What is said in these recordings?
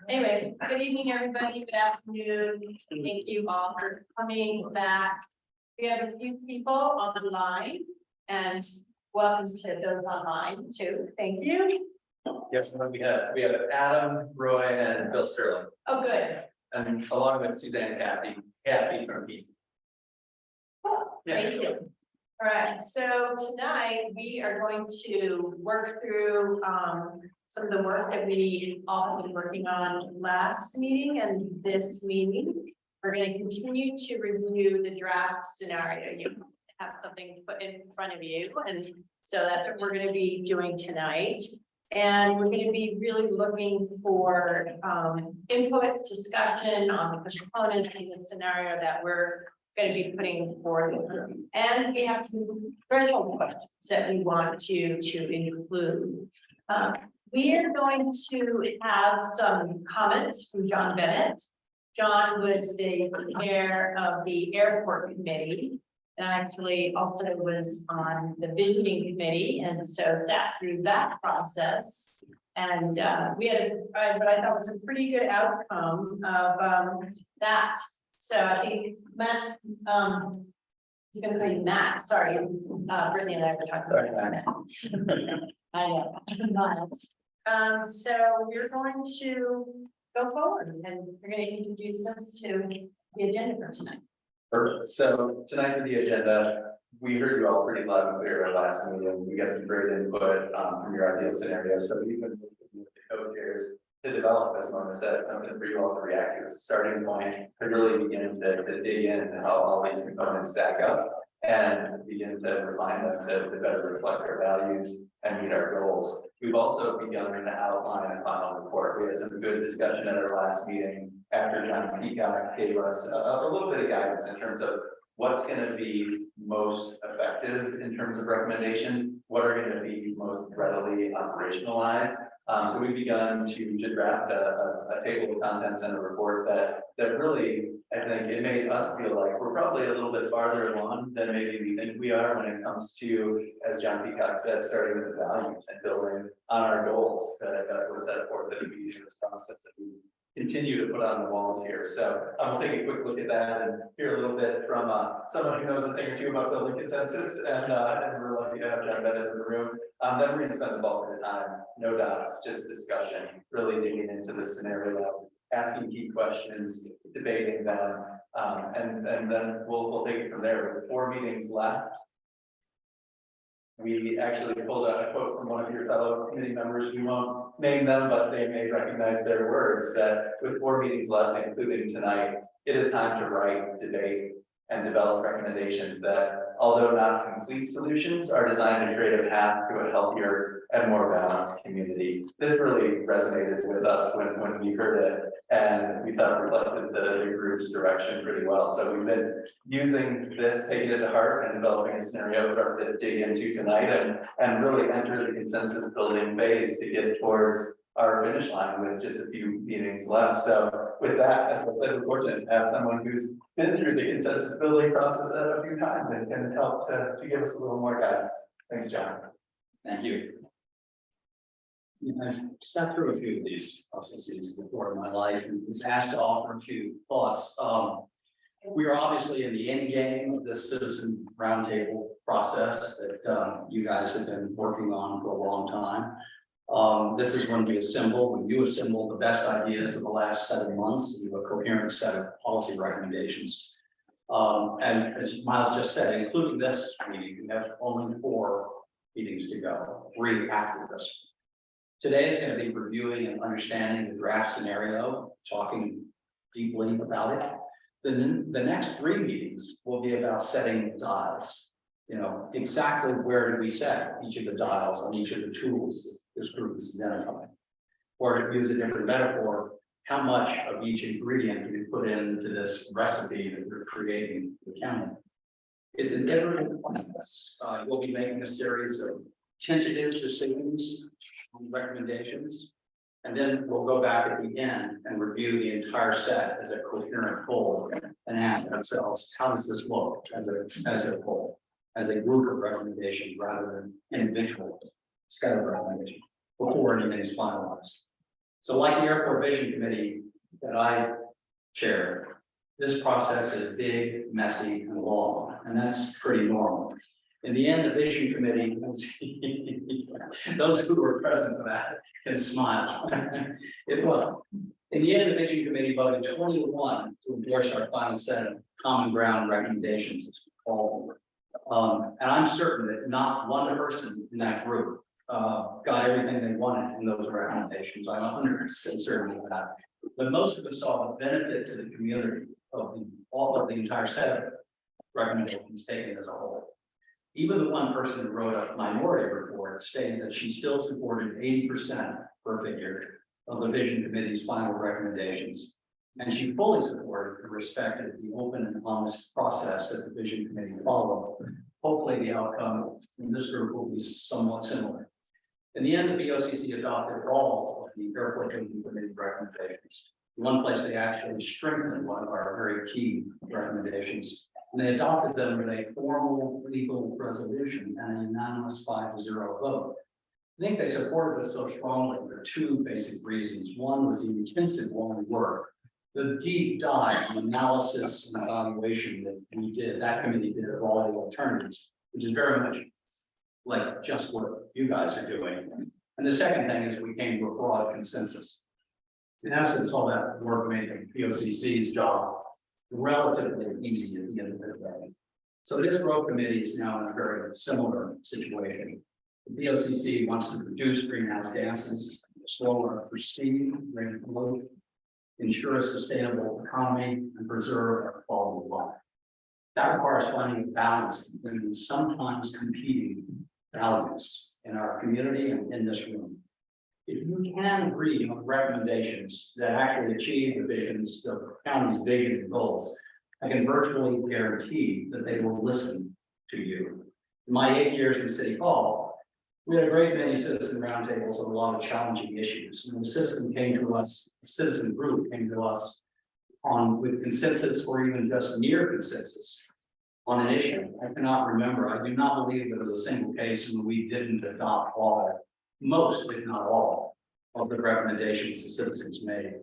Anyway, good evening, everybody. Good afternoon. Thank you all for coming back. We have a few people on the line and welcome to those online too. Thank you. Yes, we have Adam, Roy, and Bill Sterling, Oh, good. and along with Suzanne Kathy from Pete. Thank you. All right, so tonight we are going to work through some of the work that we all have been working on last meeting and this meeting. We're going to continue to review the draft scenario. You have something put in front of you, and so that's what we're going to be doing tonight. And we're going to be really looking for input, discussion on the components in the scenario that we're going to be putting forward. And we have some threshold questions that we want you to include. We are going to have some comments from John Bennett. John was the chair of the airport committee, and actually also was on the visioning committee, and so sat through that process. And we had what I thought was a pretty good outcome of that. So I think Matt, he's going to call you Matt. Sorry, Brittany and I were talking. Sorry, about Matt. that. I know. So we're going to go forward, and we're going to introduce us to the agenda for tonight. Perfect. So tonight for the agenda, we heard you all pretty loud and clear at last meeting. We got some great input from your ideal scenarios. So we've been working with the co-chairs to develop, as Mona said, something for you all to react to as a starting point to really begin to dig in how all these components stack up and begin to refine them to better reflect our values and meet our goals. We've also begun to outline a final report. We had some good discussion at our last meeting after John Peacock gave us a little bit of guidance in terms of what's going to be most effective in terms of recommendations, what are going to be most readily operationalized. So we've begun to draft a table of contents and a report that really, I think it made us feel like we're probably a little bit farther along than maybe we think we are when it comes to, as John Peacock said, starting with the values and building on our goals that were set forth at the beginning of this process that we continue to put on the walls here. So I'll take a quick look at that and hear a little bit from someone who knows a thing or two about building consensus, and we're lucky to have John Bennett in the room. Then we're going to spend the bulk of the time, no doubts, just discussion, really digging into the scenario, asking key questions, debating them, and then we'll take it from there. With 4 meetings left, we actually pulled out a quote from one of your fellow committee members. We won't name them, but they may recognize their words that with 4 meetings left, including tonight, it is time to write, debate, and develop recommendations that, although not complete solutions, are designed to create a path to a healthier and more balanced community. This really resonated with us when we heard it, and we thought it reflected the group's direction pretty well. So we've been using this, taking it to heart, and developing a scenario for us to dig into tonight and really enter the consensus building phase to get towards our finish line with just a few meetings left. So with that, as I said, we're fortunate to have someone who's been through the consensus building process a few times and can help to give us a little more guidance. Thanks, John. Thank you. I've sat through a few of these processes before in my life and was asked to offer a few thoughts. We are obviously in the end game of this citizen roundtable process that you guys have been working on for a long time. This is when you assemble the best ideas of the last 7 months into a coherent set of policy recommendations. And as Miles just said, including this meeting, we have only 4 meetings to go, 3 after this. Today is going to be reviewing and understanding the draft scenario, talking deeply about it. The next 3 meetings will be about setting dials. Exactly where do we set each of the dials on each of the tools that this group is identifying? Or to use a different metaphor, how much of each ingredient do we put into this recipe that we're creating for the county? It's an iterative process. We'll be making a series of tentative decisions on recommendations, and then we'll go back at the end and review the entire set as a coherent whole and ask ourselves, how does this look as a whole, as a group of recommendations rather than individual set of recommendations before anything is finalized. So like the Airport Vision Committee that I chair, this process is big, messy, and long, and that's pretty normal. In the end, the Vision Committee, those who were present for that can smile. It was. In the end, the Vision Committee voted 20-1 to endorse our final set of common ground recommendations. As we call them. And I'm certain that not one person in that group got everything they wanted in those recommendations. I'm 100% certain of that. But most of us saw the benefit to the community of all of the entire set of recommendations taken as a whole. Even the one person who wrote a minority report stating that she still supported 80% per figure of the Vision Committee's final recommendations. And she fully supported and respected the open and honest process that the Vision Committee followed. Hopefully the outcome in this group will be somewhat similar. In the end, the BOCC adopted all of the Airport Vision Committee recommendations. In one place, they actually strengthened one of our very key recommendations. And they adopted them with a formal legal resolution and a unanimous 5-0 vote. I think they supported us so strongly for two basic reasons. One was the intensive long work, the deep dive and analysis and evaluation that we did, that committee did of all the alternatives, which is very much like just what you guys are doing. And the second thing is we came to a broad consensus. In essence, all that work made the POCC's job relatively easy at the end of the day. So this growth committee is now in a very similar situation. The BOCC wants to reduce greenhouse gases, slower proceed, rate growth, ensure a sustainable economy, and preserve our quality of life. That requires finding a balance between sometimes competing values in our community and in this room. If you can agree on recommendations that actually achieve the visions, the county's vision and goals, I can virtually guarantee that they will listen to you. In my 8 years in City Hall, we had a great many citizen roundtables on a lot of challenging issues. And the citizen group came to us with consensus or even just near consensus on an issue. I cannot remember. I do not believe there was a single case when we didn't adopt most, if not all, of the recommendations the citizens made.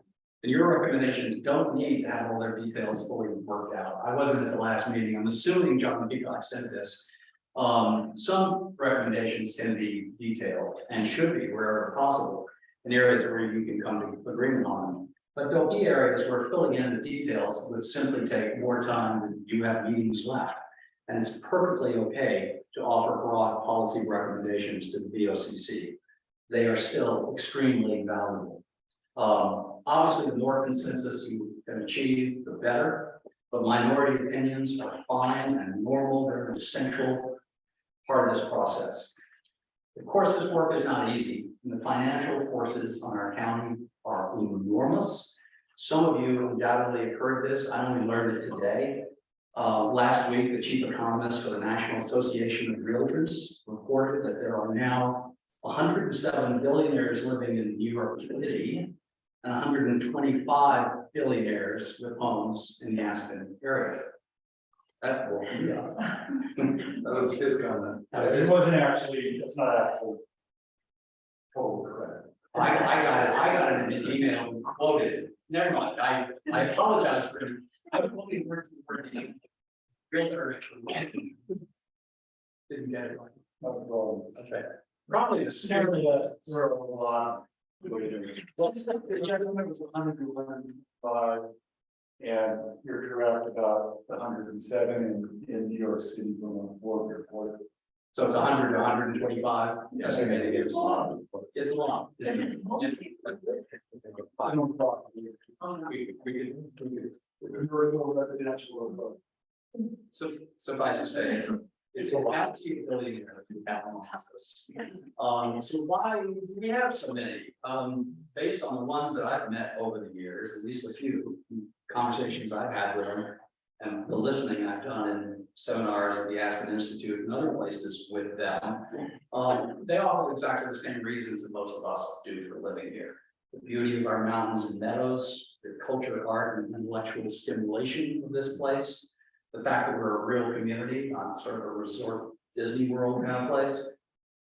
And your recommendations don't need to have all their details fully worked out. I wasn't at the last meeting. I'm assuming John Peacock said this. Some recommendations can be detailed and should be wherever possible in areas where you can come to agreement on them. But there'll be areas where filling in the details would simply take more time than you have meetings left. And it's perfectly okay to offer broad policy recommendations to the BOCC. They are still extremely valuable. Obviously, the more consensus you can achieve, the better. But minority opinions are fine and normal. They're an essential part of this process. Of course, this work is not easy, and the financial forces on our county are enormous. Some of you undoubtedly have heard this. I only learned it today. Last week, the chief economist for the National Association of Realtors reported that there are now 107 billionaires living in New York City and 125 billionaires with homes in the Aspen area. That will be up. That was his comment. It wasn't actually, it's not actually total correct. I got it in an email and quoted it. Never mind. I apologize for it. I was only working for the realtor. Didn't get it right. Okay. Probably the Apparently that's sort of a lot. Well, Yes, it was 105, and you're correct about 107 in New York City from a board report. so it's 100 to 125. Yes, it's a lot. It's a lot. I don't talk. We could Rural residential. suffice to say, it's a lot to keep building that on campus. So why do we have so many? Based on the ones that I've met over the years, at least a few conversations I've had with them, and the listening I've done in seminars at the Aspen Institute and other places with them, they all have exactly the same reasons that most of us do for living here. The beauty of our mountains and meadows, the culture, art, and intellectual stimulation of this place, the fact that we're a real community, not sort of a resort Disney World kind of place,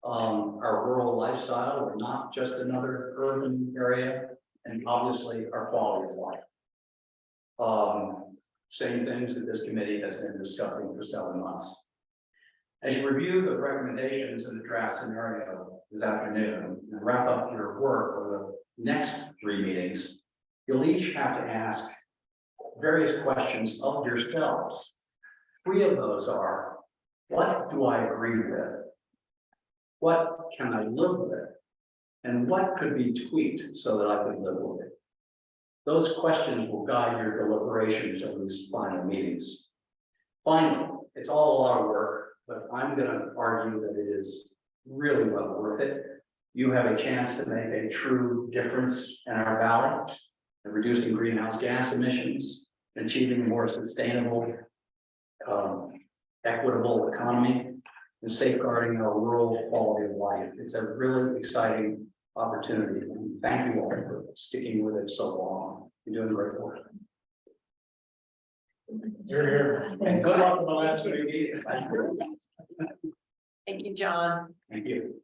our rural lifestyle, we're not just another urban area, and obviously our quality of life. Same things that this committee has been discussing for 7 months. As you review the recommendations in the draft scenario this afternoon and wrap up your work for the next 3 meetings, you'll each have to ask various questions of yourselves. 3 of those are, what do I agree with? What can I live with? And what could be tweaked so that I could live with it? Those questions will guide your deliberations of these final meetings. Finally, it's all a lot of work, but I'm going to argue that it is really well worth it. You have a chance to make a true difference in our valley, in reducing greenhouse gas emissions, achieving a more sustainable, equitable economy, and safeguarding our rural quality of life. It's a really exciting opportunity. And thank you all for sticking with it so long. You're doing great work. You're here. And good luck on the last 3 meetings. Thank you, John. Thank you.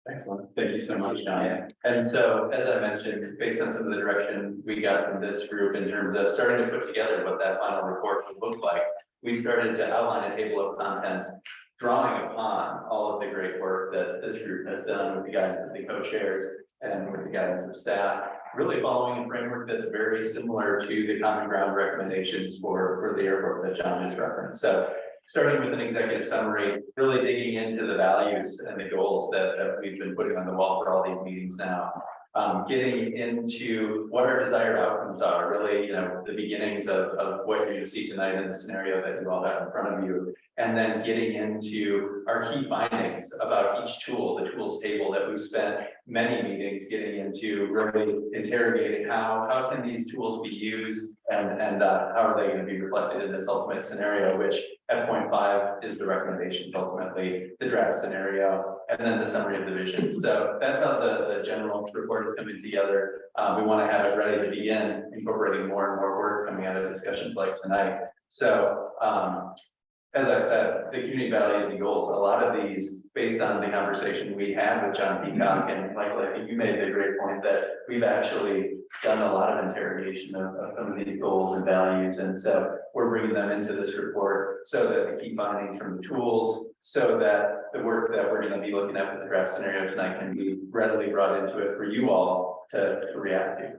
Excellent. Thank you so much, John. And so, as I mentioned, based on some of the direction we got from this group in terms of starting to put together what that final report would look like, we started to outline a table of contents, drawing upon all of the great work that this group has done with the guidance of the co-chairs and with the guidance of staff, really following a framework that's very similar to the common ground recommendations for the airport that John just referenced. So starting with an executive summary, really digging into the values and the goals that we've been putting on the wall for all these meetings now. Getting into what our desired outcomes are, really, the beginnings of what you're going to see tonight in the scenario that you all have in front of you. And then getting into our key findings about each tool, the tools table that we've spent many meetings getting into, really interrogating how can these tools be used and how are they going to be reflected in this ultimate scenario, which at point 5 is the recommendations, ultimately the draft scenario, and then the summary of the vision. So that's how the general report is coming together. We want to have it ready to begin incorporating more and more work coming out of discussions like tonight. So as I said, the community values and goals, a lot of these based on the conversation we had with John Peacock, and Michael, I think you made the great point that we've actually done a lot of interrogation of some of these goals and values. And so we're bringing them into this report so that the key findings from the tools, so that the work that we're going to be looking at with the draft scenario tonight can be readily brought into it for you all to react to.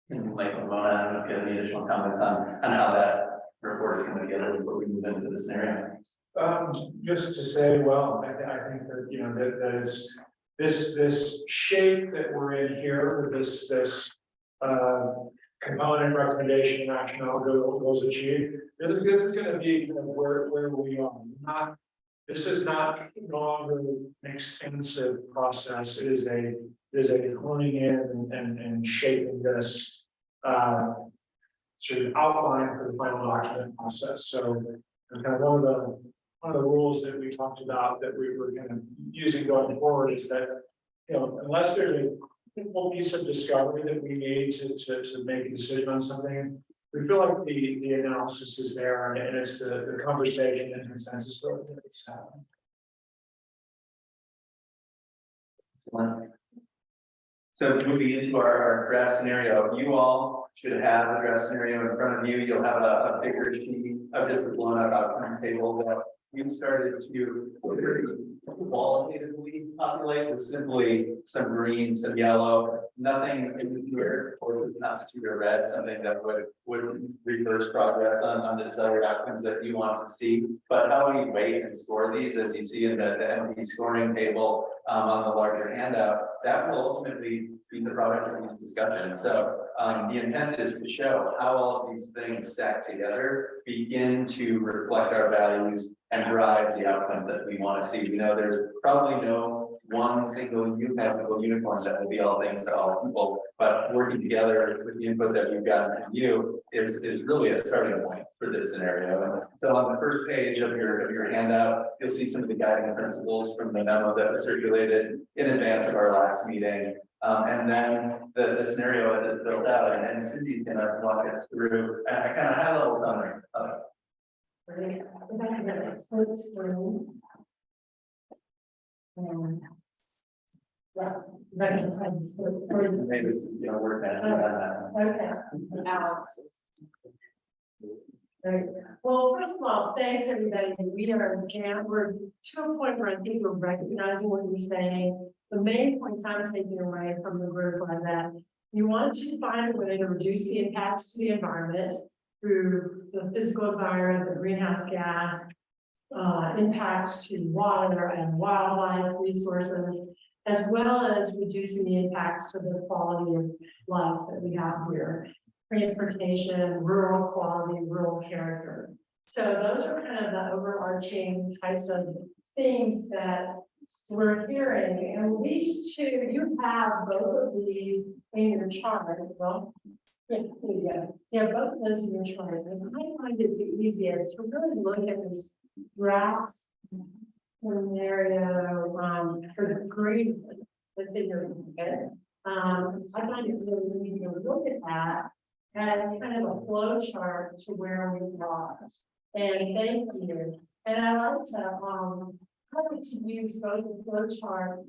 And Michael, Mona, I don't know if you have any additional comments on how that report is coming together before we move into the scenario. Just to say, well, I think that, that is this shape that we're in here with this component recommendation and action goals achieved. This is going to be kind of where we are. This is not longer an extensive process. It is a honing in and shaping this sort of outline for the final document process. So kind of one of the rules that we talked about that we were kind of using going forward is that, unless there's a simple piece of discovery that we need to make a decision on something, we feel like the analysis is there and it's the conversation and consensus building that it's happening. Excellent. So moving into our draft scenario, you all should have the draft scenario in front of you. You'll have a bigger sheet of just the blown out outcomes table that we started to qualitatively populate with simply some green, some yellow, nothing in here or would constitute a red, something that would reverse progress on the desired outcomes that you want to see. But how we weight and score these, as you see in the MP scoring table on the larger handout, that will ultimately be the product of these discussions. So the intent is to show how all of these things stack together, begin to reflect our values and drive the outcome that we want to see. We know there's probably no one single magical unicorn that will be all things to all people, but working together with the input that we've gotten from you is really a starting point for this scenario. And so on the first page of your handout, you'll see some of the guiding principles from the memo that was circulated in advance of our last meeting. And then the scenario as it's built out, and Cindy's going to walk us through a kind of high level summary of it. Right. Maybe it's, work that. Okay. Alex. Right. Well, first of all, thanks everybody. We are we're to a point where I think we're recognizing what you're saying. The main points I'm taking away from the group are that you want to find a way to reduce the impacts to the environment through the physical environment, the greenhouse gas, impacts to water and wildlife resources, as well as reducing the impacts to the quality of life that we have here. Transportation, rural quality, rural character. So those are kind of the overarching types of themes that we're hearing. And these two, you have both of these in your chart. Well, yeah, there you go. Yeah, both of those in your chart. And I find it the easiest to really look at this graphs scenario for the green that's in your book. I find it really easy to look at that as kind of a flow chart to where we are. And thank you. And I like to use both the flow chart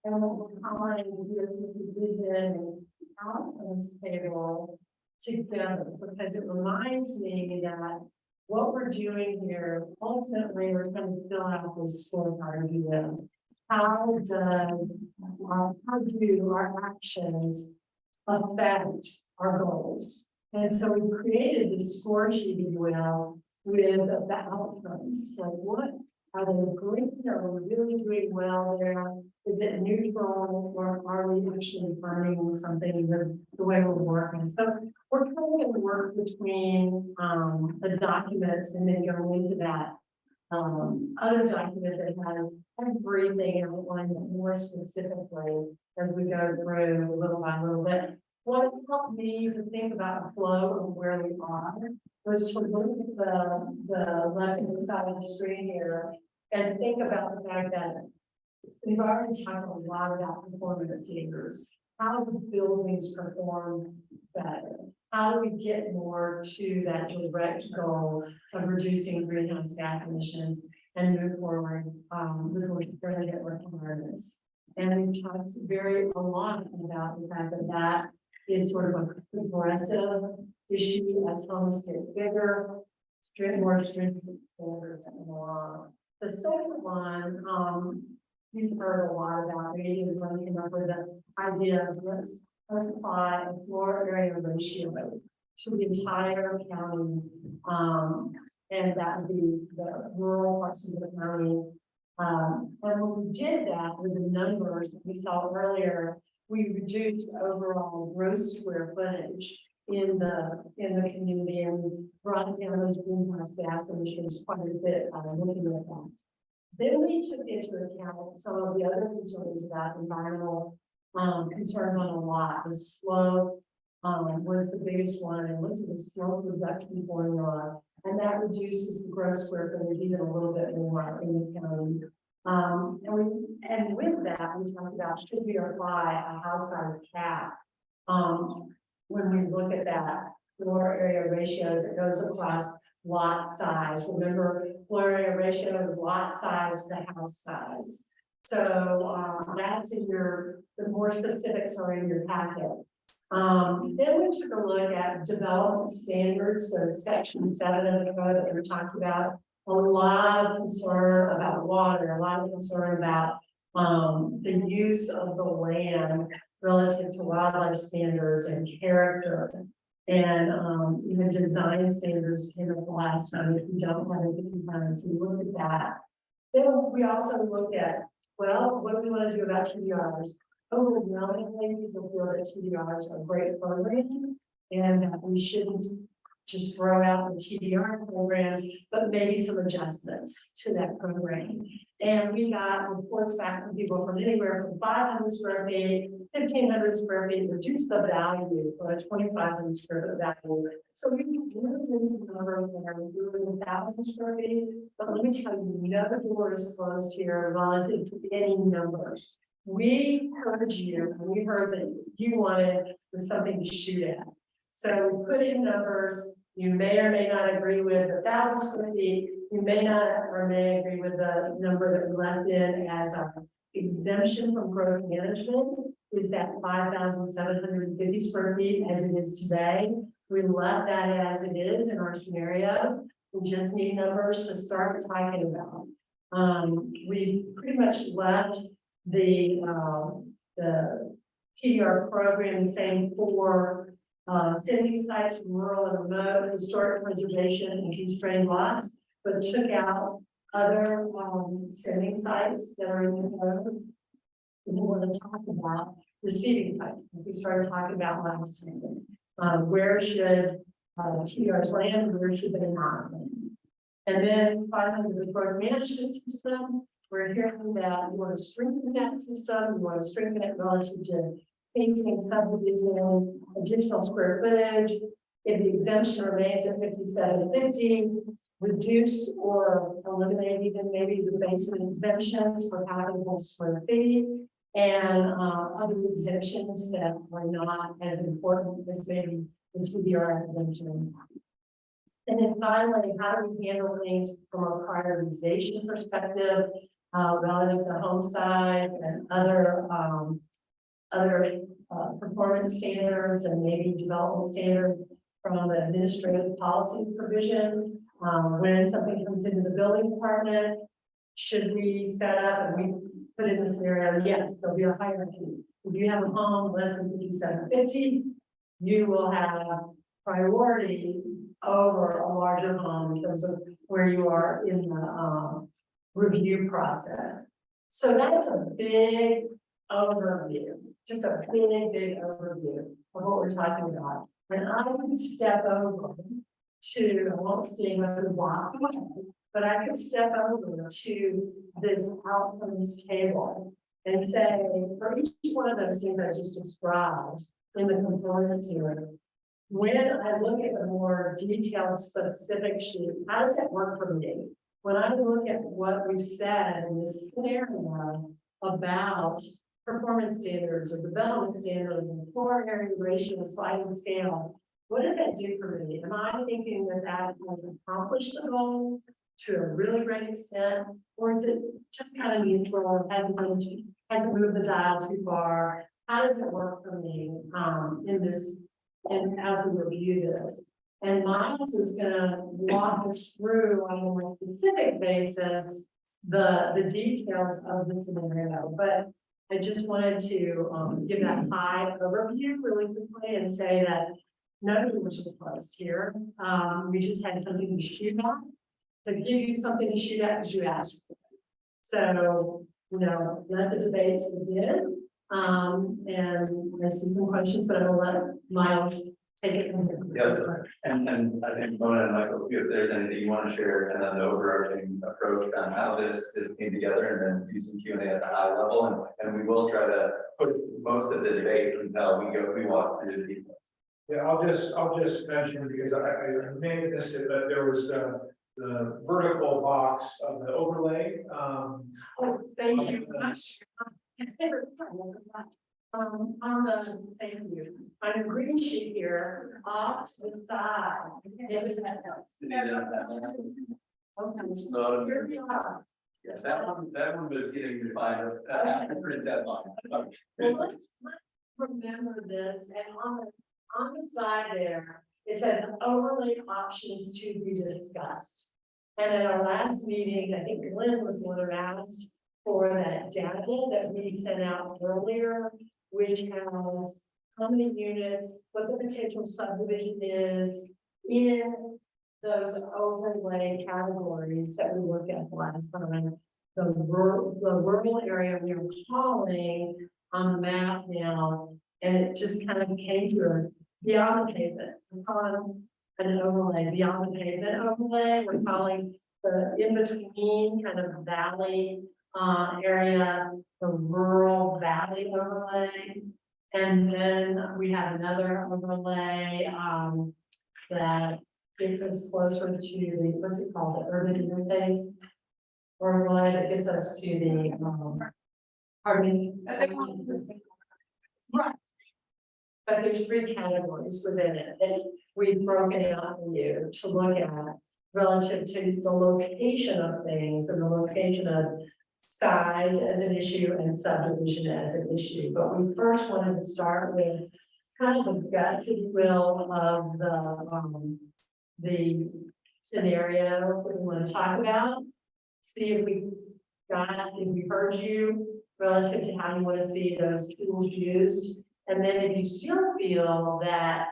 and what we're calling this vision and outcomes table together, because it reminds me that what we're doing here, ultimately, we're going to fill out this scorecard here. How do our actions affect our goals? And so we created this score sheet, if you will, with the outcomes. Like, what are they green? Are we really doing well there? Is it neutral, or are we actually finding something the way we're working? So we're trying to work between the documents and then go into that other document that has everything outlined more specifically as we go through little by little bit. What helped me to think about the flow of where we are was to look at the left-hand side of the screen here and think about the fact that we've already talked a lot about performance standards. How do buildings perform better? How do we get more to that direct goal of reducing greenhouse gas emissions and move forward with more stringent requirements? And we've talked a lot about the fact that that is sort of a progressive issue as homes get bigger, more stringent standards and more. The second one, you've heard a lot about, maybe when we came up with the idea of let's apply a floor area ratio to the entire county, and that would be the rural parts of the county. And when we did that with the numbers that we saw earlier, we reduced overall gross square footage in the community, and we brought down those greenhouse gas emissions quite a bit by looking at that. Then we took into account some of the other concerns about environmental concerns on a lot. The slope was the biggest one, and looked at the slope reduction formula, and that reduces the gross square footage even a little bit more in the county. And with that, we talked about, should we apply a house size cap? When we look at that floor area ratios, it goes across lot size. Remember, floor area ratio is lot size to house size. So that's in the more specifics are in your packet. Then we took a look at development standards, so section 7 of the code that we talked about. A lot of concern about water, a lot of concern about the use of the land relative to wildlife standards and character. And even design standards came up the last time. If you don't have any components, we look at that. Then we also look at, well, what do we want to do about TDRs? Overwhelmingly, people feel that TDRs are great programming and that we shouldn't just throw out the TDR program, but maybe some adjustments to that program. And we got reports back from people from anywhere from 500 square feet, 1,500 square feet, reduce the value for a 2,500 square foot value. So we can do some numbers where we're doing 1,000 square feet, but let me tell you, no door is closed here relative to any numbers. We heard you, and we heard that you wanted something to shoot at. So we put in numbers. You may or may not agree with 1,000 square feet, you may not or may agree with the number that we left in as our exemption from growth management is that 5,750 square feet as it is today. We left that as it is in our scenario. We just need numbers to start talking about. We pretty much left the TDR program the same for sending sites from rural and remote, historic preservation and constrained lots, but took out other sending sites that are in the code. We want to talk about receiving sites, like we started talking about last time. Where should TDRs land, where should they not land? And then finally, the growth management system, we're hearing that we want to strengthen that system, we want to strengthen it relative to pacing, subdivision, additional square footage. If the exemption remains at 5750, reduce or eliminate even maybe the basement exemptions for habitable square feet and other exemptions that are not as important as maybe the TDR exemption. And then finally, how do we handle things from a prioritization perspective relative to home size and other performance standards and maybe development standards from the administrative policy provision. When something comes into the building department, should we set up and we put in the scenario, yes, there'll be a hierarchy. If you have a home less than 5750, you will have priority over a larger home in terms of where you are in the review process. So that's a big overview, just a big overview of what we're talking about. And I can step over to, I won't stay with the block, but I could step over to this outcomes table and say, for each one of those things I just described in the components here, when I look at the more detailed specific sheet, how does that work for me? When I look at what we've said in this scenario about performance standards or development standards and floor area ratio, sliding scale, what does that do for me? Am I thinking that that has accomplished the goal to a really great extent, or is it just kind of neutral, hasn't moved the dial too far? How does it work for me in this? And as we review this, and Miles is going to walk us through on a more specific basis the details of the scenario. But I just wanted to give that high overview really quickly and say that none of it was closed here. We just had something to shoot at, to give you something to shoot at because you asked for it. So, you know, let the debates begin. And I see some questions, but I'm gonna let Miles take it from here. Yeah, and I think Mona and Michael, if there's anything you want to share, and then the overarching approach on how this came together, and then do some Q&A at the high level, and we will try to put most of the debate until we walk through the details. Yeah, I'll just mention, because I may have missed it, but there was the vertical box of the overlay. Oh, thank you so much. Thank you. On a green sheet here, off to the side. It was okay. Here we are. Yes, that one was getting refined after a deadline. Well, let's remember this, and on the side there, it says overlay options to be discussed. And at our last meeting, I think Glenn was the one who asked for that data that we sent out earlier, which has how many units, what the potential subdivision is in those overlay categories that we looked at last time. The rural area we are calling on the map now, and it just kind of came to us beyond the pavement. We're calling an overlay beyond the pavement overlay. We're calling the in-between kind of valley area, the rural valley overlay. And then we have another overlay that gets us closer to the, what's it called, the urban interface overlay that gets us to the, pardon me. Right. But there's 3 categories within it that we've broken out for you to look at. relative to the location of things and the location of size as an issue and subdivision as an issue. But we first wanted to start with kind of the guts, if you will, of the scenario that we want to talk about. See if we heard you relative to how you want to see those tools used. And then if you still feel that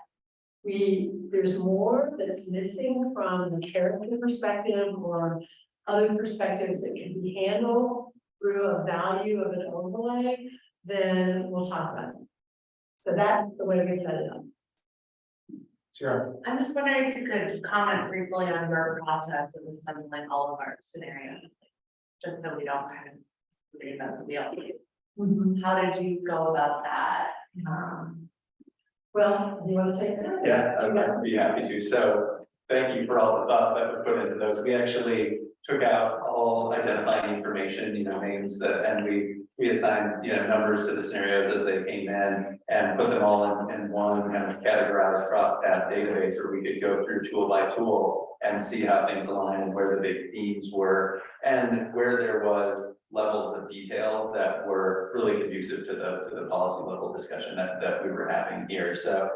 there's more that's missing from the character perspective or other perspectives that can be handled through a value of an overlay, then we'll talk about it. So that's the way we set it up. Sure. I'm just wondering if you could comment briefly on your process of assembling all of our scenarios, just so we don't kind of reinvent the wheel. How did you go about that? Well, do you want to take it? Yeah, I'd be happy to. So thank you for all the thought that was put into those. We actually took out all identifying information, names and we assigned, numbers to the scenarios as they came in and put them all in one kind of categorized cross-tab database where we could go through tool by tool and see how things align and where the big themes were and where there was levels of detail that were really conducive to the policy level discussion that we were having here. So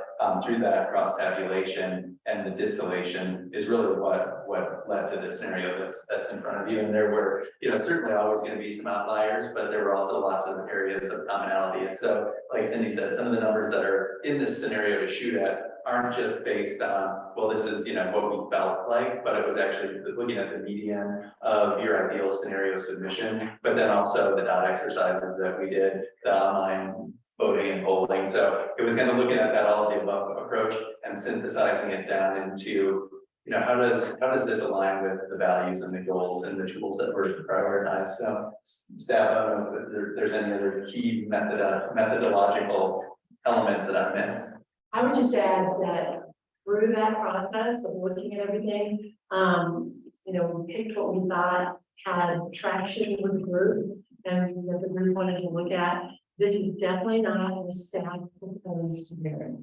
through that cross tabulation and the distillation is really what led to the scenario that's in front of you. And there were, certainly always going to be some outliers, but there were also lots of areas of commonality. And so, like Cindy said, some of the numbers that are in this scenario to shoot at aren't just based on, well, this is, what we felt like, but it was actually looking at the median of your ideal scenario submission, but then also the dot exercises that we did, the online voting and polling. So it was kind of looking at that all of the above approach and synthesizing it down into, how does this align with the values and the goals and the tools that were prioritized? So staff, I don't know if there's any other key methodological elements that I missed. I would just add that through that process of looking at everything, we picked what we thought had traction with the group and that the group wanted to look at. This is definitely not a staff proposed scenario.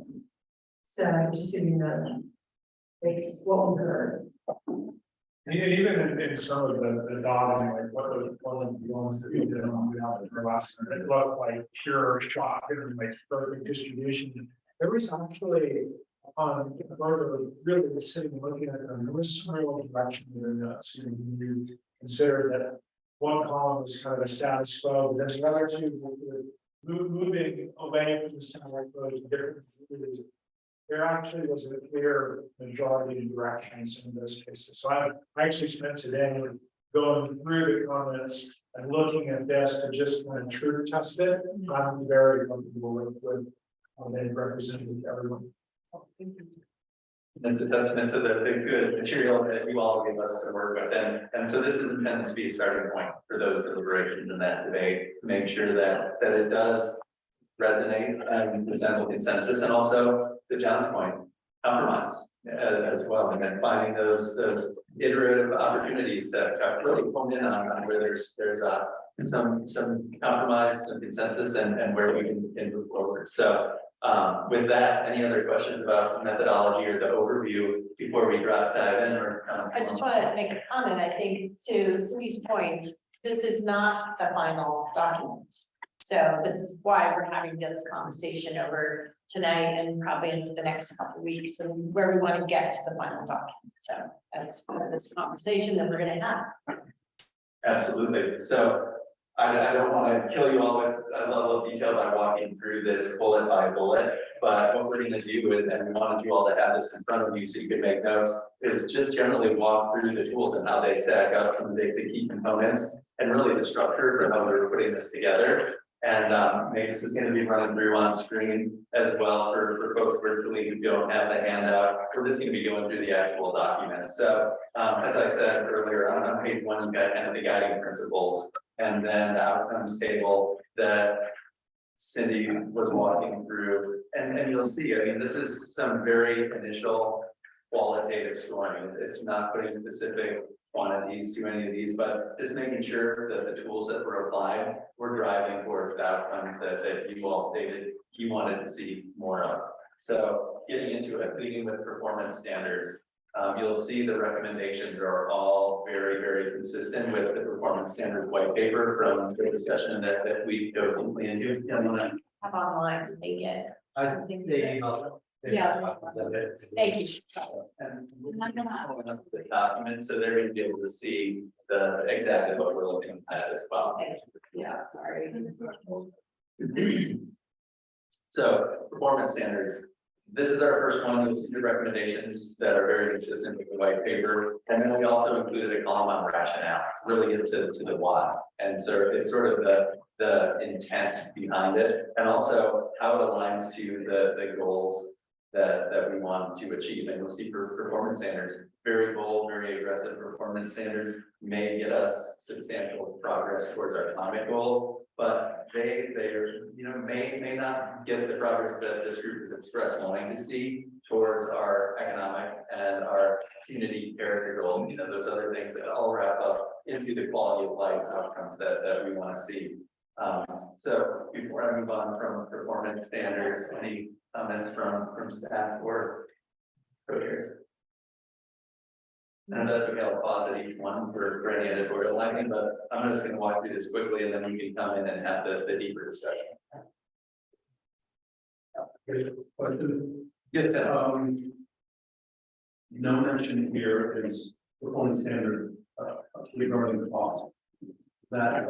So just so you know that. It's what we heard. And even in some of the dotting, like one of the ones that we did on the last, it looked like pure shock and like perfect distribution. There was actually on really was sitting and looking at them, there was some real direction there. So you consider that one column was kind of a status quo, but then the other two were moving away from the status quo to different views. There actually was a clear majority in directions in those cases. So I actually spent today going through the comments and looking at this to just kind of truth test it. I'm very comfortable with how they represented everyone. It's a testament to the good material that you all gave us to work with. And so this is intended to be a starting point for those deliberations and that debate, to make sure that it does resonate and resemble consensus, and also to John's point, compromise as well, and then finding those iterative opportunities that really hone in on where there's some compromise, some consensus, and where we can move forward. So with that, any other questions about methodology or the overview before we dive in? Or I just want to make a comment. I think to Cindy's point, this is not the final document. So this is why we're having this conversation over tonight and probably into the next couple of weeks and where we want to get to the final document. So that's part of this conversation that we're going to have. Absolutely. So I don't want to kill you all with a level of detail by walking through this bullet by bullet, but what we're going to do is, and we wanted you all to have this in front of you so you can make notes, is just generally walk through the tools and how they stack up from the key components and really the structure for how we're putting this together. And maybe this is going to be running through on screen as well for folks virtually who don't have the handout. We're just going to be going through the actual document. So as I said earlier, on page 1, you've got kind of the guiding principles, and then the outcomes table that Cindy was walking through. And you'll see, I mean, this is some very initial qualitative scoring. It's not putting specific quantities to any of these, but just making sure that the tools that were applied were driving towards the outcomes that you all stated you wanted to see more of. So getting into it, beginning with performance standards. You'll see the recommendations are all very, very consistent with the performance standard white paper from the discussion that we go deeply into. Yeah, I'm gonna- Have online to make it. I think they. Yeah. Thank you. And the document, so they're gonna be able to see the exactly what we're looking at as well. Yeah, sorry. So performance standards, this is our first one. You'll see the recommendations that are very consistent with the white paper. And then we also included a column on rationale, really get to the why. And so it's sort of the intent behind it, and also how it aligns to the goals that we want to achieve. And you'll see for performance standards, very bold, very aggressive performance standards may get us substantial progress towards our climate goals, but they're, may not get the progress that this group has expressed wanting to see towards our economic and our community character goals, those other things that all wrap up into the quality of life outcomes that we want to see. So before I move on from performance standards, any comments from staff or co-chairs? And that's okay, I'll pause at each one for any editorializing, but I'm just gonna walk through this quickly and then we can come in and have the deeper discussion. Yes, Ted. No mention here is performance standard regarding cost. That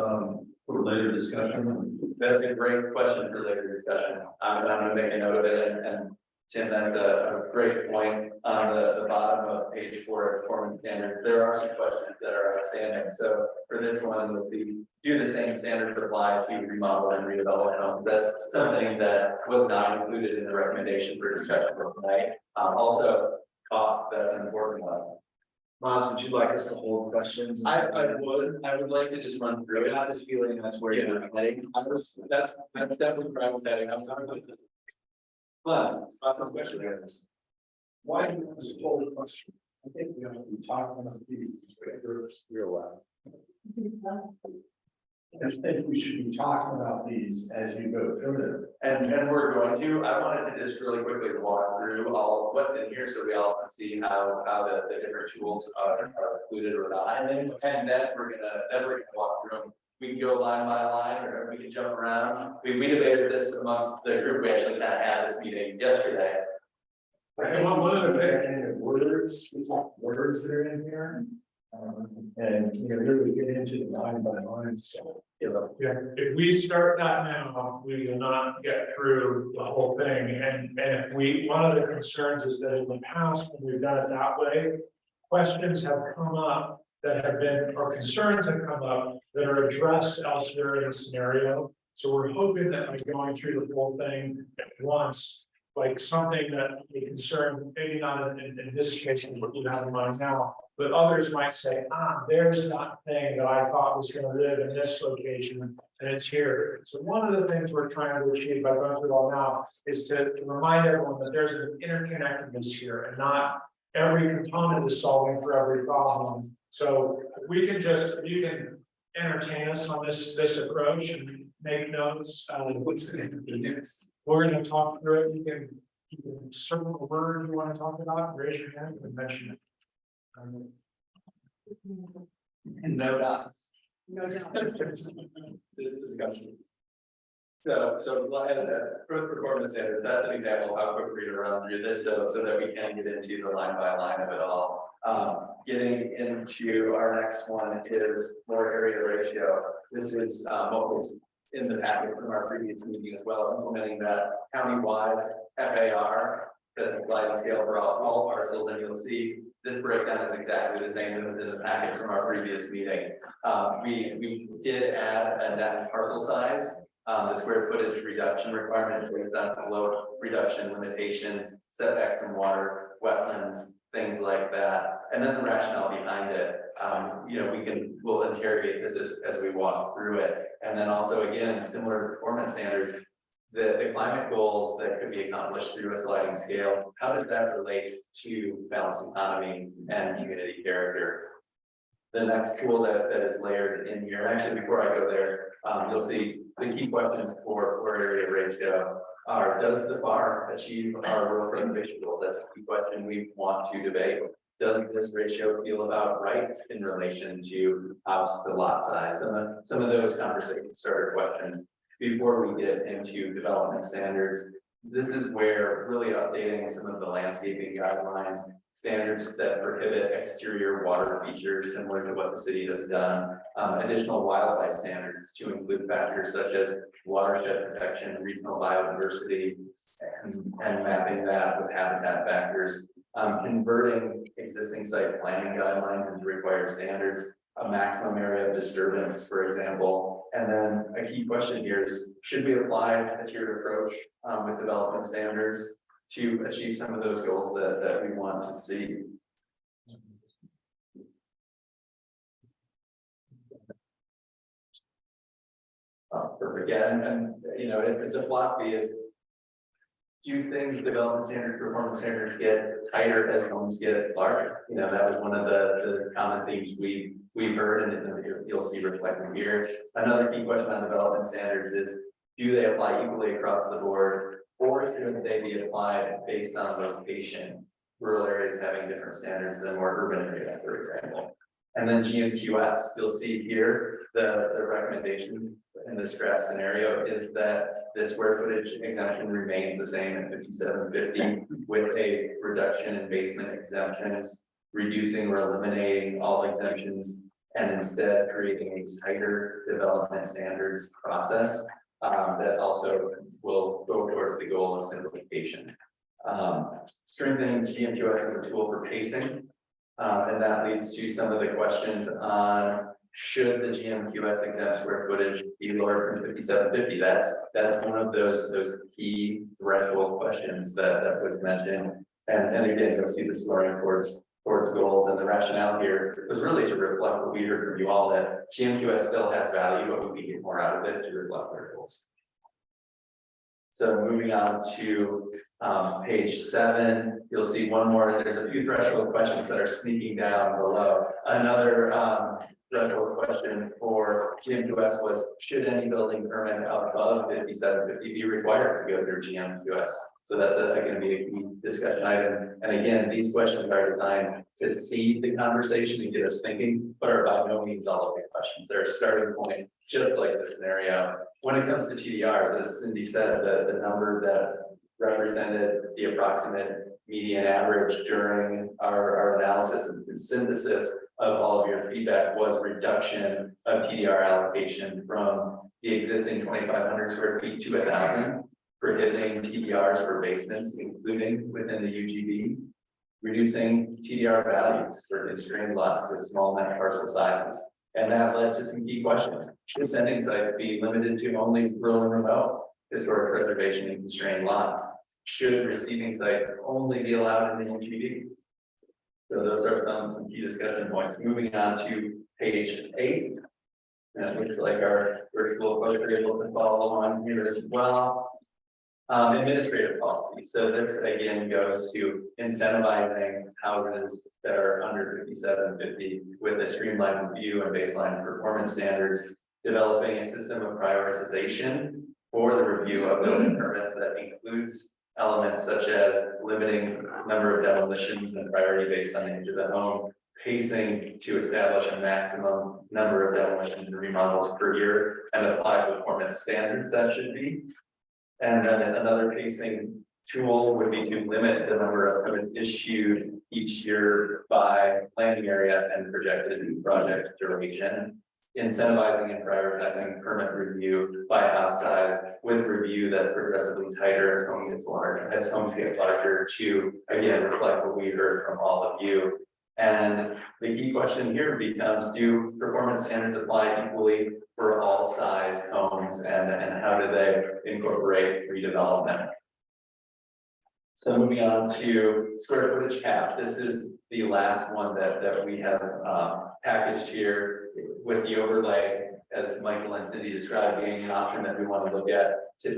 for later discussion. That's a great question for later discussion. I'm gonna make a note of it, and Tim, that's a great point on the bottom of page 4 of performance standards. There are some questions that are outstanding. So for this one, we'll do the same standards apply to remodel and redevelop homes. That's something that was not included in the recommendation for discussion tonight. Also, cost, that's an important one. Miles, would you like us to hold questions? I would like to just run through I it. have the feeling that's where you're heading. That's definitely where I was heading. I'm sorry. But, awesome question. Why do you want to hold a question? I think we have to be talking about these. You're allowed. I think we should be talking about these as you go through And we're going to, I wanted to just really quickly walk through all what's in here so we all can see how the different tools are included or not. And then we're gonna walk through them. We can go line by line, or we can jump around. We debated this amongst the group. We actually kind of had this meeting yesterday. I want one of the big words, we talk words that are in here. And really get into the line by line stuff. Yeah, if we start that now, we will not get through the whole thing. And if one of the concerns is that in the past, when we've done it that way, questions have come up that have been, or concerns have come up that are addressed elsewhere in the scenario. So we're hoping that by going through the whole thing at once, like something that we concern, maybe not in this case, what you have in mind now, but others might say, there's that thing that I thought was gonna live in this location, and it's here. So one of the things we're trying to achieve by going through it all now is to remind everyone that there's an interconnectedness here, and not every component is solving for every problem. So if we can you can entertain us on this approach and make notes. What's the next? We're gonna talk through it. You can circle the word you want to talk about, raise your hand and mention it. And no dots. No doubt. This discussion. So for performance standards, that's an example of how quick we're gonna run through this, so that we can get into the line by line of it all. Getting into our next one is floor area ratio. This is what was in the packet from our previous meeting as well, implementing that countywide FAR. That's a sliding scale for all parcels, and you'll see this breakdown is exactly the same as in the packet from our previous meeting. We did add a net parcel size, the square footage reduction requirement based on flow reduction limitations, setbacks from water, wetlands, things like that, and then the rationale behind it. We'll interrogate this as we walk through it, and then also again, similar to performance standards. The climate goals that could be accomplished through a sliding scale, how does that relate to balanced economy and community character? The next tool that is layered in here, actually, before I go there, you'll see the key questions for area ratio are, does the FAR achieve our rural preservation goals? That's a key question we want to debate. does this ratio feel about right in relation to house to lot size? And some of those conversations starter questions before we get into development standards. This is where really updating some of the landscaping guidelines, standards that prohibit exterior water features similar to what the city has done. Additional wildlife standards to include factors such as watershed protection, regional biodiversity, and mapping that with habitat factors. Converting existing site planning guidelines into required standards, a maximum area of disturbance, for example. And then a key question here is, should we apply a tiered approach with development standards to achieve some of those goals that we want to see? Perfect. Yeah, and you know, the philosophy is, do things, development standards, performance standards get tighter as homes get larger? You know, that was one of the common themes we've heard, and you'll see reflected here. Another key question on development standards is, do they apply equally across the board, or should they be applied based on location? Rural areas having different standards than more urban areas, for example. And then GMQS, you'll see here, the recommendation in this draft scenario is that the square footage exemption remains the same at 5750 with a reduction in basement exemptions, reducing or eliminating all exemptions, and instead creating a tighter development standards process that also will go towards the goal of simplification. Strengthening GMQS as a tool for pacing. And that leads to some of the questions on, should the GMQS exempt square footage be lower than 5750? That's one of those key threshold questions that was mentioned. And again, you'll see the scoring towards goals, and the rationale here was really to reflect what we heard from you all, that GMQS still has value, but we can get more out of it to reflect our goals. So moving on to page 7, you'll see one more. There's a few threshold questions that are sneaking down below. Another threshold question for GMQS was, should any building permit above 5750 be required to go through GMQS? So that's going to be a key discussion item. And again, these questions are designed to seed the conversation and get us thinking, but are by no means all of the questions. They're a starting point, just like the scenario. When it comes to TDRs, as Cindy said, the number that represented the approximate median average during our analysis and synthesis of all of your feedback was reduction of TDR allocation from the existing 2,500 square feet to 1,000, prohibiting TDRs for basements, including within the UGB, reducing TDR values for constrained lots with small net parcel sizes. And that led to some key questions. Should sending sites be limited to only rural and remote, historic preservation and constrained lots? Should receiving sites only be allowed in the UGB? So those are some key discussion points. Moving on to page 8. And it looks like our virtual folks are able to follow along here as well. Administrative policy. So this again goes to incentivizing houses that are under 5750 with a streamlined review and baseline performance standards, developing a system of prioritization for the review of building permits that includes elements such as limiting number of demolitions and priority based on the age of the home, pacing to establish a maximum number of demolitions and remodels per year, and apply performance standards that should be. And then another pacing tool would be to limit the number of permits issued each year by planning area and projected project duration. Incentivizing and prioritizing permit review by house size with review that's progressively tighter as home gets larger, as homes get larger, to again reflect what we heard from all of you. And the key question here becomes, do performance standards apply equally for all size homes, and how do they incorporate redevelopment? So moving on to square footage cap. This is the last one that we have packaged here with the overlay, as Michael and Cindy described, being an option that we want to look at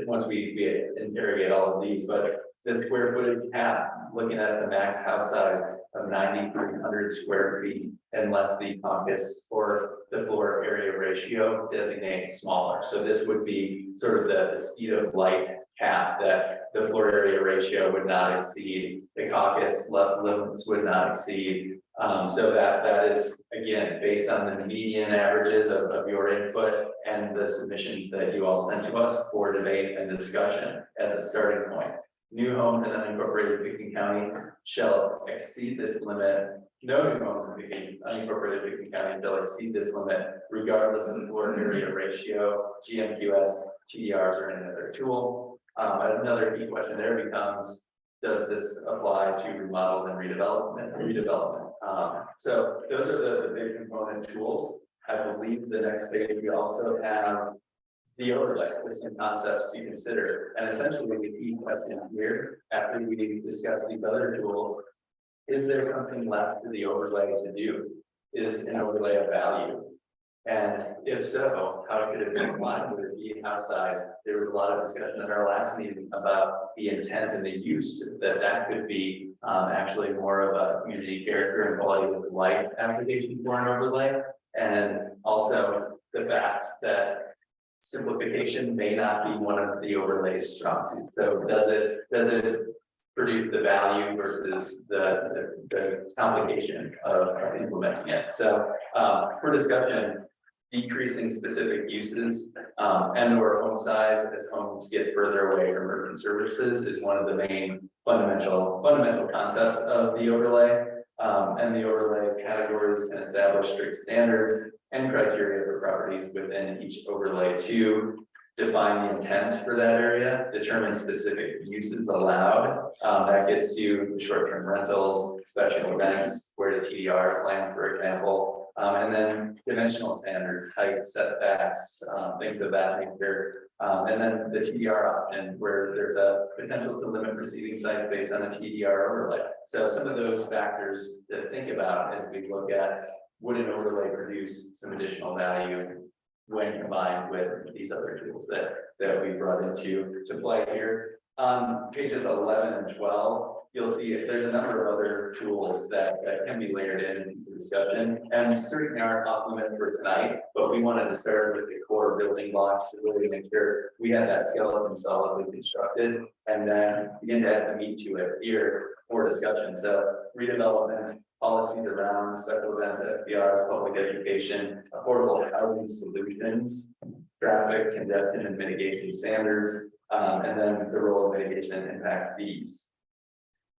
once we interrogate all of these. But The square footage cap, looking at the max house size of 9,300 square feet, unless the caucus or the floor area ratio designates smaller. So this would be sort of the speed of light cap, that the floor area ratio would not exceed, the caucus limits would not exceed. So that is, again, based on the median averages of your input and the submissions that you all sent to us for debate and discussion as a starting point. New homes in unincorporated Pickens County shall exceed this limit. No new homes in unincorporated Pickens County shall exceed this limit regardless of the floor area ratio, GMQS, TDRs, or any other tool. Another key question there becomes, does this apply to remodel and redevelopment? So those are the big component tools. I believe the next page, we also have the overlay with some concepts to consider. And essentially the key question here, after we discuss these other tools, is there something left for the overlay to do? Is an overlay of value? And if so, how could it be applied? Would it be house size? There was a lot of discussion at our last meeting about the intent and the use, that could be actually more of a community character and quality of life application for an overlay. And also the fact that simplification may not be one of the overlays strong suits. So does it produce the value versus the complication of implementing it? So for discussion, decreasing specific uses and or home size as homes get further away from urban services is one of the main fundamental concepts of the overlay. And the overlay categories can establish strict standards and criteria for properties within each overlay to define the intent for that area, determine specific uses allowed. That gets to short-term rentals, special events, where the TDRs land, for example, and then dimensional standards, height, setbacks, things of that nature. And then the TDR option, where there's a potential to limit receiving sites based on a TDR overlay. So some of those factors to think about as we look at, would an overlay produce some additional value when combined with these other tools that we brought into play here. On pages 11 and 12, you'll see there's a number of other tools that can be layered into the discussion, and certainly aren't off limits for tonight, but we wanted to start with the core building blocks to really make sure we had that skeleton solidly constructed, and then begin to add the meat to it here for discussion. So redevelopment, policies around special events, SPR, public education, affordable housing solutions, traffic congestion and mitigation standards, and then the role of mitigation and impact fees.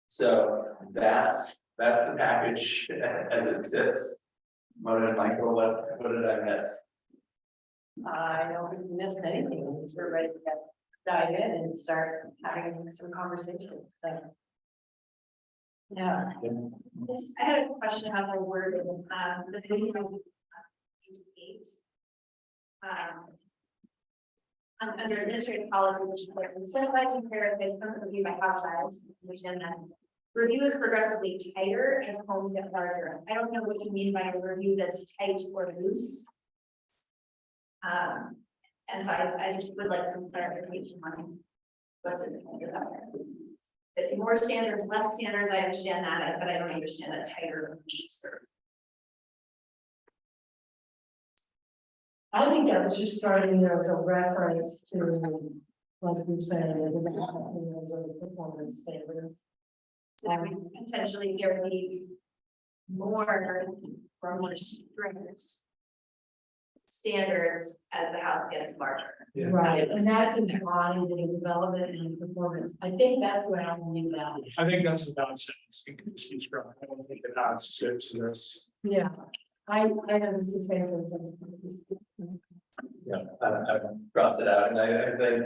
So that's the package as it sits. Mona and Michael, what did I miss? I don't think we missed anything. We're ready to dive in and start having some conversations. So. Yeah. I had a question on the word, the thing about page 8. Under administrative policy, which is like incentivizing prioritize permanent review by house size, which then review is progressively tighter as homes get larger. I don't know what you mean by a review that's tight or loose. And so I just would like some clarification on what's intended about that. It's more standards, less standards, I understand that, but I don't understand that tighter. I think that was just starting there as a reference to, like we said, the performance standards. So that we potentially guarantee more or more strict standards as the house gets larger. Yeah. Right, and that's embodied in development and performance. I think that's where I need that. I think that's a nonsense. It can just be struck. I don't think it adds to this. Yeah, I know this is the same thing. Yeah, I've crossed it out, and I think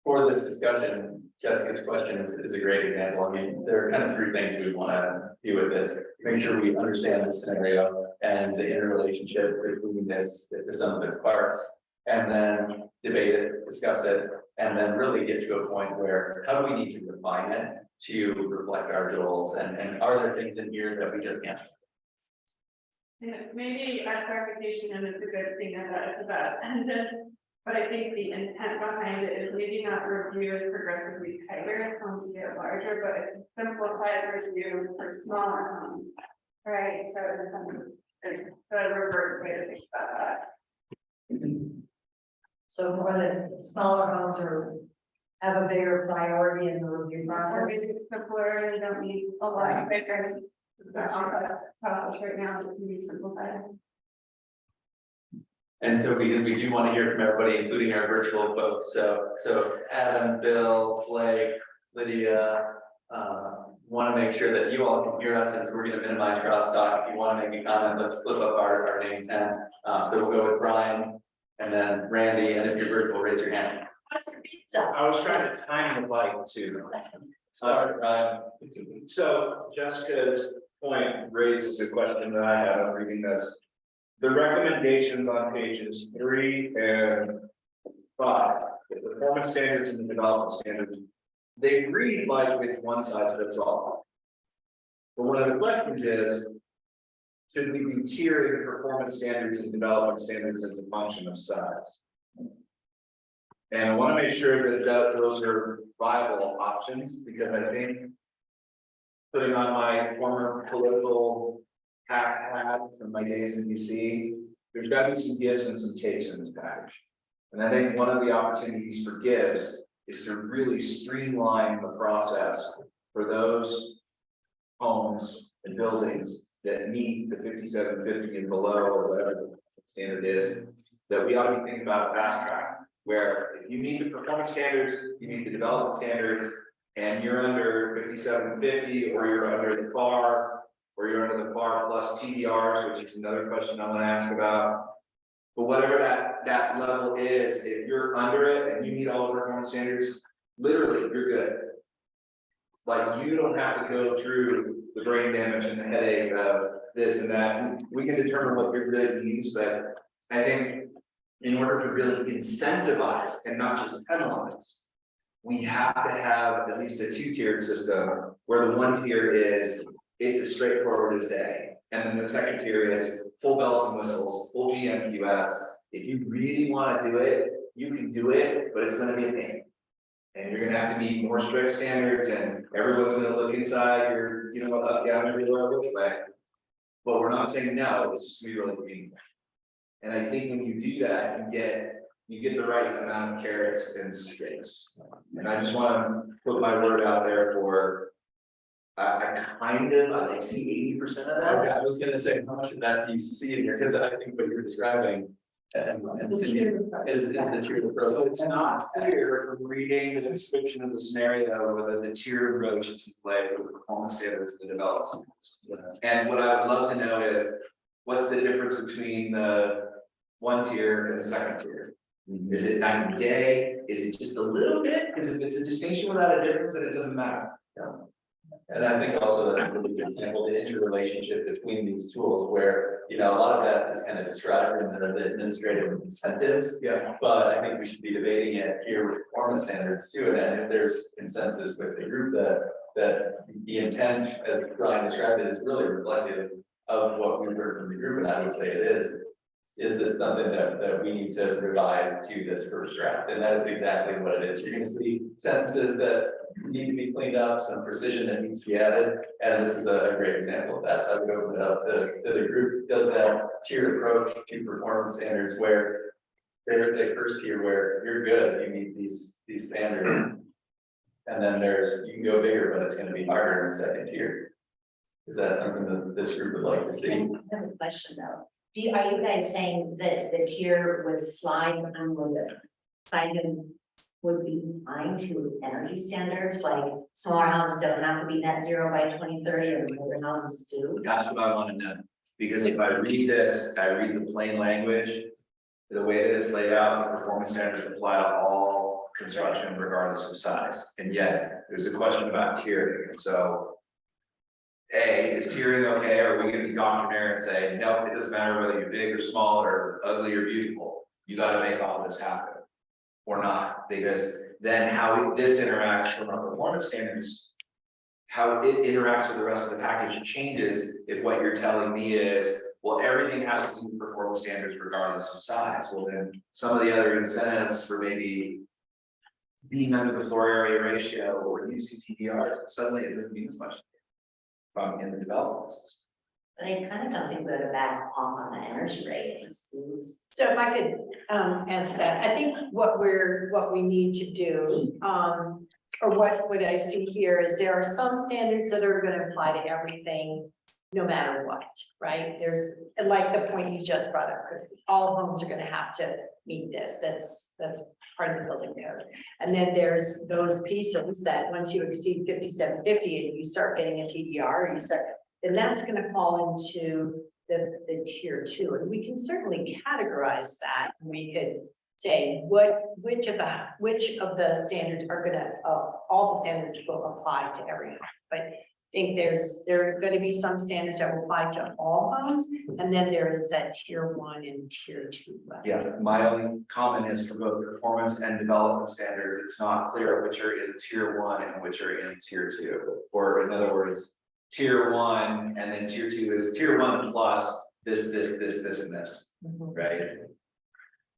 for this discussion, Jessica's question is a great example. I mean, there are kind of three things we want to do with this. Make sure we understand the scenario and the interrelationship between this, the sum of its parts, and then debate it, discuss it, and then really get to a point where how do we need to refine it to reflect our goals, and are there things in here that we just can't? Yeah, maybe a clarification, and it's a good thing about sentence. But I think the intent behind it is maybe not review is progressively tighter as homes get larger, but it's simplified review for smaller homes. Right, so it's the reverse way to think about that. So for the smaller homes are, have a bigger priority in the review Or process. maybe it's simpler, you don't need a lot of bigger. That's process right now, it can be simplified. And so we do want to hear from everybody, including our virtual folks. So Adam, Bill, Blake, Lydia, want to make sure that you all can hear us, since we're going to minimize crosstalk. If you want to make a comment, let's flip up our name 10. So we'll go with Brian and then Randy, and if you're virtual, raise your hand. I was trying to time the mic too. Sorry, Brian. So Jessica's point raises a question that I had on reading this. The recommendations on pages 3 and 5, the performance standards and the development standards, they read like with one size fits all. But one of the questions is, should we be tiering performance standards and development standards as a function of size? And I want to make sure that those are viable options, because I think putting on my former political hat from my days in DC, there's got to be some gives and some takes in this package. And I think one of the opportunities for gives is to really streamline the process for those homes and buildings that meet the 5750 and below, or whatever the standard is, that we ought to be thinking about a fast track, where if you meet the performance standards, you meet the development standards, and you're under 5750, or you're under the FAR, or you're under the FAR plus TDRs, which is another question I want to ask about. But whatever that level is, if you're under it and you meet all the performance standards, literally, you're good. Like, you don't have to go through the brain damage and the headache of this and that. We can determine what your good means, but I think in order to really incentivize and not just penalize, we have to have at least a 2-tiered system, where the 1 tier is, it's as straightforward as day. And then the 2nd tier is full bells and whistles, full GMQS. If you really want to do it, you can do it, but it's going to be a pain. And you're going to have to meet more strict standards, and everyone's going to look inside your, up, down, everywhere, which way. But we're not saying no, it's just going to be really meaningful. And I think when you do that, you get the right amount of carrots and sticks. And I just want to put my word out there for, I see 80% of that. Okay, I was gonna say, how much of that do you see in here? Because I think what you're describing is the tiered approach. So it's not clear from reading the description of the scenario whether the tiered approach is in play for the performance standards and the development standards. And what I would love to know is, what's the difference between the 1 tier and the 2nd tier? Is it night and day? Is it just a little bit? Because if it's a distinction without a difference, then it doesn't matter. And I think also that's a really good example, the interrelationship between these tools, where, a lot of that is kind of described in the administrative incentives. Yeah. But I think we should be debating it here with performance standards too. And if there's consensus with the group that the intent, as Brian described it, is really reflective of what we heard from the group, and I would say it is this something that we need to revise to this first draft? And that is exactly what it is. You're going to see sentences that need to be cleaned up, some precision that needs to be added, and this is a great example of that. So I would open it up to the group. Does that tiered approach to performance standards, where there's a first tier where you're good if you meet these standards, and then you can go bigger, but it's going to be harder in the 2nd tier. Is that something that this group would like to see? I have a question though. Are you guys saying that the tier would slide on the side would be applying to energy standards, like smaller houses don't have to be net zero by 2030 or bigger houses do? That's what I want to know, because if I read this, I read the plain language, the way that it's laid out, the performance standards apply to all construction regardless of size. And yet there's a question about tiering. And so, A, is tiering okay? Or are we going to be doctrinaire and say, no, it doesn't matter whether you're big or small or ugly or beautiful, you got to make all this happen, or not? Because then how this interacts from a performance standards how it interacts with the rest of the package changes if what you're telling me is, well, everything has to meet performance standards regardless of size. Well, then some of the other incentives for maybe being under the floor area ratio or using TDRs, suddenly it doesn't mean as much in the development system. But I kind of don't think we're to back off on the energy ratings. So if I could answer that, I think what we need to do, or what I see here is there are some standards that are gonna apply to everything, no matter what, right? There's, like the point you just brought up, because all homes are gonna have to meet this, that's part of the building code. And then there's those pieces that once you exceed 5750 and you start getting a TDR, then that's gonna fall into the tier 2, and we can certainly categorize that. We could say which of the standards are gonna, all the standards will apply to every home. But I think there are gonna be some standards that will apply to all homes, and then there is that tier 1 and tier 2. Yeah, my only comment is for both performance and development standards, it's not clear which are in tier 1 and which are in tier 2. Or in other words, tier 1 and then tier 2 is tier 1 plus this, and this, right?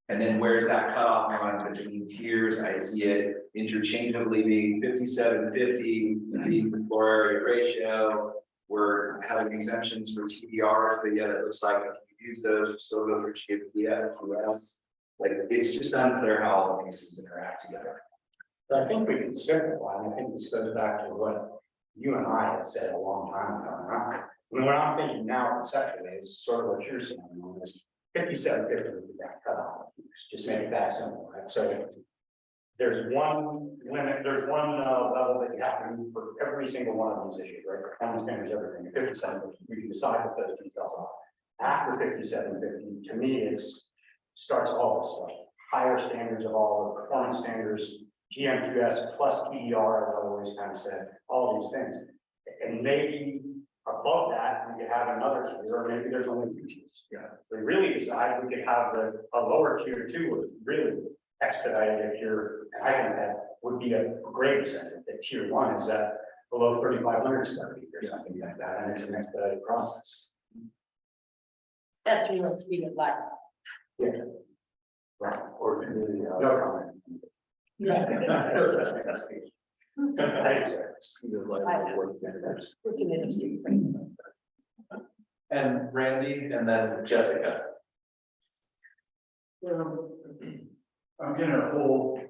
And then where's that cutoff line between tiers? I see it interchangeably being 5750, being the floor area ratio. We're having exemptions for TDRs, but yet it looks like if you use those, you still go through GFDF, QS. Like, it's just unclear how all the pieces interact together. But I think we can simplify, and I think this goes back to what you and I had said a long time ago. What I'm thinking now conceptually is sort of what you're saying, is 5750 would be that cutoff. Just make it that simple, right? So there's one limit, there's one level that you have to move for every single one of these issues, right? Performance standards, everything. 5750, we can decide what those details are. After 5750, to me, it's starts all this stuff. Higher standards of all the performance standards, GMQS plus TDR, as I always kind of said, all these things. And maybe above that, we could have another tier, or maybe there's only 2 tiers. Yeah. We really decide we could have a lower tier 2, which is really expedited if you're, and I think that would be a great incentive. That tier 1 is at below 3,500 square feet or something like that, and it's an expedited process. That's real speed of life. Yeah. Right. Or no comment. Yeah. It's an interesting thing. And Randy, and then Jessica. I'm gonna pull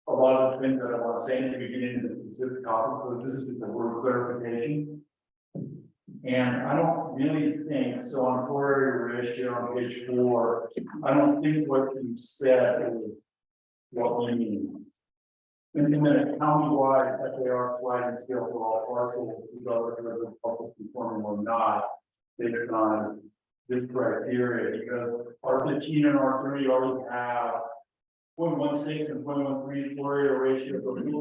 a lot of things that I want to say in the beginning of the specific topic, so this is just a word clarification. And I don't really think, so on floor area ratio on page 4, I don't think what you said is what we mean. Implement a countywide FAR sliding scale for all parcels, regardless of whether public conforming or not, based on this criteria, because R15 and R30 already have 0.16 and 0.13 floor area ratio for the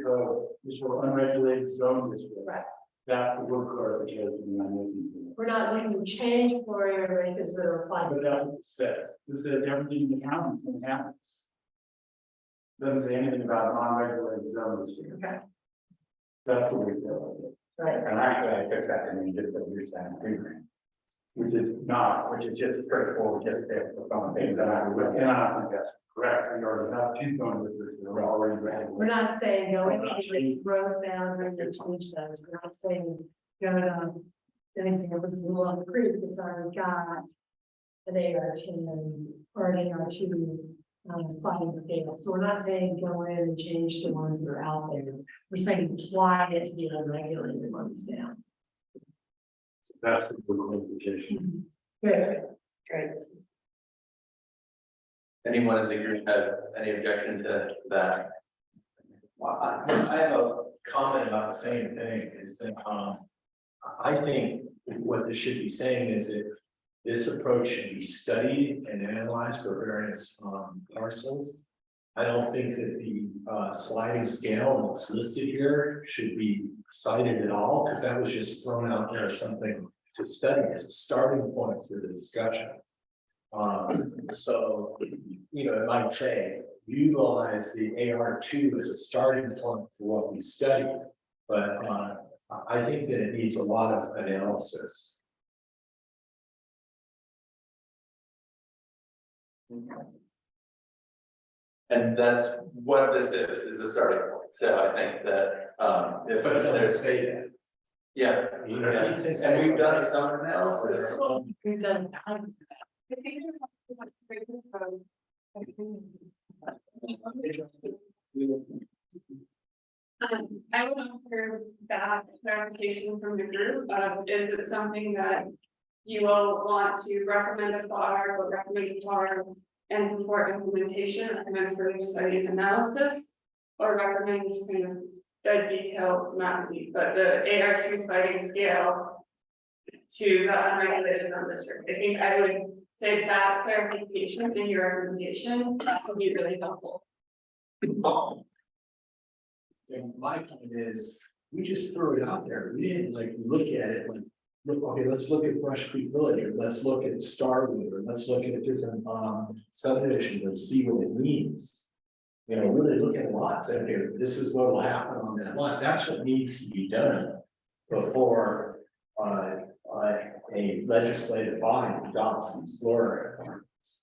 code, which are unregulated zone district. Right. That's the word clarification I'm looking for. We're not looking to change floor area ratios that are applied. But that's what it says. This says everything in the county is going to happen. Doesn't say anything about non-regulated zones. Okay. That's the way to go. Right. And actually, I took that and you just what you're saying, agreement. Which is not, Which is just straightforward, just there for some things that I would. and I think that's correct. We already have 2 zone districts that are already regulated. We're not saying go in and road boundaries or change those. We're not saying go to, an example, this is Long Creek, it's already got an AR2 or an AR2 sliding scale. So we're not saying go in and change the ones that are out there. We're saying apply it to the unregulated ones now. So that's the clarification. Good. Great. Anyone in the group have any objection to that? Well, I have a comment about the same thing, is that, I think what this should be saying is that this approach should be studied and analyzed for various, parcels. I don't think that the, sliding scale that's listed here should be cited at all, because that was just thrown out there as something to study as a starting point for the discussion. So, you know, it might say, utilize the AR2 as a starting point for what we studied. But I think that it needs a lot of analysis. And that's what this is a starting point. So I think that, if But it doesn't there's, say that. yeah, You know, yeah. these things- And we've done some analysis. We've done. I would offer that clarification from the group, is it something that you will want to recommend a FAR or recommend a FAR and before implementation, recommend further study and analysis? Or recommend kind of the detailed map, but the AR2 sliding scale to the unregulated non-district? I think I would say that clarification in your recommendation would be really helpful. And my point is, we just threw it out there. We didn't like look at it like, look, okay, let's look at Brush Creek Village, or let's look at Starwood, or let's look at a different subdivision and see what it means. You know, really look at lots, and okay, this is what will happen on that lot. That's what needs to be done before a legislative body adopts these floor requirements.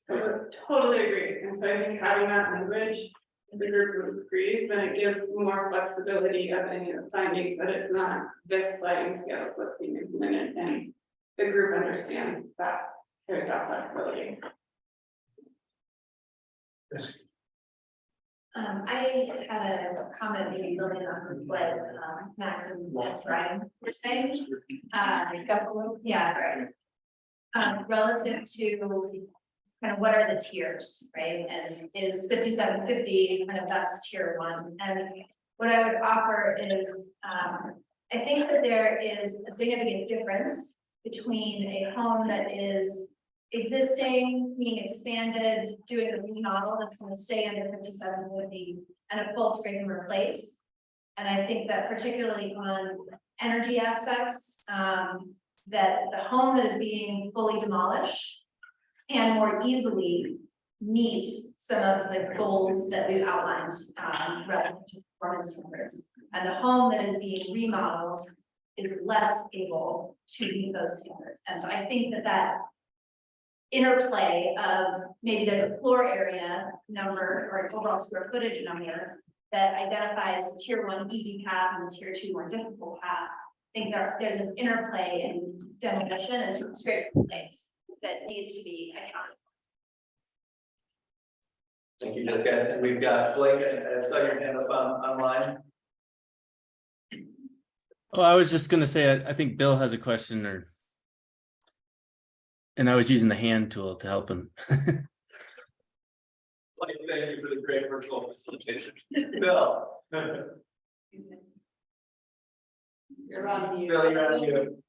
I would totally agree, and so I think having that language, if the group agrees, then it gives more flexibility of any of the findings, that it's not this sliding scale is what's being implemented, and the group understands that there's that flexibility. Yes. I had a comment maybe building on what Max and Brian were saying. Yeah, sorry. Relative to kind of what are the tiers, right? And is 5750 kind of that's tier 1? And what I would offer is I think that there is a significant difference between a home that is existing, being expanded, doing a remodel that's going to stay under 5750 and a full screen and replace. And I think that particularly on energy aspects, that the home that is being fully demolished can more easily meet some of the goals that we've outlined relative to performance standards. And the home that is being remodeled is less able to meet those standards. And so I think that that interplay of maybe there's a floor area number or an overall square footage number that identifies tier 1 easy path and tier 2 more difficult path. I think there's this interplay in demolition and straight place that needs to be accounted for. Thank you, Jessica. And we've got Blake, I saw your hand up online. Oh, I was just gonna say, I think Bill has a question and I was using the hand tool to help him. Blake, thank you for the great virtual facilitation. Bill. You're on mute. Bill, you're on mute.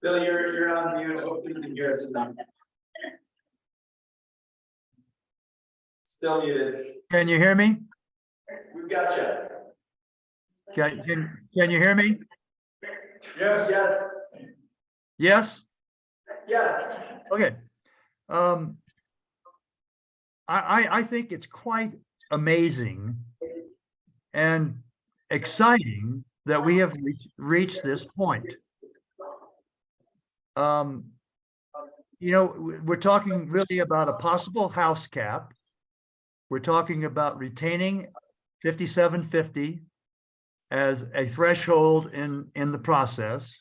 Bill, you're on mute. Hopefully you can hear us enough. Still muted. Can you hear me? We've got you. Can you hear me? Yes. Yes. Yes? Yes. Okay. I think it's quite amazing and exciting that we have reached this point. You know, we're talking really about a possible house cap. We're talking about retaining 5750 as a threshold in the process.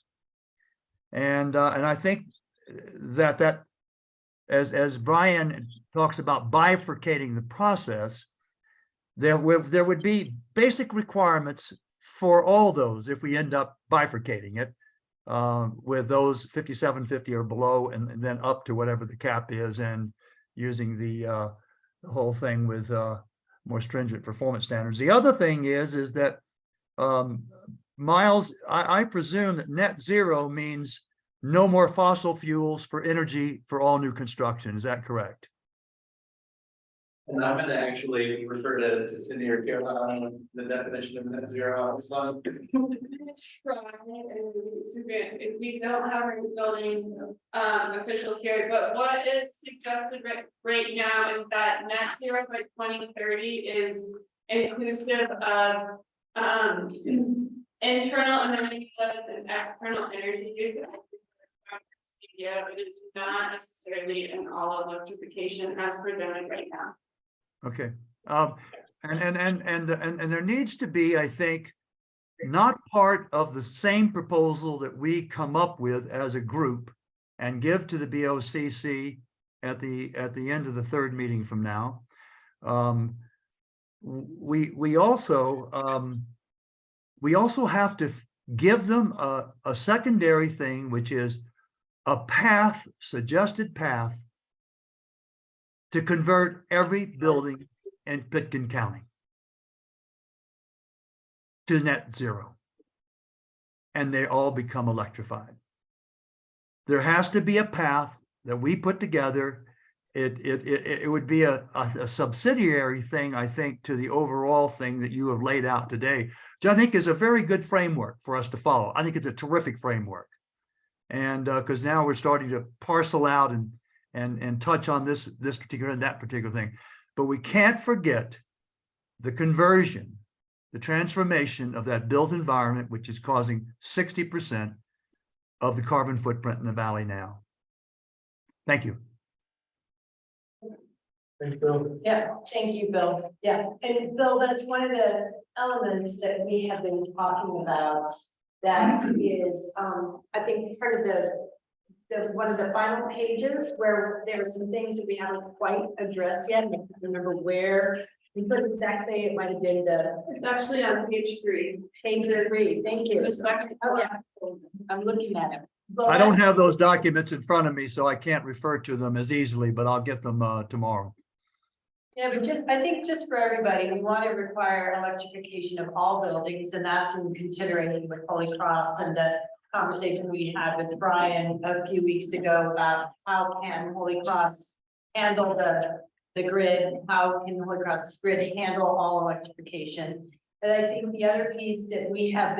And I think that as Brian talks about bifurcating the process, there would be basic requirements for all those if we end up bifurcating it with those 5750 or below and then up to whatever the cap is, and using the whole thing with more stringent performance standards. The other thing is that Miles, I presume that net zero means no more fossil fuels for energy for all new construction. Is that correct? And I'm gonna actually refer to Cindy or Caroline on the definition of net zero on this one. If we don't have our buildings official here, but what is suggested right now is that net zero by 2030 is inclusive of, internal amenity and external energy use. Yeah, but it's not necessarily an all electrification as presented right now. Okay, and there needs to be, I think, not part of the same proposal that we come up with as a group and give to the BOCC at the end of the third meeting from now. We also have to give them a secondary thing, which is a path, suggested path to convert every building in Pitkin County to net zero. And they all become electrified. There has to be a path that we put together. It would be a subsidiary thing, I think, to the overall thing that you have laid out today, which I think is a very good framework for us to follow. I think it's a terrific framework. And because now we're starting to parcel out and touch on this particular and that particular thing. But we can't forget the conversion, the transformation of that built environment, which is causing 60% of the carbon footprint in the valley now. Thank you. Thanks, Bill. Yeah, thank you, Bill. Yeah, and Bill, that's one of the elements that we have been talking about. That is, I think part of the one of the final pages where there are some things that we haven't quite addressed yet. I can't remember where we put exactly, it might have been It's actually on page 3. page 3, thank you. The second. Oh, yeah, I'm looking at it. I don't have those documents in front of me, so I can't refer to them as easily, but I'll get them tomorrow. Yeah, but I think just for everybody, we want to require electrification of all buildings, and that's in consideration with Holy Cross and the conversation we had with Brian a few weeks ago about how can Holy Cross handle the grid, how can Holy Cross grid handle all electrification. And I think the other piece that we have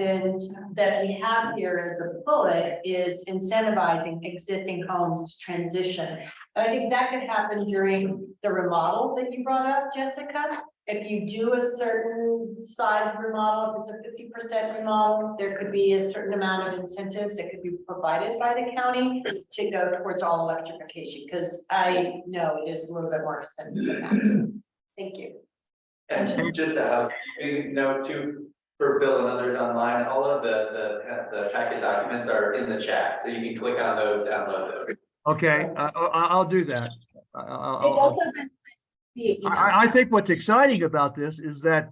here as a bullet is incentivizing existing homes to transition. And I think that could happen during the remodel that you brought up, Jessica. If you do a certain size remodel, if it's a 50% remodel, there could be a certain amount of incentives that could be provided by the county to go towards all electrification, because I know it is a little bit more expensive than that. Thank you. And just a housekeeping note too, for Bill and others online, all of the packet documents are in the chat, so you can click on those, download those. Okay, I'll do that. It's also been via email. I think what's exciting about this is that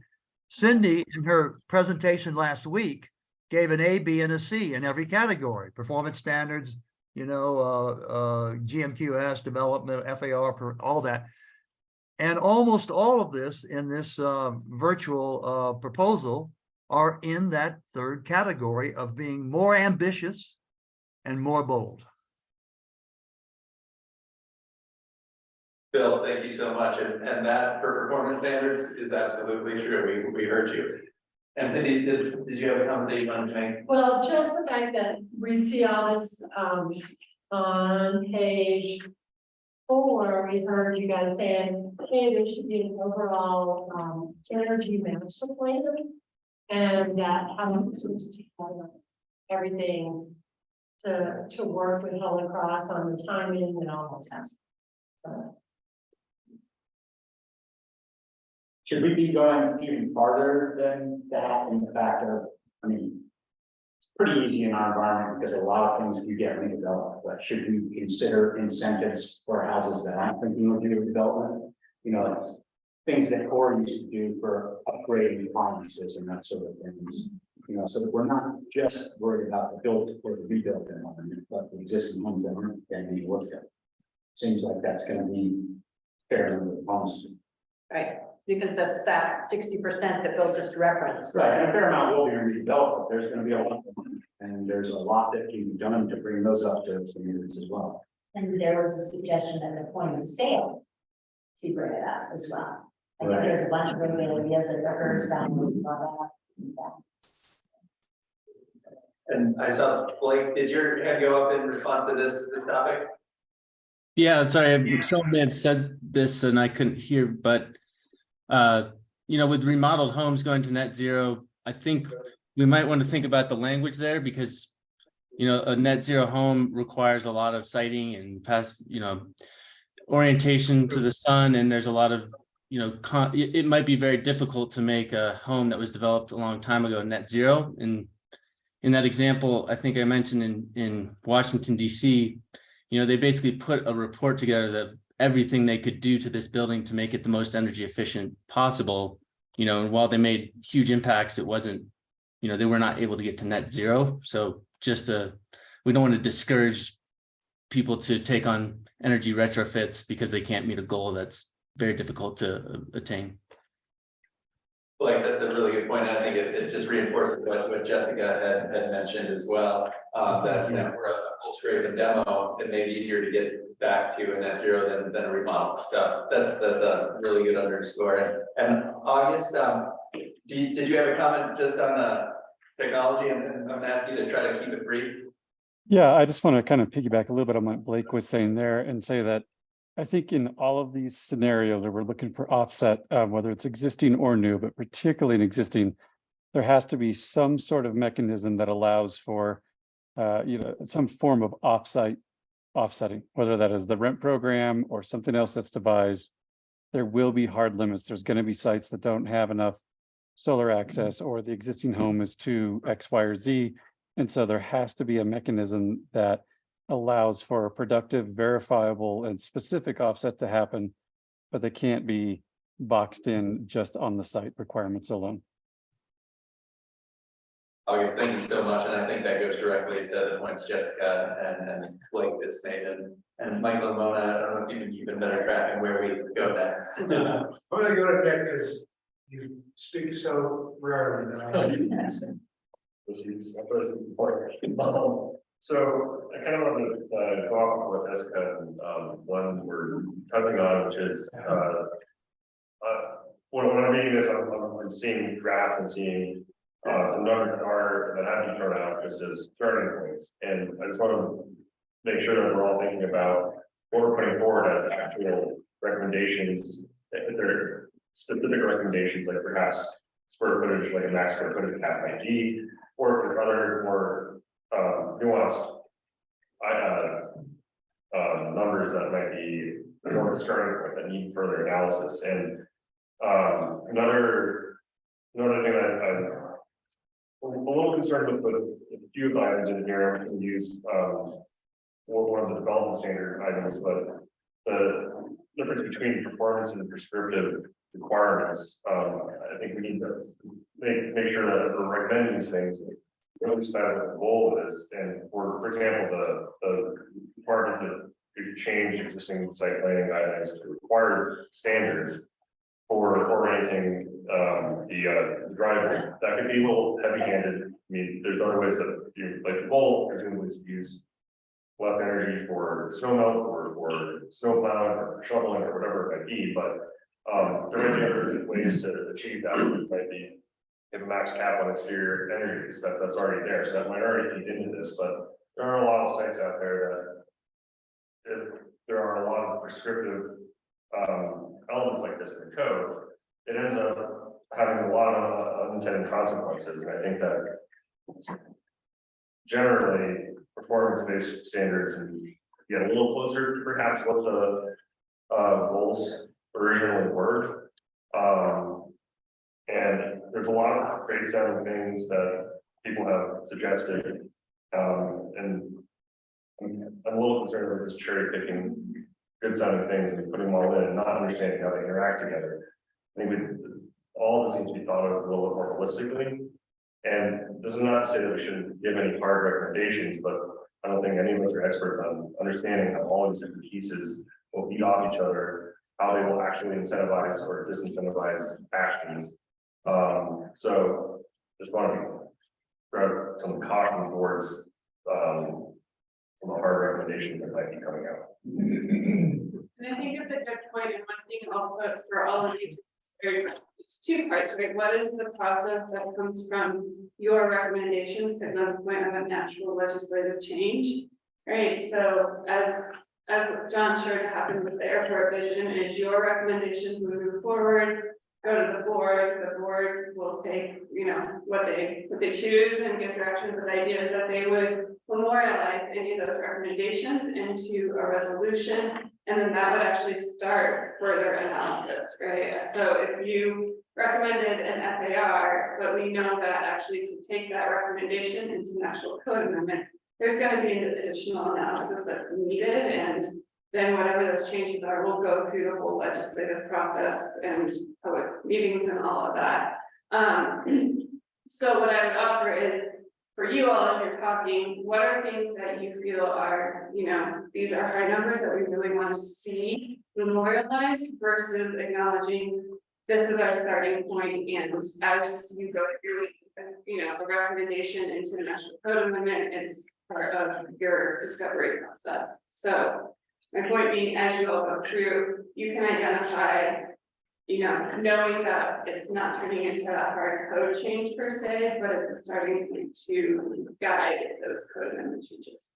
Cindy, in her presentation last week, gave an A, B, and a C in every category: performance standards, GMQS, development, FAR, all that. And almost all of this in this virtual proposal are in that third category of being more ambitious and more bold. Bill, thank you so much. And that for performance standards is absolutely true. We heard you. And Cindy, did you have a comment that you wanted to make? Well, just the fact that we see all this on page 4, we heard you guys saying, hey, there should be an overall energy master plan. And that has everything to work with Holy Cross on the timing and all of that. So, Should we be going even farther than that in the fact of, I mean, it's pretty easy in our environment because a lot of things we get redeveloped, but should we consider incentives for houses that aren't thinking of new development? It's things that Corey used to do for upgrading appliances and that sort of things. So that we're not just worried about the built or the rebuilt environment, but the existing homes that aren't getting any work done. Seems like that's gonna be fair to the homes. Right, because that's that 60% that Bill just referenced. Right, and a fair amount will be redeveloped, but there's gonna be a lot, and there's a lot that can be done to bring those up to communities as well. And there was a suggestion at the point of sale to bring it up as well. I think Right. there's a bunch of areas that are Hearst found. And I saw Blake, did your hand go up in response to this topic? Yeah, sorry, someone may have said this and I couldn't hear, but you know, with remodeled homes going to net zero, I think we might want to think about the language there because, you know, a net zero home requires a lot of sighting and orientation to the sun, and there's a lot of, you know, it might be very difficult to make a home that was developed a long time ago net zero. And in that example, I think I mentioned in Washington, D.C., you know, they basically put a report together that everything they could do to this building to make it the most energy efficient possible, you know, and while they made huge impacts, it wasn't, you know, they were not able to get to net zero. So we don't want to discourage people to take on energy retrofits because they can't meet a goal that's very difficult to attain. Like, that's a really good point. I think it just reinforces what Jessica had mentioned as well. That, you know, for a full scrape and demo, it may be easier to get back to a net zero than a remodel. So that's a really good underscore. And August, did you have a comment just on the technology? And I'm asking you to try to keep it brief. Yeah, I just want to kind of piggyback a little bit on what Blake was saying there and say that I think in all of these scenarios that we're looking for offset, whether it's existing or new, but particularly in existing, there has to be some sort of mechanism that allows for, you know, some form of offsetting, whether that is the rent program or something else that's devised. There will be hard limits. There's going to be sites that don't have enough solar access, or the existing home is too X, Y, or Z. And so there has to be a mechanism that allows for a productive, verifiable, and specific offset to happen, but they can't be boxed in just on the site requirements alone. August, thank you so much. And I think that goes directly to the points Jessica and Blake just made. And Michael and Mona, I don't know if you can keep a better track of where we go next. I'm gonna go to Nick because you speak so rarely. This is important. So I kind of want to go off of what Jessica one we're touching on, which is when I'm reading this, I'm seeing graph and seeing the numbers that have to turn out just as starting points. And I just want to make sure that we're all thinking about what we're putting forward as actual recommendations, if they're specific recommendations, like perhaps square footage, like a max square footage cap ID, or if there's other more nuanced numbers that might be more of a starting point that need further analysis. And another thing that I'm a little concerned with a few of the items in here, I can use one of the development standard items, but the difference between performance and prescriptive requirements, I think we need to make sure that as we're recommending these things, we understand what the goal is. And for example, the requirement to change existing site planning guidelines to require standards for orienting the driveway, that could be a little heavy-handed. I mean, there's other ways that you, like the goal presumably is to use less energy for snow melt or snow plowing or shoveling or whatever it might be, but there might be other ways to achieve that. It might be have a max cap on exterior energy, so that's already there, so that might already feed into this. But there are a lot of sites out there that if there are a lot of prescriptive elements like this in the code, it ends up having a lot of unintended consequences. And I think that generally performance-based standards and get a little closer to perhaps what the goals originally were. And there's a lot of great sounding things that people have suggested. And I'm a little concerned with just cherry picking good sounding things and putting them all in and not understanding how they interact together. I think all of this needs to be thought of a little bit more holistically. And this is not to say that we shouldn't give any hard recommendations, but I don't think any of us are experts on understanding how all these different pieces will feed off each other, how they will actually incentivize or disincentivize actions. So just want to grab some caution towards some hard recommendations that might be coming out. And I think it's a good point, and one thing I'll put for all of you, it's two parts, right? What is the process that comes from your recommendations to the point of a natural legislative change, right? So as John shared happened with the airport vision, is your recommendation moving forward go to the board will take, you know, what they choose and give direction, but the idea is that they would memorialize any of those recommendations into a resolution, and then that would actually start further analysis, right? So if you recommended an FAR, but we know that actually to take that recommendation into an actual code amendment, there's gonna be an additional analysis that's needed, and then whatever those changes are, will go through the whole legislative process and public meetings and all of that. So what I would offer is, for you all, as you're talking, what are things that you feel are, you know, these are hard numbers that we really want to see memorialized versus acknowledging this is our starting point, and as you go through, you know, the recommendation into an actual code amendment, it's part of your discovery process. So my point being, as you all go through, you can identify, you know, knowing that it's not turning into a hard code change per se, but it's a starting point to guide those code amendment changes.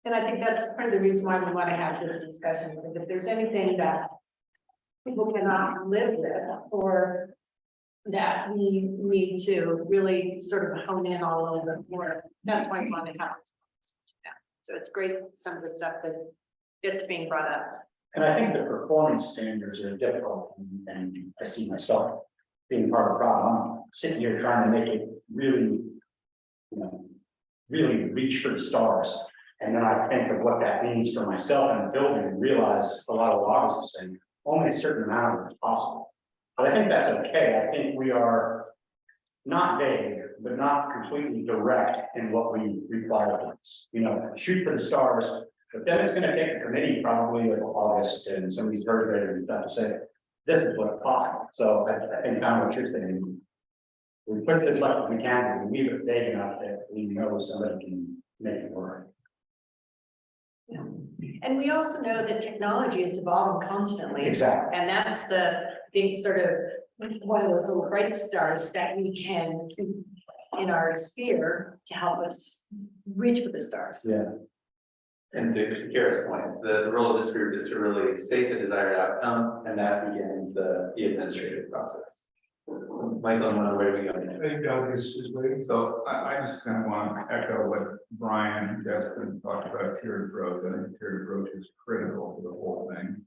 And I think that's part of the reason why we want to have this discussion, because if there's anything that people cannot live with, or that we need to really sort of hone in all over more, that's why we want to have this conversation now. So it's great, some of the stuff that it's being brought up. And I think the performance standards are difficult, and I see myself being part of the problem. I'm sitting here trying to make it really, you know, really reach for the stars. And then I think of what that means for myself in the building and realize a lot of laws are saying only a certain amount of it is possible. But I think that's okay. I think we are not vague, but not completely direct in what we require of us. You know, shoot for the stars, but then it's gonna take a committee probably of August and somebody's very ready and stuff to say, this is what's possible. So I think kind of what you're saying. We put it as much as we can, and we leave it vague enough that we know somebody can make it work. And we also know that technology is evolving constantly. Exactly. And that's the big sort of one of those little bright stars that we can keep in our sphere to help us reach for the stars. Yeah. And to Kara's point, the role of this group is to really state the desired outcome, and that begins the administrative process. Michael, where are we going? I think Doug is waiting. So I just kind of want to echo what Brian and Justin talked about tiered approach. I think tiered approach is critical to the whole thing.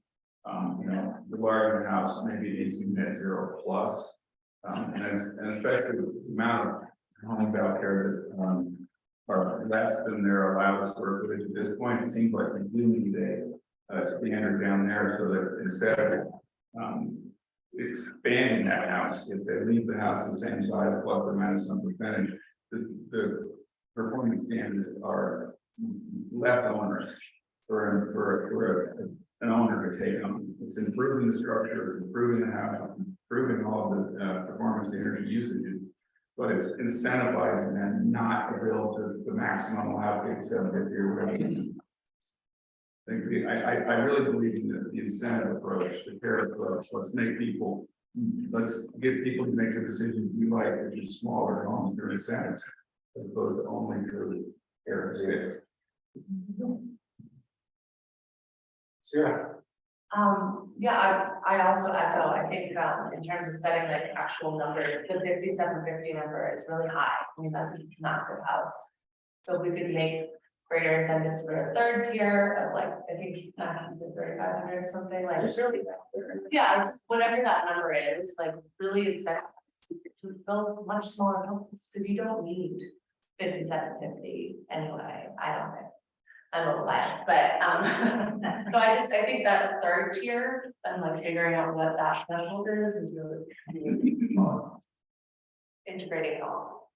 You know, the larger the house, maybe it needs to be net zero plus. And especially the amount of homes out there that are less than their allowed square footage at this point. It seems like we do need a standard down there so that instead of expanding that house, if they leave the house the same size plus or minus some percentage, the performance standards are less onerous for an owner to take on. It's improving the structure, it's improving the house, improving all of the performance energy usages, but it's incentivizing them not to build to the maximum allowed 750 or whatever. I really believe in the incentive approach, the fair approach. Let's get people to make the decisions we like, which is smaller homes through incentives, as opposed to only through fair sales. Sarah. Yeah, I also echo, I think, in terms of setting like actual numbers, the 5750 number is really high. I mean, that's a massive house. So if we could make greater incentives for a third tier of like, I think max is 3,500 or something like. Yeah, just whatever that number is, like really incentivize to build much smaller homes, because you don't need 5750 anyway. I don't think. I'm a little biased, but so I think that third tier and like figuring out what that threshold is really integrating it all.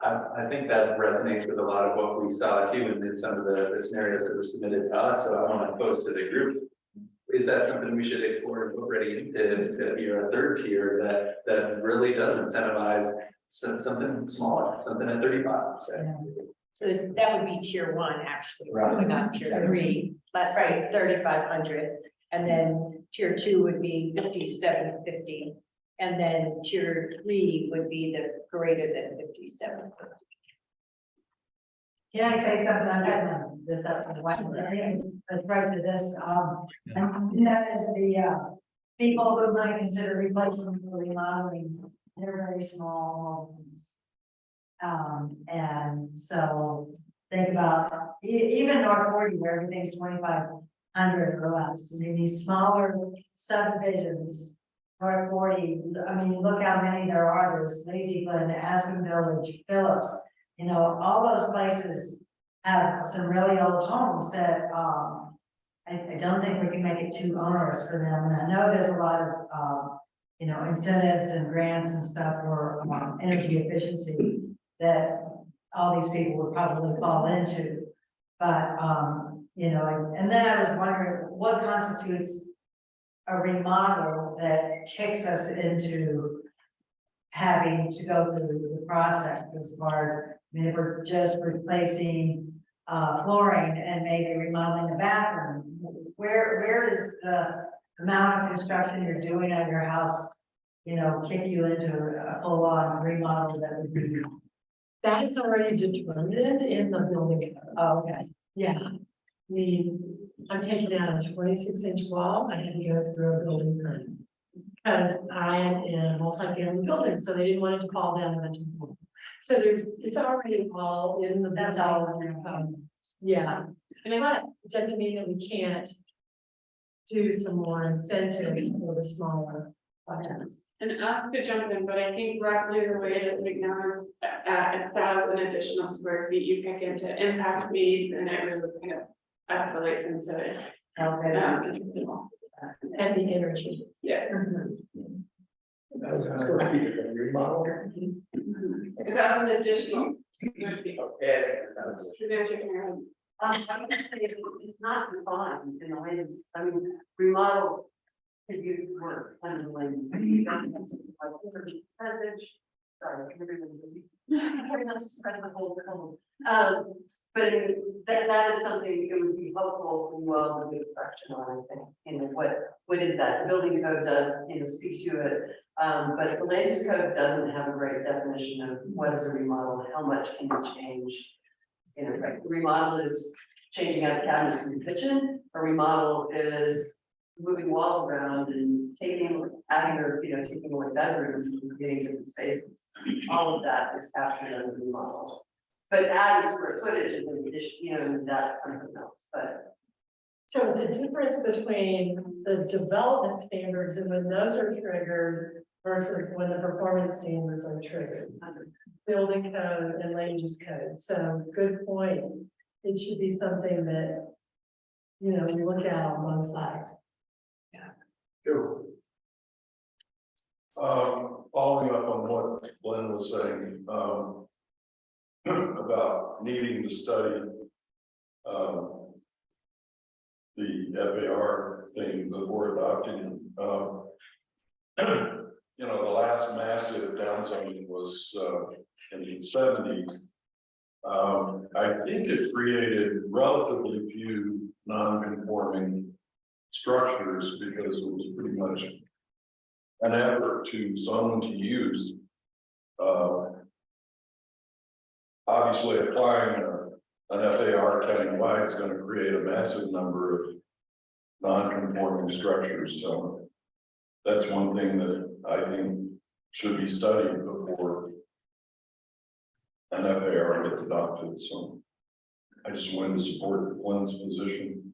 I think that resonates with a lot of what we saw too in some of the scenarios that were submitted to us. So I want to pose to the group. Is that something we should explore and put ready into your third tier that really does incentivize something smaller, something at 35%? So that would be tier one, actually, Right. not tier three, less than 3,500. And then tier two would be 5750. And then tier three would be the greater than 5750. Can I say something on that? This up in Washington, but right to this, and that is the, people who might consider replacement or remodeling, they're very small homes. And so think about, even North 40, where everything's 2,500 or less, I mean, these smaller subdivisions. North 40, I mean, look how many there are, there's Lazy Glen, Aspen Village, Phillips, you know, all those places have some really old homes that, I don't think we can make it too onerous for them, and I know there's a lot of, you know, incentives and grants and stuff for, energy efficiency that all these people would probably fall into, but, you know, and then I was wondering, what constitutes a remodel that kicks us into having to go through the process as far as, I mean, if we're just replacing flooring and maybe remodeling the bathroom, where does the amount of construction you're doing on your house, you know, kick you into a full-on remodel that would be? That is already determined in the building code. Oh, okay, yeah. I'm taking down a 26-inch wall, I had to go through a building permit. Because I am in a multi-family building, so they didn't want it to fall down eventually. So it's already all in the, that's all in there. Yeah, but it doesn't mean that we can't do some more incentives for the smaller projects. And ask to jump in, but I think roughly the way that right now is at 1,000 additional square feet, you kick into impact fees and it really kind of escalates into it. Okay. And the energy. Yeah. Remodel. 1,000 additional. It's not defined in the latest, I mean, remodel could use the word under the latest. Sorry, but that is something it would be helpful for you all to get traction on, I think, you know, what is that? The building code does, you know, speak to it. But the land use code doesn't have a great definition of what is a remodel, how much can you change. You know, right, remodel is changing out the cabinets in the kitchen, a remodel is moving walls around and adding or, you know, taking away bedrooms and creating different spaces. All of that is captured under the remodel. But adding square footage is an addition, you know, that's something else, but. So it's a difference between the development standards and when those are triggered versus when the performance standards are triggered. Building code and land use code, so good point. It should be something that, you know, you look at on both sides. Sure. Following up on what Glenn was saying, about needing to study, the FAR thing before adopting, you know, the last massive downzoning was, in the 70s. I think it created relatively few non-conforming structures because it was pretty much an effort to zone to use. Obviously applying an FAR countywide is going to create a massive number of non-conforming structures. So that's one thing that I think should be studied before an FAR gets adopted. So I just wanted to support Glenn's position.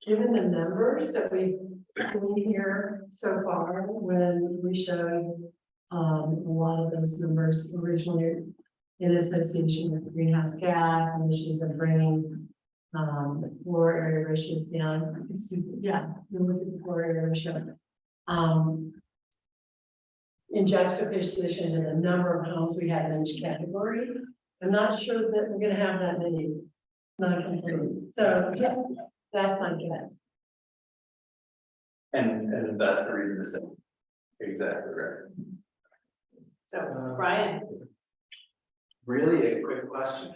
Given the numbers that we've seen here so far, when we showed a lot of those numbers originally in association with greenhouse gas emissions and bringing floor area ratios down, excuse me, yeah, we looked at the floor area ratio. In juxtaposition to the number of homes we have in each category, I'm not sure that we're gonna have that many non-conforming. So just, that's my guess. And that's the reason to say. Exactly right. So, Brian, Really a quick question.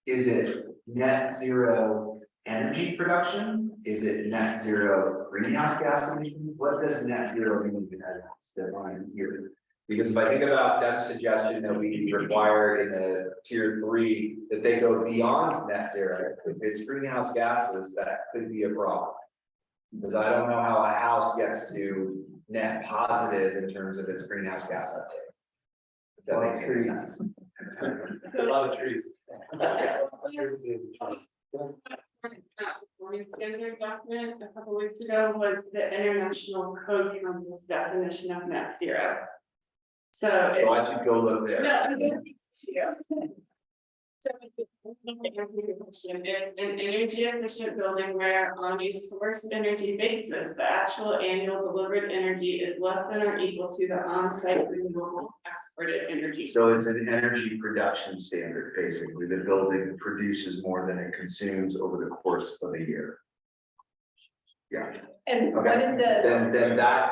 Is it net zero energy production? Is it net zero greenhouse gas emissions? What does net zero mean as defined here? Because if I think about Deb's suggestion that we require in the tier 3, that they go beyond net zero, if it's greenhouse gases, that could be a problem. Because I don't know how a house gets to net positive in terms of its greenhouse gas uptake. If that makes any sense. A lot of trees. Performance standard document a couple weeks ago was the International Code Council's definition of net zero. So. So I should go look there. No, I'm gonna read it to you. So it's an energy efficient building where on a source energy basis, the actual annual delivered energy is less than or equal to the on-site renewable exported energy. So it's an energy production standard, basically. The building produces more than it consumes over the course of a year. Yeah. And what Okay. in the,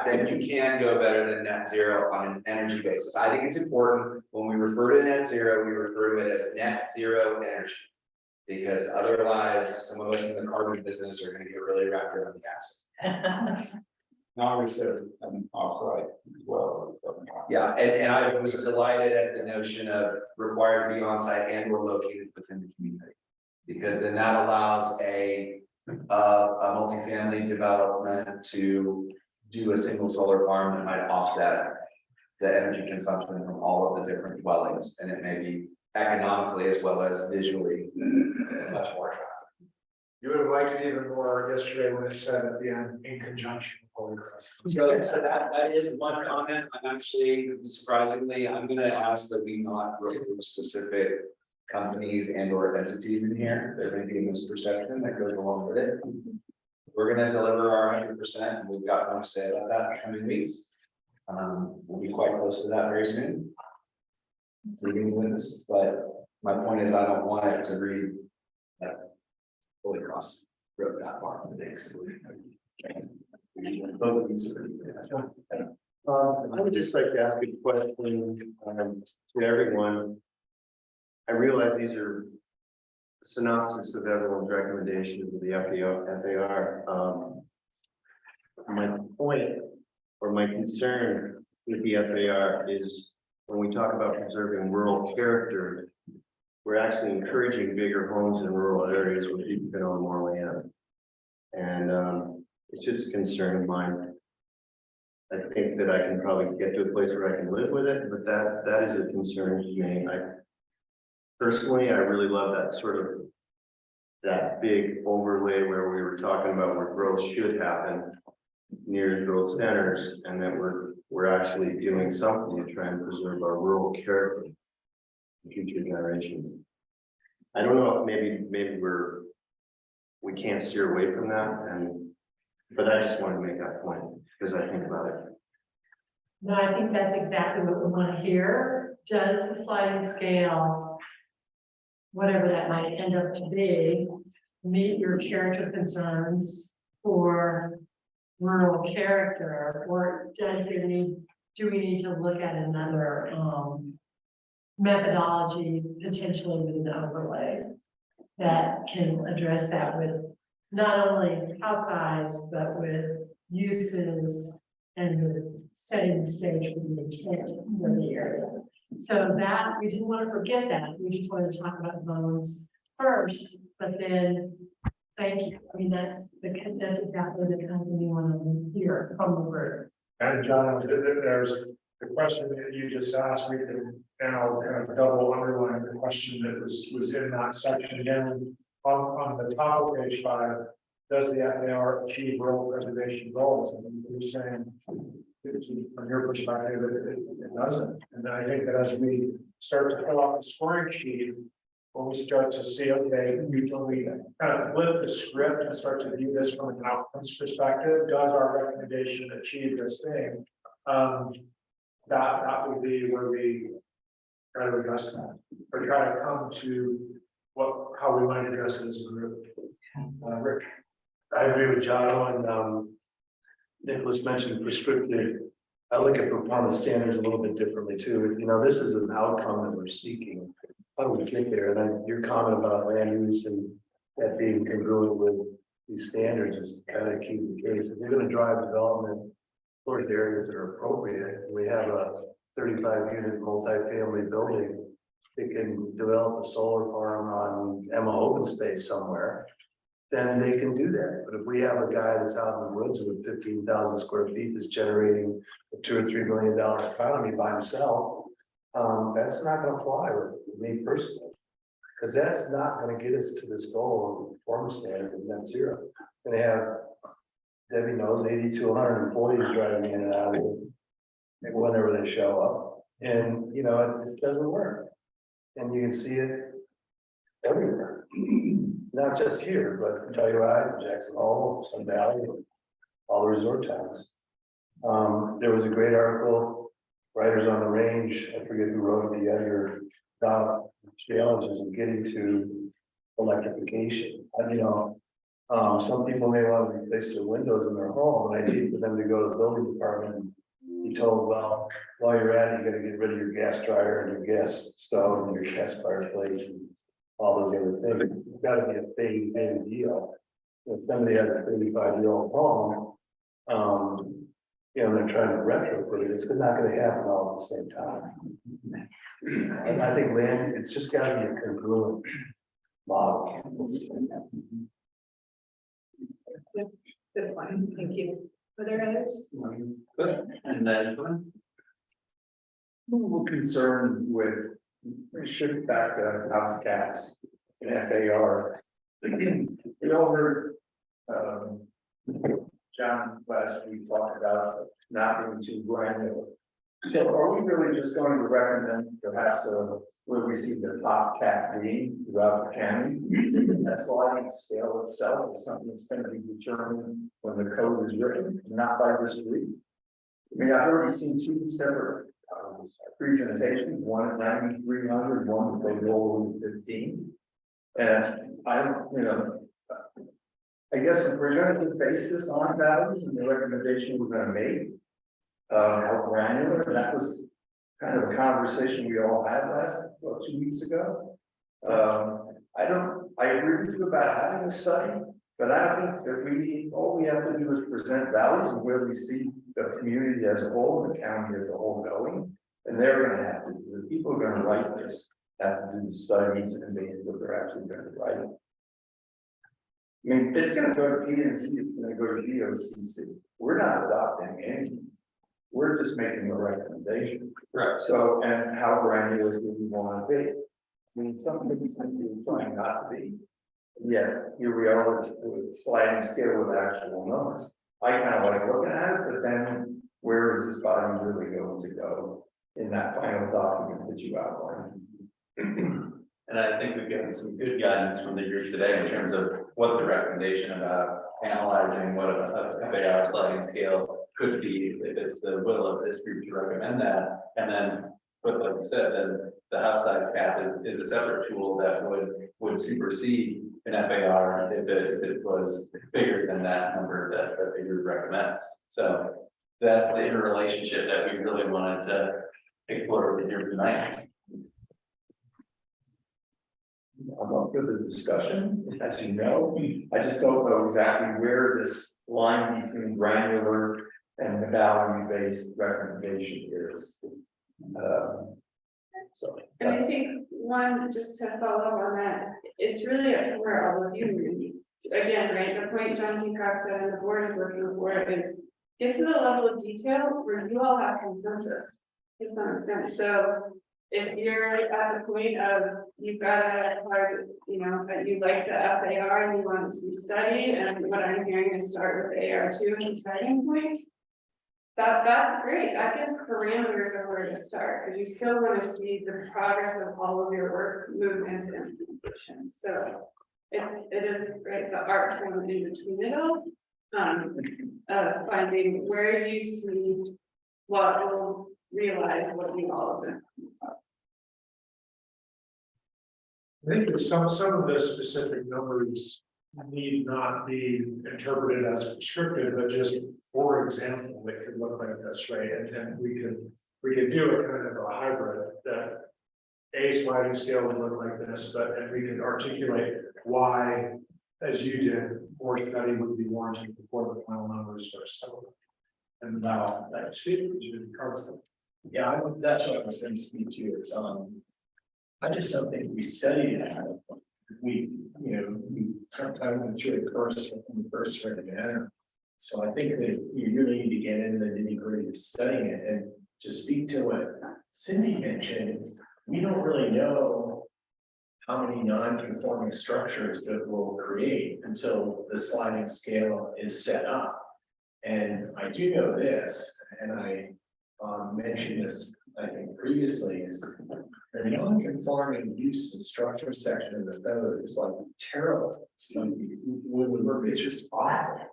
Then you can go better than net zero on an energy basis. I think it's important when we refer to net zero, we refer to it as net zero energy. Because otherwise, some of us in the carbon business are gonna get really wrapped around the axle. Now we said, offsite as well. Yeah, and I was delighted at the notion of required to be on site and or located within the community. Because then that allows a multifamily development to do a single solar farm that might offset the energy consumption from all of the different dwellings, and it may be economically as well as visually much more attractive. You would have liked it even more yesterday when it said at the end, in conjunction with Holy Cross. So that is one comment. I'm actually surprisingly, I'm gonna ask that we not refer to specific companies and or entities in here. There may be a misperception that goes along with it. We're gonna deliver our 100%, and we've got more to say about that in the coming weeks. We'll be quite close to that very soon. Leaving with us, but my point is, I don't want it to read that Holy Cross wrote that part of the day. I would just like to ask a question to everyone. I realize these are synopsis of everyone's recommendations of the FAR. My point or my concern with the FAR is when we talk about preserving rural character, we're actually encouraging bigger homes in rural areas where people can own more land. And it's just a concern of mine. I think that I can probably get to a place where I can live with it, but that is a concern to me. Personally, I really love that sort of that big overlay where we were talking about where growth should happen near growth centers, and that we're actually doing something to try and preserve our rural character for future generations. I don't know if maybe we can't steer away from that, but I just want to make that point because I think about it. No, I think that's exactly what we want to hear. Does the sliding scale, whatever that might end up to be, meet your character concerns for rural character, or do we need to look at another methodology potentially with an overlay that can address that with not only house size, but with uses and with setting the stage for the intent of the area. So that, we didn't want to forget that. We just wanted to talk about bones first, but then, thank you. I mean, that's exactly the kind of thing we want to hear from the group. And John, there's the question that you just asked, we can now kind of double underline the question that was in that section again. On the top of page 5, does the FAR achieve rural preservation goals? And you're saying, from your perspective, it doesn't. And I think that as we start to fill out the scoring sheet, when we start to see, okay, we kind of flip the script and start to view this from an outcomes perspective, does our recommendation achieve this thing? That would be where we try to address that, or try to come to how we might address it as a group. Rick. I agree with John and Nicholas mentioned prescriptive. I look at performance standards a little bit differently too. You know, this is an outcome that we're seeking. How do we get there? And then your comment about land use and that being congruent with these standards is kind of key to the case. If you're going to drive development towards areas that are appropriate, we have a 35 unit multifamily building, they can develop a solar farm on Emma open space somewhere, then they can do that. But if we have a guy that's out in the woods with 15,000 square feet that's generating a $2 or $3 million economy by himself, that's not gonna fly with me personally. Because that's not gonna get us to this goal of performance standard of net zero. And they have, Debbie knows, 80 to 100 employees driving in and out of it whenever they show up. And, you know, it just doesn't work. And you can see it everywhere, not just here, but Telluride, Jackson Hole, Sun Valley, all the resort towns. There was a great article, Writers on the Range, I forget who wrote it, the editor, about challenges of getting to electrification. And, you know, some people may want to replace their windows in their home, and I hate for them to go to the building department and be told, well, while you're at it, you gotta get rid of your gas dryer and your gas stove and your gas fireplace and all those other things. It's gotta be a big deal. If somebody has a 35-year-old home, you know, they're trying to retrofit it, it's not gonna happen all at the same time. And I think land, it's just gotta be a congruent model. Good point, thank you. Are there others? Good, and then, I'm a little concerned with, we shift back to house cats and FAR. We all heard, John last week talk about not being too granular. So are we really just going to recommend perhaps where we see the top cat being throughout the county? That sliding scale itself is something that's going to be determined when the code is written, not by this week. I mean, I've already seen two separate presentations, one at 9,300, one with a goal of 15. And I don't, you know, I guess if we're going to base this on values and the recommendation we're going to make, how granular, that was kind of a conversation we all had last, 2 weeks ago. I agree with you about having a study, but I don't think that all we have to do is present values and where we see the community as a whole, the county as a whole going. And they're gonna have to, the people who are gonna write this, have to do the studies and see what they're actually gonna write. I mean, it's gonna go to PNC, it's gonna go to VOCC. We're not adopting anything. We're just making a recommendation. right, So, and how granular do we want to be? I mean, some things we're trying not to be. Yet, here we are with a sliding scale with actual numbers. I kind of like looking at it, but then where is this body really going to go in that final document that you outlined? and I think we've gotten some good guidance from the group today in terms of what the recommendation about analyzing what a FAR sliding scale could be, if it's the will of this group to recommend that, and then, but like you said, then the house size cap is a separate tool that would supersede an FAR if it was bigger than that number that the group recommends. So that's the interrelationship that we really wanted to explore with you tonight. I'm up for the discussion, as you know, I just don't know exactly where this line between granular and the value-based recommendation is. So. And I think one, just to follow up on that, it's really up to where all of you really, again, right, the point John Hancock said and the board is looking for is get to the level of detail where you all have consensus to some extent. So if you're at the point of you've got a hard, you know, that you like the FAR and you want it to be studied, and what I'm hearing is start with AR2 as a starting point. That's great. That gives parameters of where to start, because you still want to see the progress of all of your work move into implementation. So it is great, the art from in between it all, finding where you see what will realize what you all of them. I think that some of the specific numbers need not be interpreted as prescriptive, but just, for example, it could look like this, right? And then we could do a kind of a hybrid that a sliding scale would look like this, but and we could articulate why, as you did, more study would be warranted before the final numbers are settled. And now that's it, you cards. Yeah, that's what I was gonna speak to, is, I just don't think we studied it. We, we kind of went through it first in the first manner. So I think that you really need to get into the nitty gritty of studying it, and to speak to what Cindy mentioned, we don't really know how many non-conforming structures that we'll create until the sliding scale is set up. And I do know this, and I mentioned this, I think previously, is the non-conforming use and structure section of the code is like terrible. It's like, it's just awful.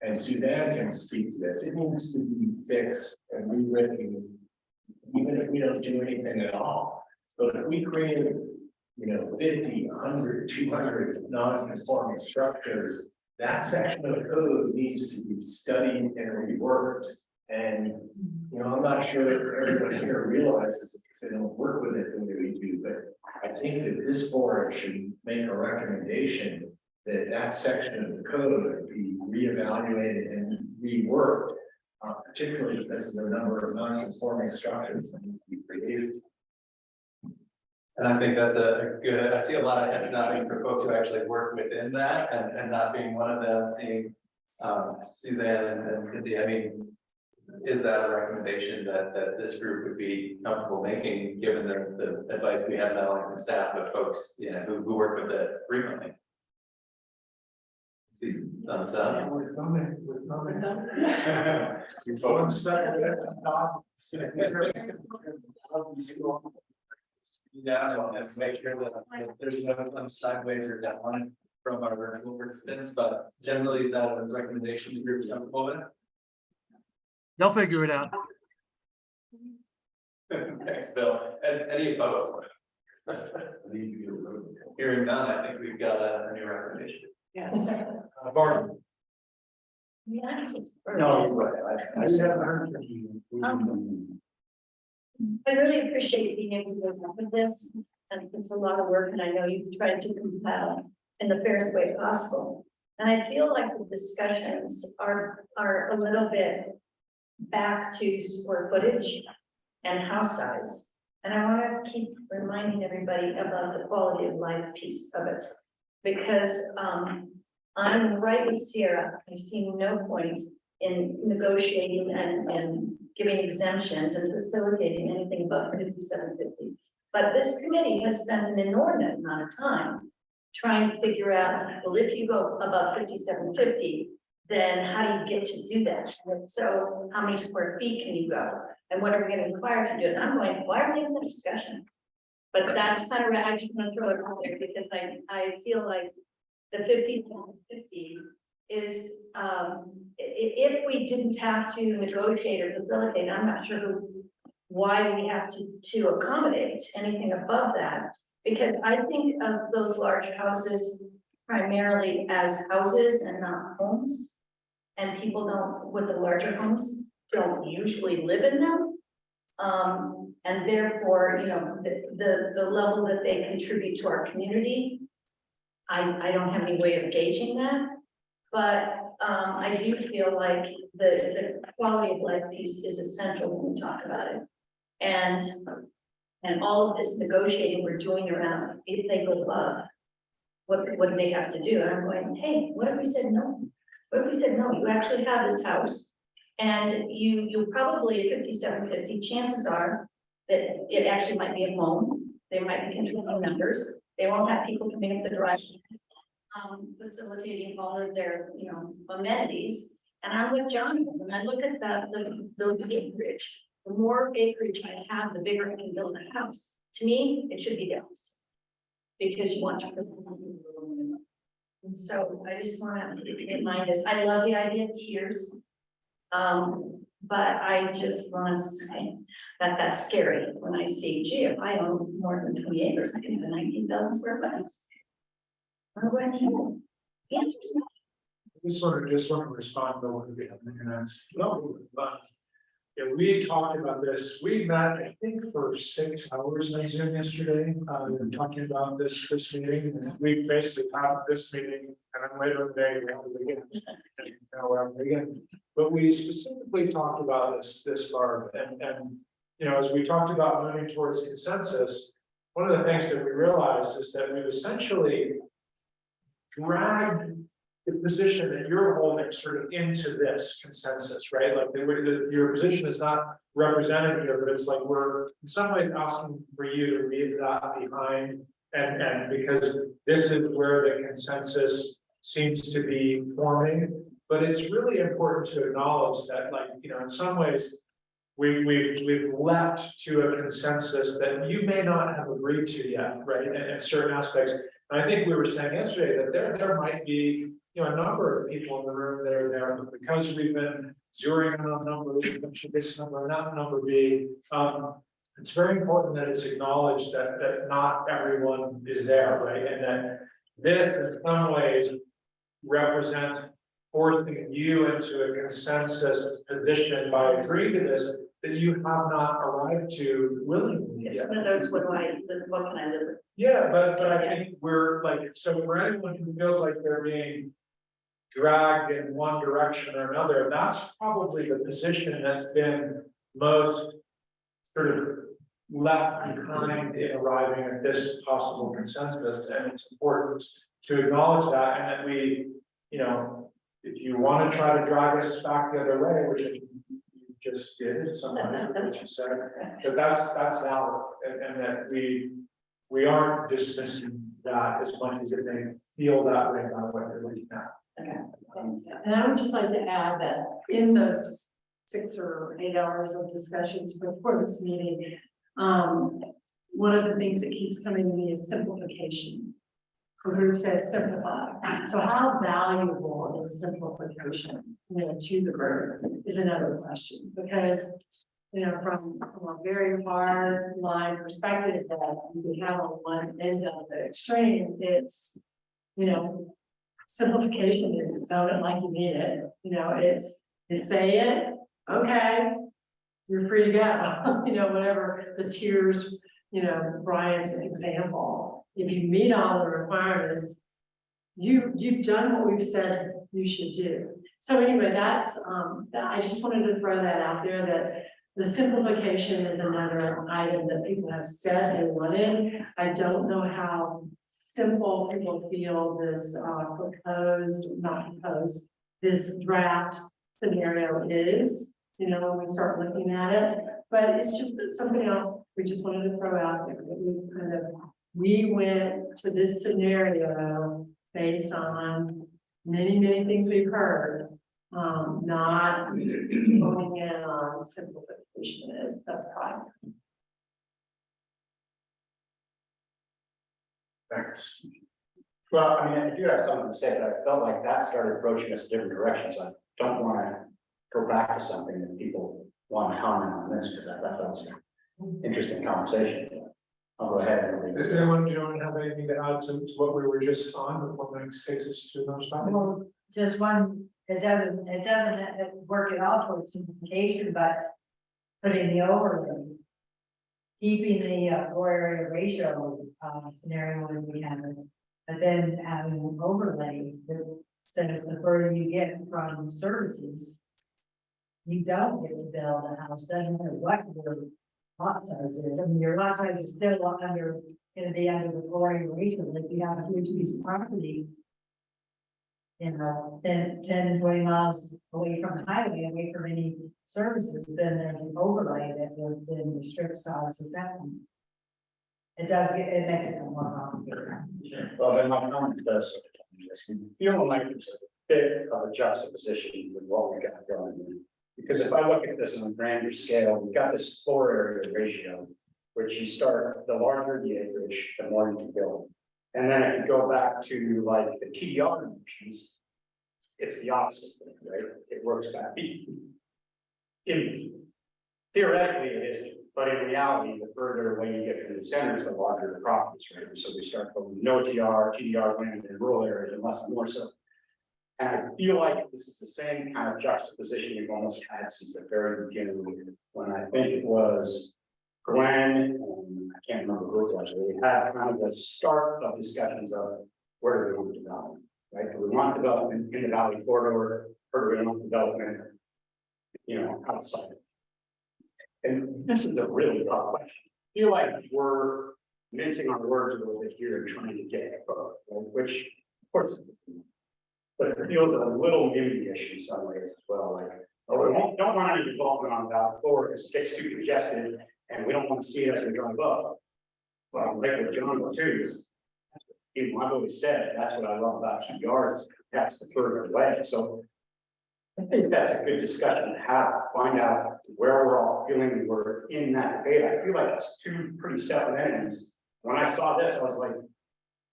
And Suzanne can speak to this. It needs to be fixed and rewritten, even if we don't do anything at all. But if we create, 50, 100, 200 non-conforming structures, that section of the code needs to be studied and reworked. And, I'm not sure everyone here realizes it because they don't work with it the way we do, but I think that this board should make a recommendation that that section of the code be reevaluated and reworked, particularly because of the number of non-conforming structures that need to be created. And I think that's a good, I see a lot of heads nodding for folks who actually work within that and not being one of them, seeing Suzanne and Cindy. I mean, is that a recommendation that this group would be comfortable making, given the advice we have not only from staff, but folks, who work with it frequently? See some thumbs up. One step. Yeah, let's make sure that there's no sideways or down from our virtual participants, but generally is that a recommendation the group is comfortable with? They'll figure it out. Thanks, Bill. And any opposed? Hearing none, I think we've got a new recommendation. Yes. Barney. No, I haven't heard from you. I really appreciate being able to go up with this, and it's a lot of work, and I know you've tried to compile in the fairest way possible. And I feel like the discussions are a little bit back to square footage and house size. And I want to keep reminding everybody about the quality of life piece of it. Because I'm right with Sierra. I see no point in negotiating and giving exemptions and facilitating anything above 5750. But this committee has spent an inordinate amount of time trying to figure out, well, if you go above 5750, then how do you get to do that? And so how many square feet can you go? And what are we going to require to do it? And I'm going, why are we having the discussion? But that's kind of, I just want to throw it out there because I feel like the 50 is, if we didn't have to negotiate or facilitate, I'm not sure why we have to accommodate anything above that. Because I think of those large houses primarily as houses and not homes. And people don't, with the larger homes, don't usually live in them. And therefore, the level that they contribute to our community, I don't have any way of gauging that. But I do feel like the quality of life piece is essential when we talk about it. And all of this negotiating we're doing around, if they go above, what do they have to do? And I'm going, hey, what if we said no? What if we said, no, you actually have this house and you'll probably at 5750, chances are that it actually might be a home. They might be controlling numbers. They won't have people coming up the driveway, facilitating all of their, amenities. And I'm with John, when I look at the acreage, the more acreage I have, the bigger I can build a house. To me, it should be the house. Because you want to. And so I just want to remind us, I love the idea of tiers. But I just want to say that that's scary when I see, gee, if I own more than 20 acres, I can have a 19,000 square foot house. I'm going to do. Just want to respond to what we have in the next. No, but yeah, we talked about this. We met, I think, for 6 hours on Zoom yesterday. We were talking about this meeting, and we basically had this meeting, and then later in the day we have it again. But we specifically talked about this Barb, and as we talked about moving towards consensus, one of the things that we realized is that we've essentially dragged the position that you're holding sort of into this consensus, right? Like your position is not represented here, but it's like we're in some ways asking for you to leave that behind. And because this is where the consensus seems to be forming, but it's really important to acknowledge that, like, in some ways, we've leapt to a consensus that you may not have agreed to yet, right? In certain aspects. And I think we were saying yesterday that there might be, a number of people in the room that are there, but because we've been zeroing in on numbers, should this number or that number be, it's very important that it's acknowledged that not everyone is there, right? And that this in some ways represents forcing you into a consensus position by agreeing to this that you have not arrived to willingly It's yet. one of those, what can I do? Yeah, but I think we're like, so for anyone who feels like they're being dragged in one direction or another, that's probably the position that's been most sort of left behind in arriving at this possible consensus. And it's important to acknowledge that, and that we, if you want to try to drag us back the other way, which you just did, somebody, what you said, but that's valid, and that we aren't dismissing that as much as it may feel that way about what you're looking at. And I would just like to add that in those 6 or 8 hours of discussions before this meeting, one of the things that keeps coming to me is simplification. The group says simplify. So how valuable is simplification, to the group is another question, because from a very hard line perspective that we have on one end of the extreme, it's simplification is sound it like you mean it, it's you say it, okay, you're free to go, whatever the tiers, Brian's example. If you meet all the requirements, you've done what we've said you should do. So anyway, that's I just wanted to throw that out there, that the simplification is another item that people have said they wanted. I don't know how simple people feel this this draft scenario is, when we start looking at it, but it's just something else we just wanted to throw out there, that we went to this scenario based on many things we've heard, not going in on simplification is the problem. Thanks. Well, I mean, I do have something to say, but I felt like that started approaching us different directions. I don't want to go back to something that people want to comment on this, because I thought that was an interesting conversation. I'll go ahead and. Does anyone, Joan, have anything to add to what we were just on before Max takes us to those topics? Well, just one, it doesn't work at all towards simplification, but putting the overlay, keeping the floor area ratio scenario when we have it, but then having an overlay that says the further you get from services, you don't get to build a house, doesn't matter what your lot size is. I mean, your lot size is still going to be under the floor area ratio. If you have a huge piece of property, 10, 20 miles away from the highway, away from any services, then there's an overlay that will then restrict size of that one. It makes it more complicated. Well, then my comment does, feel like it's a bit of a juxtaposition with what we got going on. Because if I look at this on a grander scale, we've got this floor area ratio, which you start, the larger the acreage, the more you can build. And then if you go back to like the TDR piece, it's the opposite, right? It works back. Theoretically, it is, but in reality, the further away you get from the centers, the larger the properties, right? So we start from no TDR land in rural areas, and less and more so. And I feel like this is the same kind of juxtaposition we've almost had since the very beginning, when I think it was Glenn, I can't remember who it was, we had kind of the start of discussions of where do we want development, right? Do we want development in the Valley corridor, or do we want development, outside? and this is a really tough question. I feel like we're mincing our words a little bit here and trying to get it, which, of course. But it feels a little NIMBY-ish in some ways as well, like, oh, we don't want any development on that floor because it gets too congested and we don't want to see it as we drive up. But I'm right with John too, is, I've always said, that's what I love about TDRs, that's the further away, so. I think that's a good discussion to have, find out where we're all feeling we're in that debate. I feel like it's two pretty separate entities. When I saw this, I was like,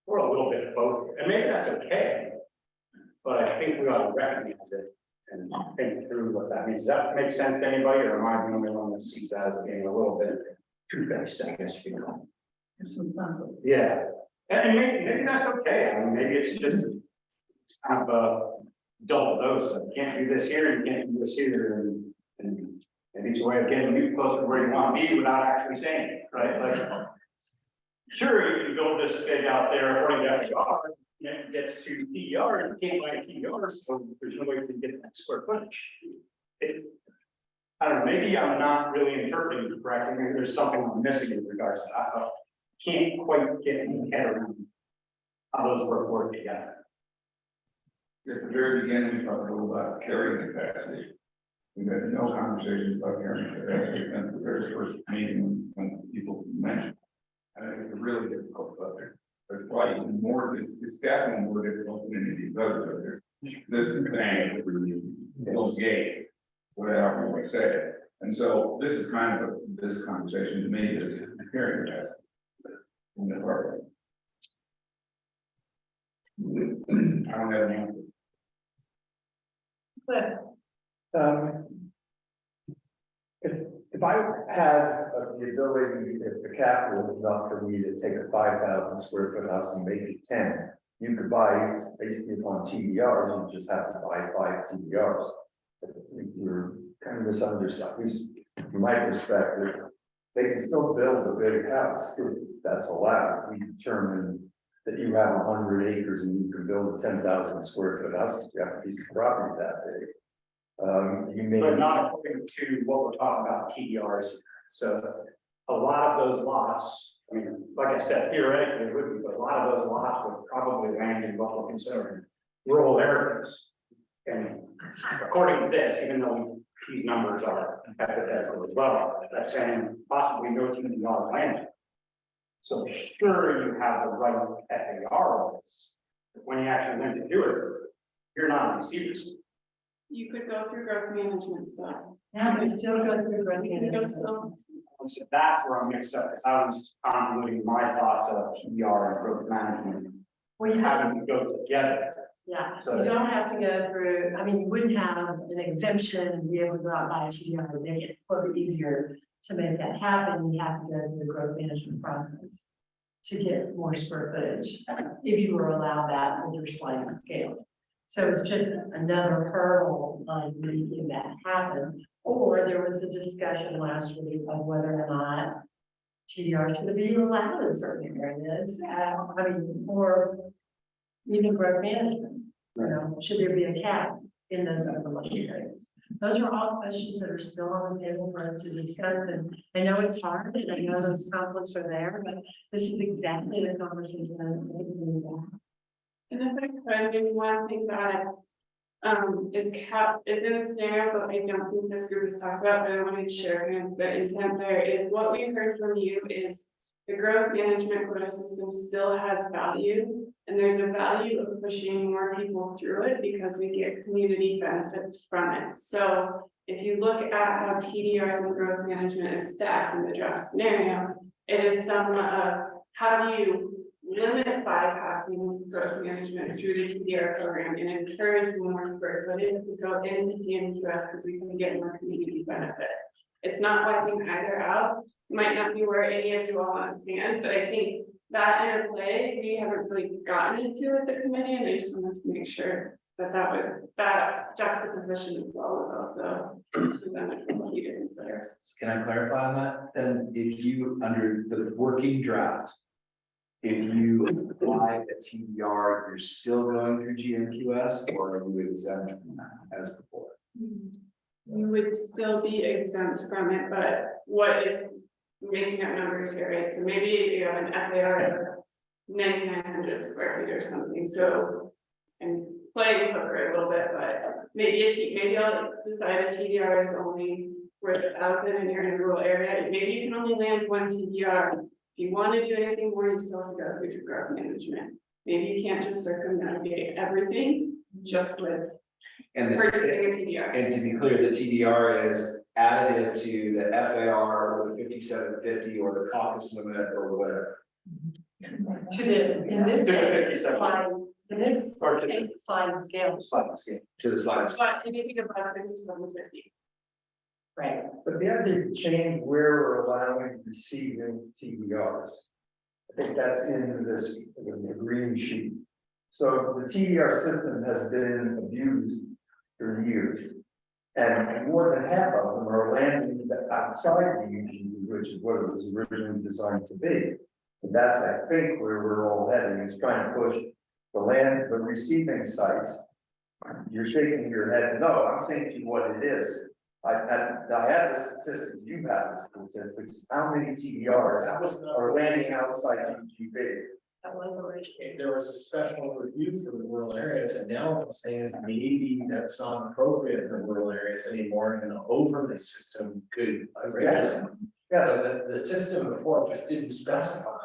we're a little bit of both, and maybe that's okay. But I think we ought to recognize it and think through what that means. Does that make sense to anybody, or am I the only one that sees that as being a little bit two-faced, I guess, you know? Yeah, and maybe that's okay. I mean, maybe it's just, it's kind of a double dose. You can't do this here, you can't do this here, and maybe it's a way of getting you closer to where you want to be without actually saying it, right? Like, sure, you can build this big out there according to FDR, and it gets to TDR, and you can't buy a TDR, so there's no way to get that square footage. I don't know, maybe I'm not really interpreting it correctly, maybe there's something I'm missing in regards to that. I can't quite get my head around how those work together. At the very beginning, we talked a little about carrying capacity. We've had no conversations about carrying capacity since the very first meeting when people mentioned. I think it's a really difficult subject. There's probably even more, it's definitely more difficult than any of these others. This is saying Bill's gate, whatever you want to say it. And so this is kind of this conversation to me is carrying capacity. In the part. I don't have an answer. If I had the ability, if the capital was enough for me to take a 5,000 square foot house and make it 10, you could buy basically on TDRs, you just have to buy 5 TDRs. You're kind of misunderstanding, at least from my perspective. They can still build a big house if that's allowed. We determine that you have 100 acres and you can build a 10,000 square foot house, you have a piece of property that big. You may. But not according to what we're talking about TDRs. So a lot of those lots, I mean, like I said, theoretically, it would be, but a lot of those lots would probably land in what we're considering rural areas. And according to this, even though these numbers are hypothetical as well, that's saying possibly no TDR land. So sure, you have the right FAR on this, but when you actually went to do it, you're not in receivers. You could go through growth management stuff. Yeah, but still go through growth You could go management. so. So that's where I'm mixed up, because I was convoluting my thoughts of TDR and growth management, We have, having to go together. yeah, So- you don't have to go through, I mean, you wouldn't have an exemption and be able to go out and buy a TDR and make it a little bit easier to make that happen. You have to go through the growth management process to get more square footage, if you were allowed that with your sliding scale. So it's just another hurdle on making that happen. Or there was a discussion last week of whether or not TDRs should be allowed in certain areas, I mean, or even growth management. You know, should there be a cap in those overlooking areas? Those are all questions that are still on the table for us to discuss, and I know it's hard, and I know those conflicts are there, but this is exactly the conversation that we want. And if I could, maybe one thing that is in the scenario, but I don't think this group has talked about, but I wanted to share kind of the intent there is what we heard from you is the growth management quota system still has value. And there's a value of pushing more people through it because we get community benefits from it. So if you look at how TDRs and growth management is stacked in the draft scenario, it is somewhat of how do you limit bypassing growth management through the TDR program and encourage more square footage to go into DMQF because we can get more community benefit. It's not wiping either out. Might not be where any of you all want to stand, but I think that interplay, we haven't really gotten into with the committee, and I just wanted to make sure that juxtaposition as well is also presented for you to consider. Can I clarify on that? Then if you, under the working draft, if you apply a TDR, you're still going through GMQS, or are you exempt from that as before? You would still be exempt from it, but what is making up numbers here, right? So maybe you have an FAR of 9,900 square feet or something, so. And playing poker a little bit, but maybe I'll decide a TDR is only worth 1,000 and you're in a rural area, maybe you can only land one TDR. If you want to do anything more, you still have to go through growth management. Maybe you can't just circumnavigate everything just with And purchasing a TDR. and to be clear, the TDR is additive to the FAR or the 5750 or the caucus limit or whatever. To the, in this case, in this case, it's sliding scale. Sliding scale. To the slides. But if you think about 5750. Right. But the other thing, change where we're allowing receiving TDRs. I think that's in this, the green sheet. So the TDR system has been abused for years. And more than half of them are landing outside the UGB, which is what it was originally designed to be. And that's, I think, where we're all heading, is trying to push the receiving sites. You're shaking your head, no, I'm saying to you what it is. I have the statistics, you have the statistics, how many TDRs are landing outside UGB? That was originally. There was a special review for the rural areas, and now what I'm saying is maybe that's not appropriate for rural areas anymore, and an overlay system could. Yes. So the system before just didn't specify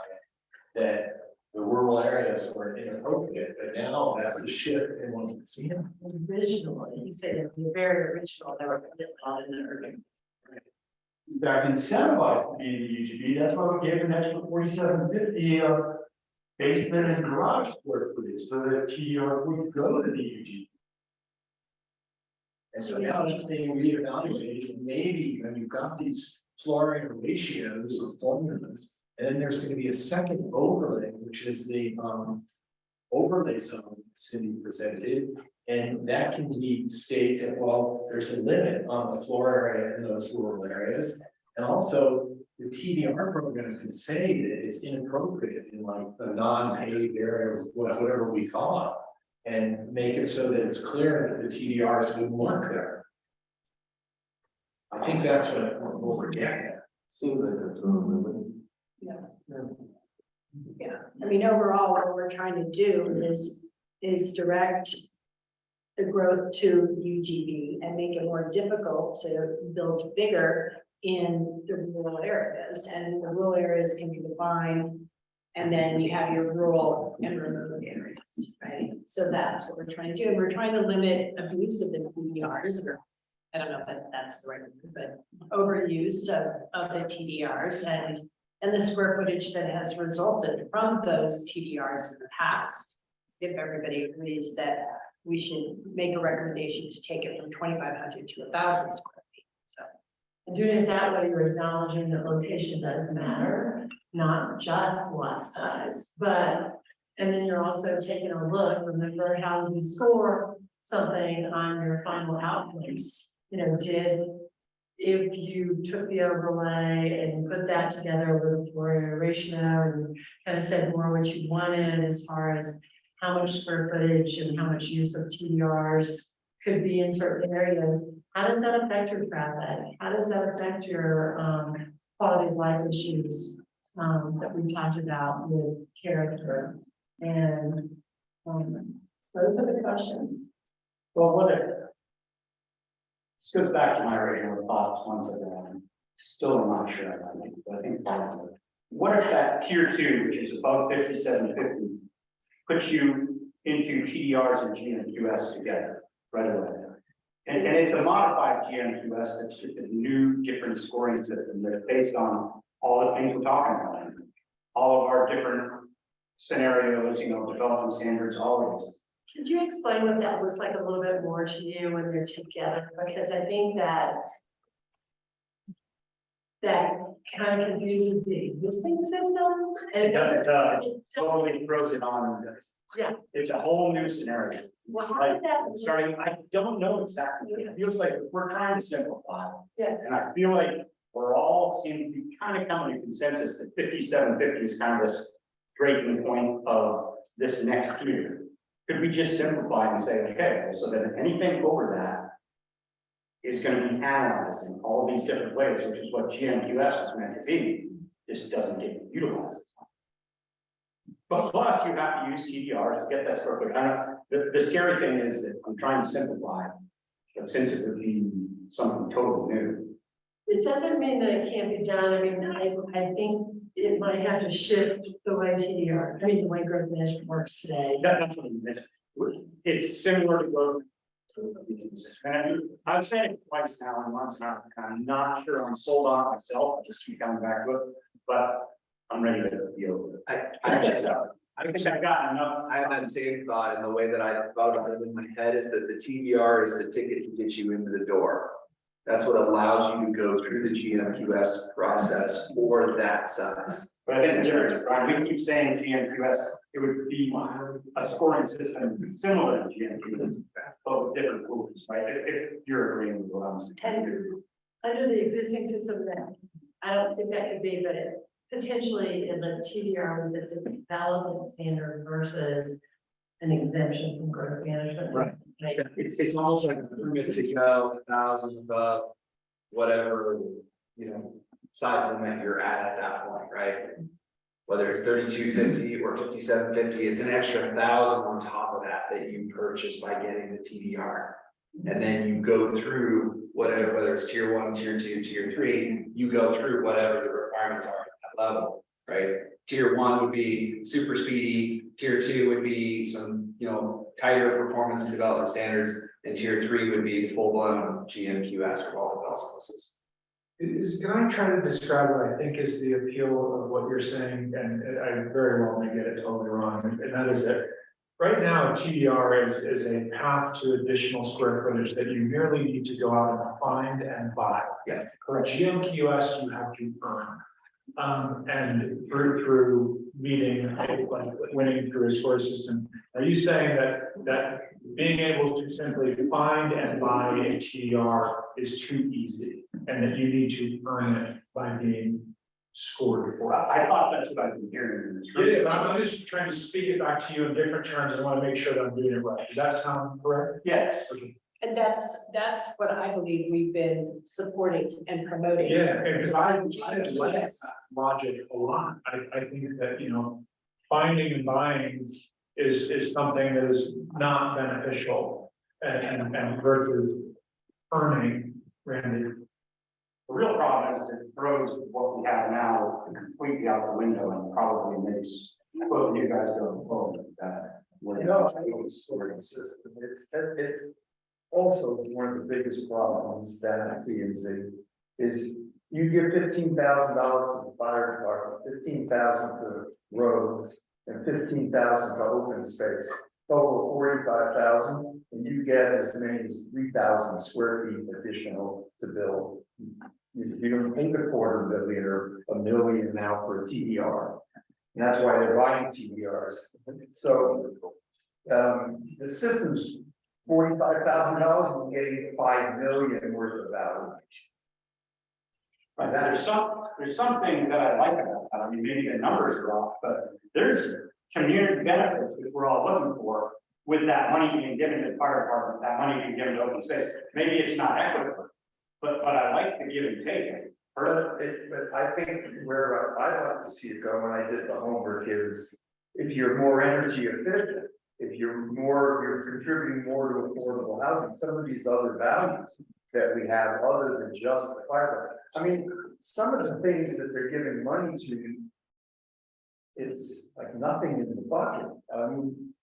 that the rural areas were inappropriate, but now that's the shift in what you see. Originally, he said it was very original, they were not in the urban. They're incentivized to be in the UGB, that's why we gave an extra 4750 basement and garage square footage, so that TDR would go to the UGB. And so now it's being reevaluated, and maybe when you've got these floor area ratios or formulas, and then there's gonna be a second overlay, which is the overlay zone Cindy presented. And that can be stated, well, there's a limit on the floor area in those rural areas. And also the TDR program can say that it's inappropriate in like the non-paved area, whatever we call it. And make it so that it's clear that the TDRs wouldn't work there. I think that's what we're getting at. Seems like it's a little Yeah, I mean, overall, what we're trying to do is direct the growth to UGB and make it more difficult to build bigger in the rural areas, and the rural areas can be defined. And then you have your rural and remote areas, right? So that's what we're trying to do, and we're trying to limit abuse of the TDRs, or I don't know if that's the right word, but overuse of the TDRs and the square footage that has resulted from those TDRs in the past. If everybody agrees that we should make a recommendation to take it from 2,500 to 1,000 square feet, so. And doing it that way, you're acknowledging that location does matter, not just lot size, but, and then you're also taking a look, remember how you score something on your final outcomes. You know, if you took the overlay and put that together with the floor area ratio and kind of said more what you wanted as far as how much square footage and how much use of TDRs could be in certain areas, how does that affect your traffic? How does that affect your quality of life issues that we talked about with character? And those are the questions. Well, what if? This goes back to my original thoughts once again. Still not sure I think, but I think that's it. What if that tier 2, which is above 5750, puts you into TDRs and GMQS together right away? And it's a modified GMQS that's just a new different scoring system that's based on all the things we're talking about. All of our different scenarios, you know, development standards, all of these. Could you explain what that looks like a little bit more to you when they're together? Because I think that kind of confuses the existing system. And It does, it totally throws it on. Yeah. It's a whole new scenario. Well, how Like, does that? starting, I don't know exactly. It feels like we're trying to simplify. Yeah. And I feel like we're all seem to be kind of coming to consensus that 5750 is kind of this breaking point of this next year. Could we just simplify and say, okay, so that anything over that is gonna be analyzed in all these different ways, which is what GMQS was meant to be, just doesn't get utilized. But plus you have to use TDR to get that square footage. I know, the scary thing is that I'm trying to simplify, but since it would be something totally new. It doesn't mean that it can't be done. I mean, I think it might have to shift the way TDR, I mean, the way growth management works today. That's what it is. It's similar to growth. And I've said it twice now and once, and I'm not sure I'm sold on it myself. I just keep coming back to it, but I'm ready to deal with it. I think I've gotten enough. I have that same thought, and the way that I thought about it in my head is that the TBR is the ticket to get you into the door. That's what allows you to go through the GMQS process for that size. But I think the difference, Brian, we keep saying GMQS, it would be a scoring system similar to GMQS, but with different rules, right? If you're agreeing with what I'm saying. And under the existing system that, I don't think that could be, but it potentially in the TDR was a development standard versus an exemption from growth management. Right. Like, It's almost like a permit to go 1,000 above whatever, size limit you're at that point, right? Whether it's 3250 or 5750, it's an extra 1,000 on top of that you purchase by getting the TDR. And then you go through whatever, whether it's tier 1, tier 2, tier 3, you go through whatever the requirements are at that level, right? Tier 1 would be super speedy, tier 2 would be some, tighter performance and development standards, and tier 3 would be full blown GMQS for all the bells and whistles. Can I try to describe what I think is the appeal of what you're saying, and I very well may get it totally wrong, and that is that right now, TDR is a path to additional square footage that you merely need to go out and find and buy. Yeah. Correct. GMQS, you have to earn. And through meeting, like winning through a score system. Are you saying that being able to simply find and buy a TDR is too easy, and that you need to earn it by being scored for? I thought that's what I've been hearing in this. Yeah, but I'm just trying to speak it back to you in different terms. I want to make sure that I'm doing it right. Does that sound correct? Yes. Okay. And that's what I believe we've been supporting and promoting. Yeah, because I like that logic a lot. I think that, finding and buying is something that is not beneficial and versus earning, Randy. The real problem is it throws what we have now completely out the window and probably makes both of you guys go, oh, that. I think it's scoring system. It's also one of the biggest problems that P and Z is you give $15,000 to the fire department, 15,000 to roads, and 15,000 to open space. Total 45,000, and you get as many as 3,000 square feet additional to build. You don't think $250,000 or $1 million now for a TDR. And that's why they're buying TDRs. So the system's $45,000, we're getting $5 million worth of value. Right, there's something that I like about that. I mean, maybe the numbers are off, but there's community benefits which we're all looking for with that money being given to the fire department, that money being given to open space. Maybe it's not equitable, but I like the give and take. But I think where I'd like to see it go when I did the homework is if you're more energy efficient, if you're contributing more to affordable housing, some of these other values that we have other than just the fire. I mean, some of the things that they're giving money to, it's like nothing in the budget.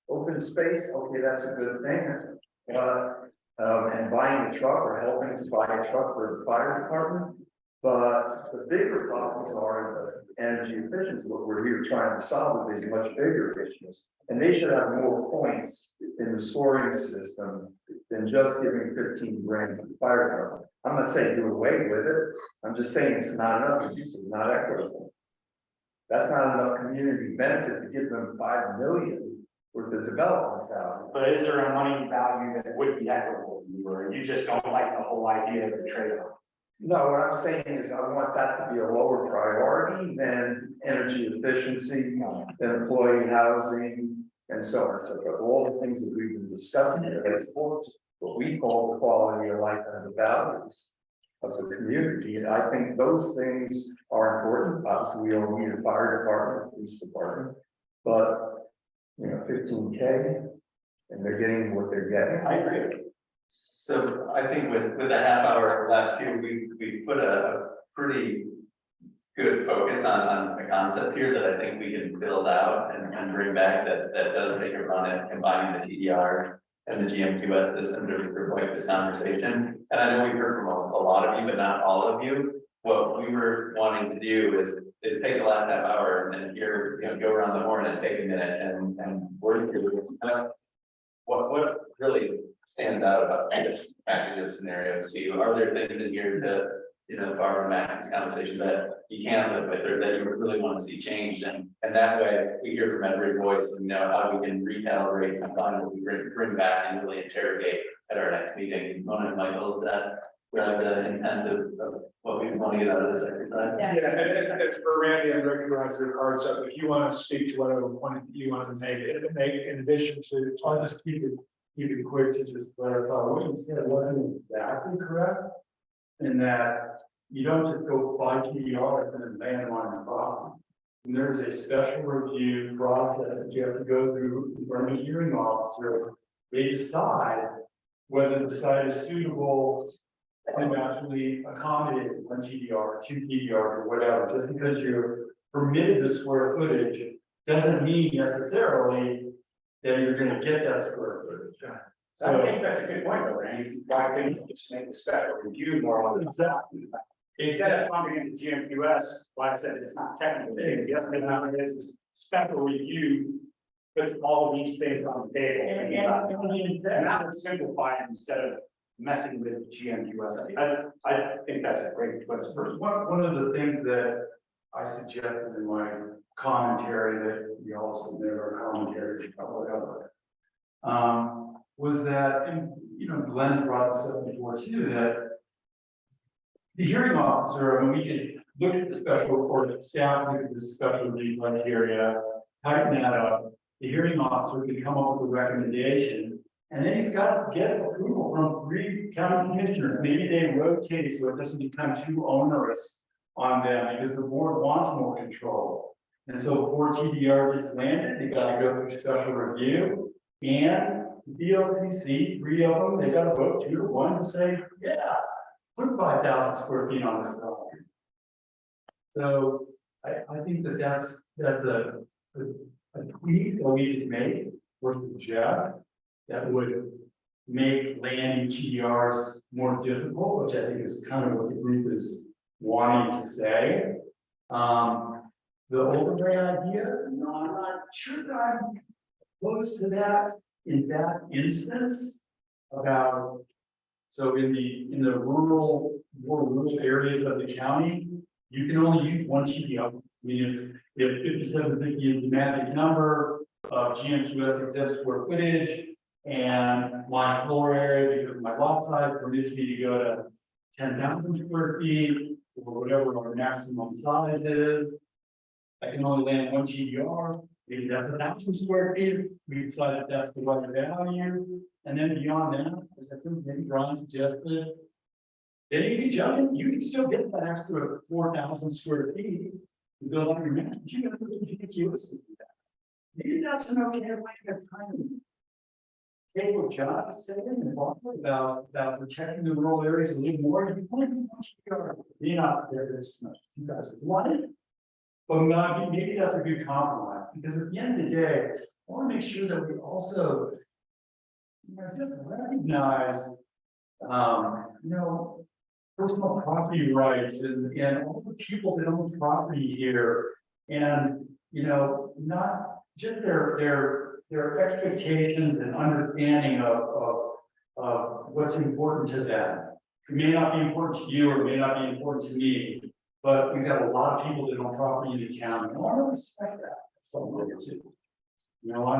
Open space, okay, that's a good thing. And buying a truck or helping to buy a truck for the fire department. But the bigger problems are the energy efficiency. What we're here trying to solve is much bigger issues. And they should have more points in the scoring system than just giving 15 grand to the fire department. I'm not saying do away with it. I'm just saying it's not enough. It's not equitable. That's not enough community benefit to give them $5 million worth of development value. But is there a money value that would be equitable to you, or you just don't like the whole idea of the trade-off? No, what I'm saying is I want that to be a lower priority than energy efficiency, than employee housing, and so on and so forth. All the things that we've been discussing, what what we call the quality of life and the values as a community, and I think those things are important. Obviously, we all need a fire department, police department, but, you know, 15K, and they're getting what they're getting. I agree. So I think with a half hour left here, we put a pretty good focus on the concept here that I think we can build out and bring back that does make a run at combining the TDR and the GMQS system to provoke this conversation. And I know we've heard from a lot of you, but not all of you. What we were wanting to do is take the last half hour and then here, you know, go around the horn and take a minute and work through what really stands out about this package of scenarios to you. Are there things in here to, you know, Barbara Max's conversation that you can live with or that you really want to see changed? And that way we hear from every voice and know how we can recalibrate and find what we bring back and really interrogate at our next meeting. Mona and Michael, is that really the intent of what we want to get out of this exercise? Yeah, and it's for Randy and recognize your cards up. If you want to speak to whatever point you want to make, in addition to, I'll just keep it quick to just clarify what you said wasn't exactly correct. In that you don't just go buy TDRs and then land on your property. And there's a special review process that you have to go through from a hearing officer. They decide whether the site is suitable and actually accommodate one TDR, two TDR, or whatever. Just because you're permitted the square footage doesn't mean necessarily that you're going to get that square footage. So I think that's a good point, though, Randy. Why couldn't you just make a special review more on Exactly. instead of coming into GMQS, like I said, it's not technically, the estimate nowadays is special review. Puts all these things on the table. And that would simplify it instead of messing with GMQS. I think that's a great choice. One of the things that I suggested in my commentary that you all submitted our commentaries or whatever. Was that, and you know, Glenn's brought this up before too, that the hearing officer, I mean, we could look at the special report, the staff look at the special review criteria, tighten that up. The hearing officer could come up with a recommendation, and then he's got to get approval from 3 county commissioners. Maybe they rotate so it doesn't become too onerous on them because the board wants more control. And so before TDR gets landed, they got to go through special review and DLCC, 3 of them, they got to vote 2-1 to say, yeah, put 5,000 square feet on this property. So I think that that's a tweak that we could make or suggest that would make landing TDRs more difficult, which I think is kind of what the group is wanting to say. The overlay idea, no, I'm not sure that I'm close to that in that instance about, so in the more rural areas of the county, you can only use one TDR. I mean, if 5750 is the magic number of GMQS exempt square footage, and my floor area, because my lot size permits me to go to 10,000 square feet, or whatever our maximum size is, I can only land one TDR. Maybe that's 1,000 square feet. We decide that that's the right value. And then beyond that, as I think maybe Ron suggested, then you can jump in, you can still get that extra 4,000 square feet to build up your mansion. But you got to be ridiculous to do that. Maybe that's an okay way of kind of take what John is saying and talk about protecting the rural areas a little more. If you want to do much, you're not there this much. You guys want it. But maybe that's a good compromise, because at the end of the day, I want to make sure that we also, you know, just recognize, you know, personal property rights and all the people that own property here, and you know, not just their expectations and understanding of what's important to them. It may not be important to you, or it may not be important to me. But we've got a lot of people that own property in the county. I want to respect that. Somewhere too. You know, I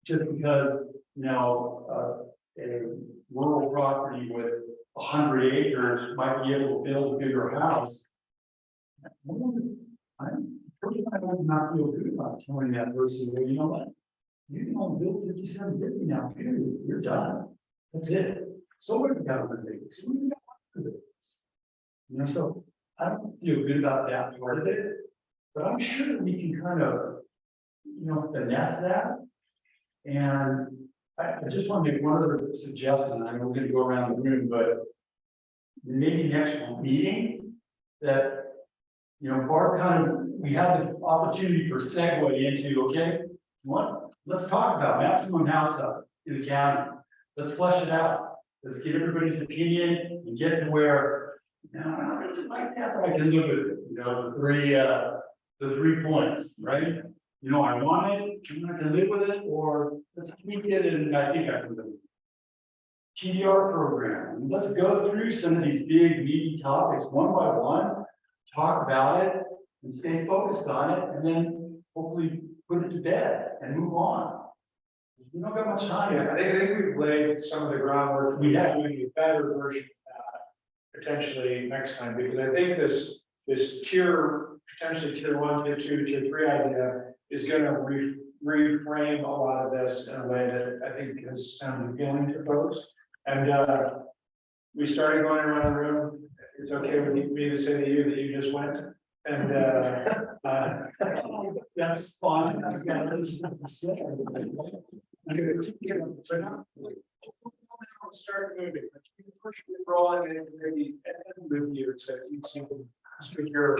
just because, you know, a rural property with 100 acres might be able to build a bigger house. I'm pretty much not feel good about telling that person, well, you know what? You can only build 5750 now, period. You're done. That's it. Solar development things. You know, so I don't feel good about that part of it, but I'm sure that we can kind of, you know, finesse that. And I just want to make one other suggestion. I know we're gonna go around the room, but maybe next meeting that, you know, Barb kind of, we have the opportunity for segue into, okay, let's talk about maximum house size in the county. Let's flesh it out. Let's get everybody's opinion and get to where, you know, I don't really like that, but I can live with it, you know, the 3 points, right? You know, I want it, I can live with it, or let's tweak it and I think I can live with it. TDR program, let's go through some of these big meaty topics one by one, talk about it and stay focused on it, and then hopefully put it to bed and move on. We don't got much time. Yeah, I think we've laid some of the groundwork. We have to a better version of that potentially next time, because I think this tier, potentially tier 1, tier 2, tier 3 idea is gonna reframe a lot of this in a way that I think is sounding appealing to folks. And we started going around the room. It's okay with me to say to you that you just went. And that's fine. I've got those to say. So now, let's start moving. Push the rolling and maybe end with you to speak your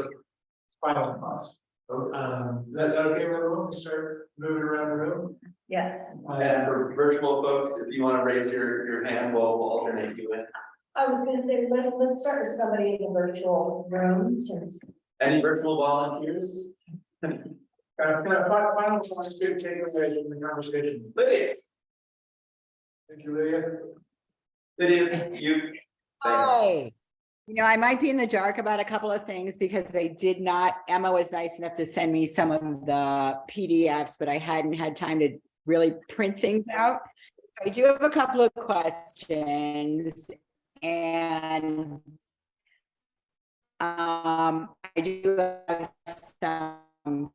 final thoughts. Is that okay with everyone? Start moving around the room? Yes. And for virtual folks, if you want to raise your hand, we'll alternate you in. I was gonna say, let's start with somebody in the virtual room, since Any virtual volunteers? Final thoughts, good takeaways from the conversation. Lydia, Thank you, Lydia. Lydia, you. Hi. You know, I might be in the dark about a couple of things because they did not, Emma was nice enough to send me some of the PDFs, but I hadn't had time to really print things out. I do have a couple of questions and I do have some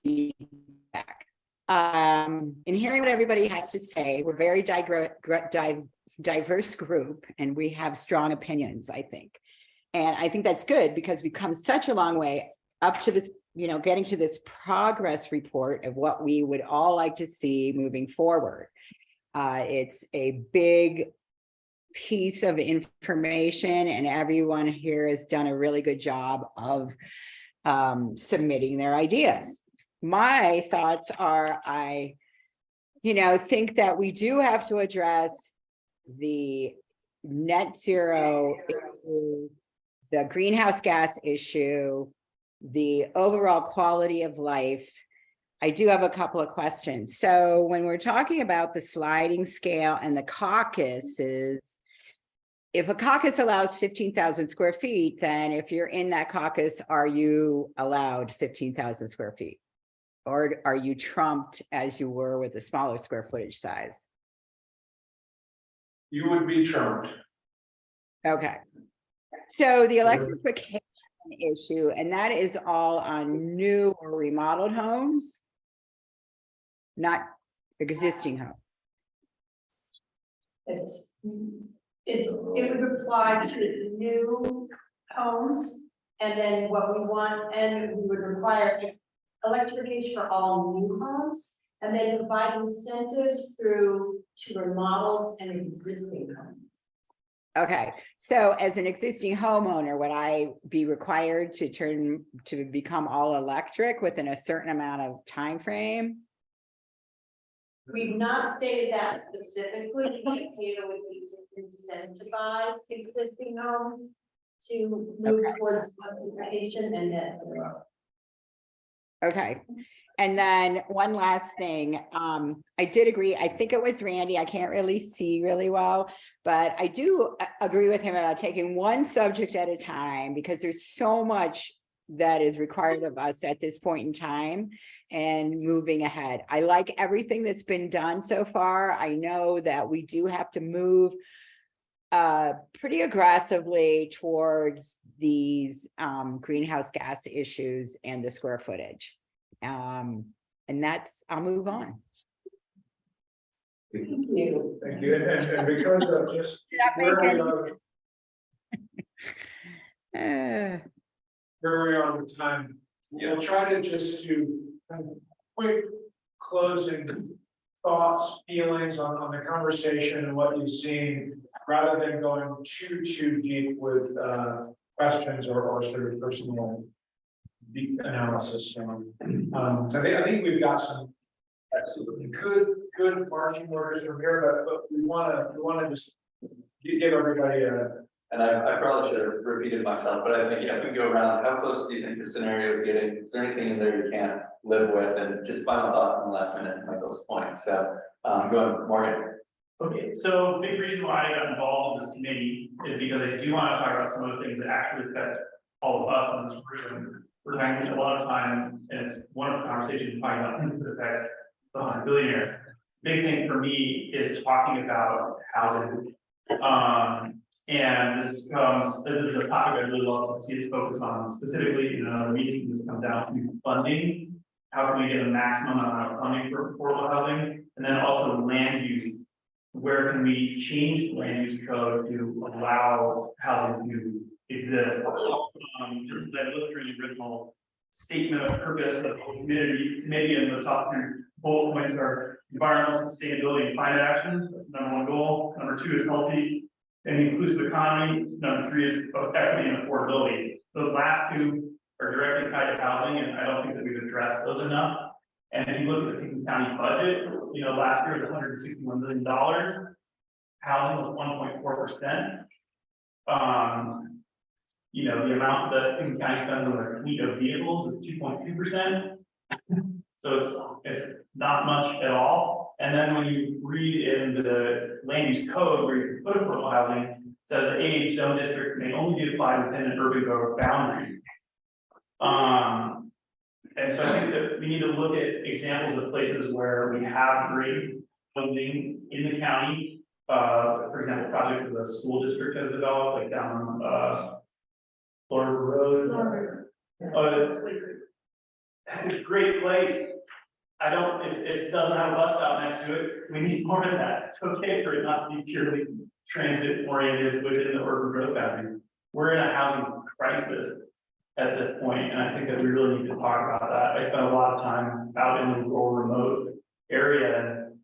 feedback. In hearing what everybody has to say, we're very diverse group and we have strong opinions, I think. And I think that's good because we've come such a long way up to this, you know, getting to this progress report of what we would all like to see moving forward. It's a big piece of information and everyone here has done a really good job of submitting their ideas. My thoughts are, I think that we do have to address the net zero issue, the greenhouse gas issue, the overall quality of life. I do have a couple of questions. So when we're talking about the sliding scale and the caucuses, if a caucus allows 15,000 square feet, then if you're in that caucus, are you allowed 15,000 square feet? Or are you trumped as you were with the smaller square footage size? You would be trumped. Okay. So the electrification issue, and that is all on new or remodeled homes, not existing homes. It would apply to new homes, and then what we want, and we would require electrification for all new homes, and then provide incentives to remodels and existing homes. Okay, so as an existing homeowner, would I be required to become all electric within a certain amount of time frame? We've not stated that specifically. The idea would be to incentivize existing homes to move towards electrification and net zero. Okay, and then one last thing, I did agree, I think it was Randy, I can't really see really well, but I do agree with him about taking one subject at a time because there's so much that is required of us at this point in time and moving ahead. I like everything that's been done so far. I know that we do have to move pretty aggressively towards these greenhouse gas issues and the square footage. And I'll move on. Thank you. Thank you, and because of just Did that where make we any are, where we are with time, we'll try to just do kind of quick closing thoughts, feelings on the conversation and what you've seen, rather than going too deep with questions or sort of personal deep analysis. So I think we've got some absolutely good marching orders from here, but we wanna just give everybody a. And I probably should have repeated myself, but I think, yeah, if we go around, how close do you think the scenario is getting? Is there anything in there you can't live with? And just final thoughts in the last minute, Michael's point. So, go on, Morgan. Okay, so big reason why I got involved in this committee is because I do want to talk about some of the things that actually affect all of us in this room. We're talking a lot of time, and it's one of the conversations talking about things that affect the 100 billionaires. Big thing for me is talking about housing. And this is a topic I really love to see us focus on specifically in another meeting. This comes down to funding. How can we get a maximum amount of funding for affordable housing? And then also land use. Where can we change the land use code to allow housing to exist? I looked through the original statement of purpose of the committee, and the top 3 bullet points are environmental sustainability and climate action. That's the #1 goal. #2 is healthy and inclusive economy. #3 is both equity and affordability. Those last 2 are directly tied to housing, and I don't think that we've addressed those enough. And if you look at the Pickens County budget, last year was $161 million. Housing was 1.4%. The amount that Pickens County spends on their fleet of vehicles is 2.2%. So it's not much at all. And then when you read in the land use code where you can put affordable housing, it says the age zone district may only be applied within an urban growth boundary. And so I think that we need to look at examples of places where we have great funding in the county. For example, projects that the school district has developed, like down Florida Road. That's a great place. It doesn't have a bus stop next to it. We need more of that. It's okay for it not to be purely transit oriented within the urban growth boundary. We're in a housing crisis at this point, and I think that we really need to talk about that. I spent a lot of time out in the rural remote area, and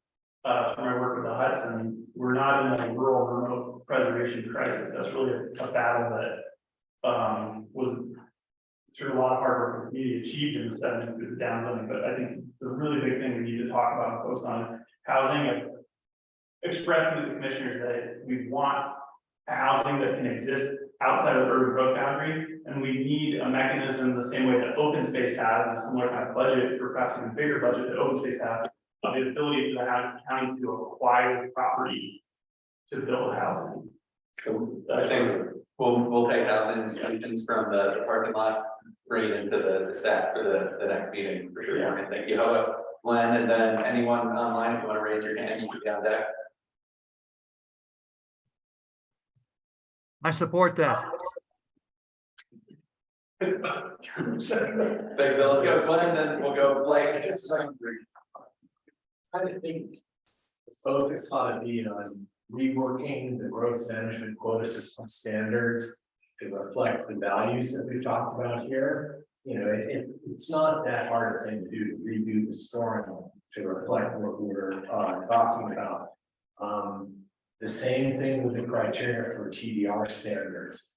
for my work with the Hudson, we're not in a rural remote preservation crisis. That's really a battle that was through a lot of hard work of the community achieved in the 70s through the downzoning. But I think the really big thing we need to talk about and focus on housing. I've expressed to the commissioners that we want a housing that can exist outside of the urban growth boundary, and we need a mechanism the same way that open space has, and a similar kind of budget, or perhaps even bigger budget that open space has, of the ability for the county to acquire property to build housing. So I think we'll take housing solutions from the parking lot, bring it into the staff for the next meeting for sure. Yeah. Thank you. How about Glenn, and then anyone online, if you want to raise your hand, you can be on deck. I support that. Thanks, Bill. Let's go Glenn, then we'll go Blake. I think the focus ought to be on reworking the growth management quota system standards to reflect the values that we've talked about here. It's not that hard a thing to do, to redo the scoring to reflect what we're talking about. The same thing with the criteria for TDR standards.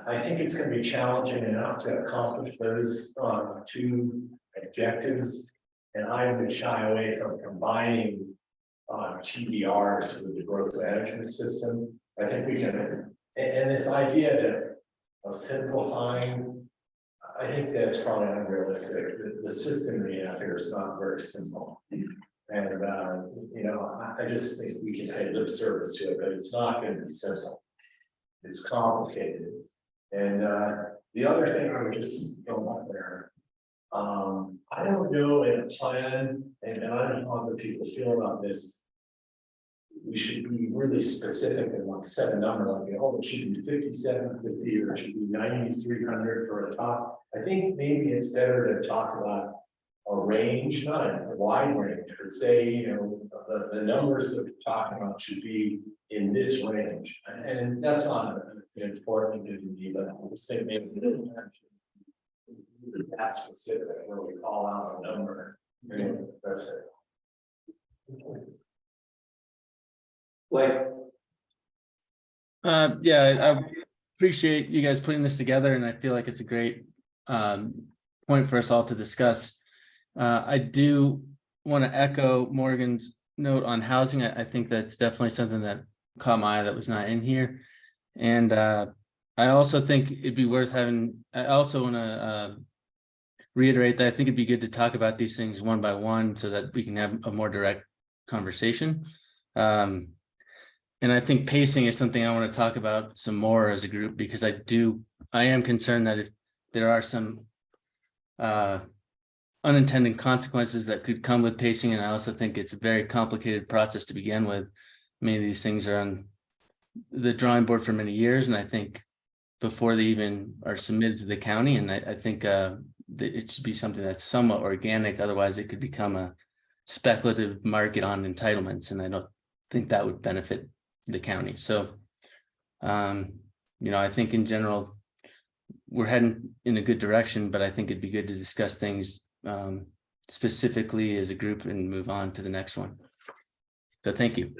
I think it's going to be challenging enough to accomplish those 2 objectives, and I would shy away from combining TDRs with the growth management system. I think we can, and this idea of simplifying, I think that's probably unrealistic. The system we have here is not very simple. And, I just think we can pay lip service to it, but it's not going to be simple. It's complicated. And the other thing I would just throw out there, I don't know in a plan, and I don't know how other people feel about this. We should be really specific and like set a number, like, it should be 5,750 or it should be 9,300 for a top. I think maybe it's better to talk about a range, not a wide range, but say, you know, the numbers that we're talking about should be in this range. And that's not important to me, but I'm just saying maybe that specific, where we call out a number. That's it. Like, Yeah, I appreciate you guys putting this together, and I feel like it's a great point for us all to discuss. I do want to echo Morgan's note on housing. I think that's definitely something that caught my eye that was not in here. And I also think it'd be worth having, I also want to reiterate that I think it'd be good to talk about these things one by one so that we can have a more direct conversation. And I think pacing is something I want to talk about some more as a group, because I am concerned that if there are some unintended consequences that could come with pacing, and I also think it's a very complicated process to begin with. Many of these things are on the drawing board for many years, and I think before they even are submitted to the county, and I think that it should be something that's somewhat organic, otherwise it could become a speculative market on entitlements, and I don't think that would benefit the county. So, I think in general, we're heading in a good direction, but I think it'd be good to discuss things specifically as a group and move on to the next one. So thank you.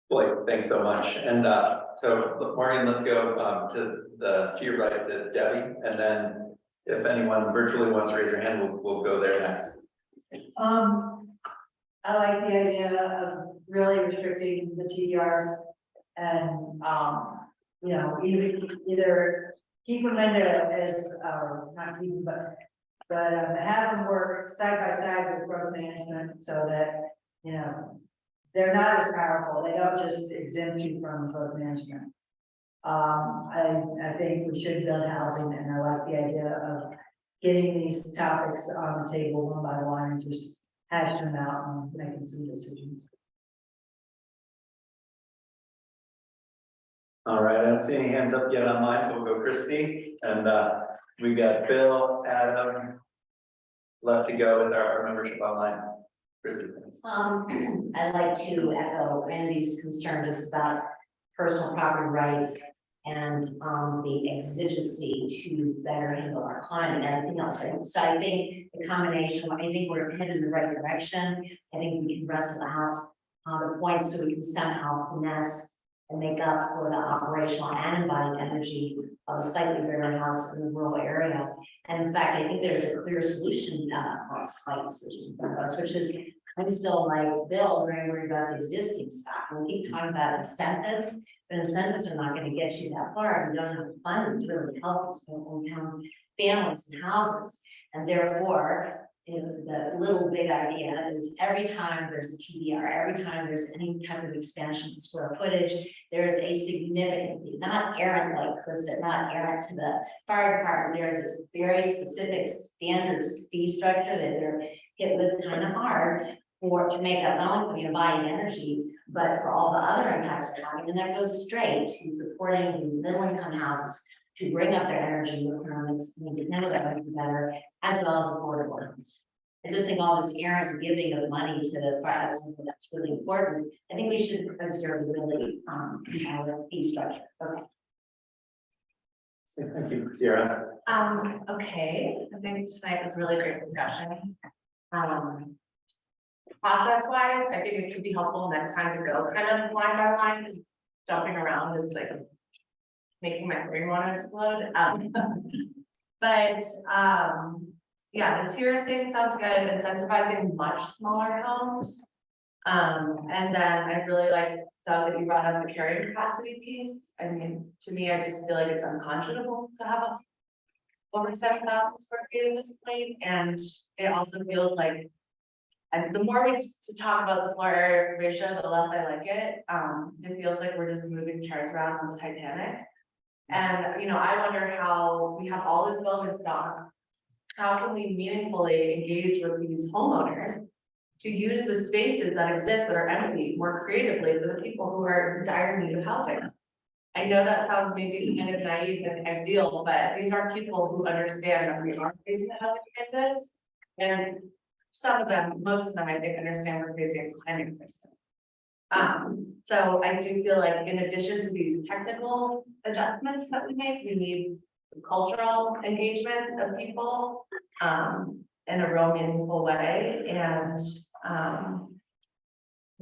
Blake, thanks so much. And so Morgan, let's go to your right to Debbie, and then if anyone virtually wants to raise their hand, we'll go there next. I like the idea of really restricting the TDRs and, either keep them in as, not keep them, but have them work side by side with growth management so that, they're not as powerful. They don't just exempt you from growth management. I think we should build housing, and I like the idea of getting these topics on the table one by one and just hashing them out and making some decisions. All right, I don't see any hands up yet online, so we'll go Christie, and we got Bill, Adam left to go with our membership online. Christie, thanks. I'd like to echo Randy's concern just about personal property rights and the exigency to better handle our climate and everything else. So I think the combination, I think we're headed in the right direction. I think we can wrestle out the points so we can somehow finesse and make up for the operational and embodied energy of a slightly bigger house in the rural area. And in fact, I think there's a clear solution, or a slight solution in front of us, which is I'm still like Bill, very worried about the existing stock. We keep talking about incentives, but incentives are not going to get you that far. You don't have the funds to really help hometown families and houses. And therefore, the little big idea is every time there's a TDR, every time there's any type of expansion of square footage, there is a significant fee, not errant like Chris said, not errant to the fire department. There's a very specific standards fee structure that they're hit with kind of hard to make up not only for the embodied energy, but for all the other impacts they're having. And that goes straight to supporting the middle income houses to bring up their energy requirements and to handle that energy better, as well as affordable ones. I just think all this errant giving of money to the private, that's really important. I think we should observe really solid fee structure. Okay. So thank you, Sierra. Okay, I think tonight was a really great discussion. Process wise, I think it could be helpful next time to go kind of line by line, because jumping around is like making my brain want to explode. But yeah, the tier thing sounds good, incentivizing much smaller homes. And then I really like, Doug, that you brought up the carrying capacity piece. I mean, to me, I just feel like it's unconscionable to have over 7,000 square feet at this point, and it also feels like, and the more we talk about the floor area ratio, the less I like it. It feels like we're just moving chairs around on the Titanic. And, I wonder how we have all this building stock. How can we meaningfully engage with these homeowners to use the spaces that exist that are empty more creatively for the people who are in dire need of housing? I know that sounds maybe kind of naive and ideal, but these are people who understand that we are facing a housing crisis. And some of them, most of them, I think, understand we're facing a climate crisis. So I do feel like in addition to these technical adjustments that we make, we need cultural engagement of people, in a real meaningful way, and,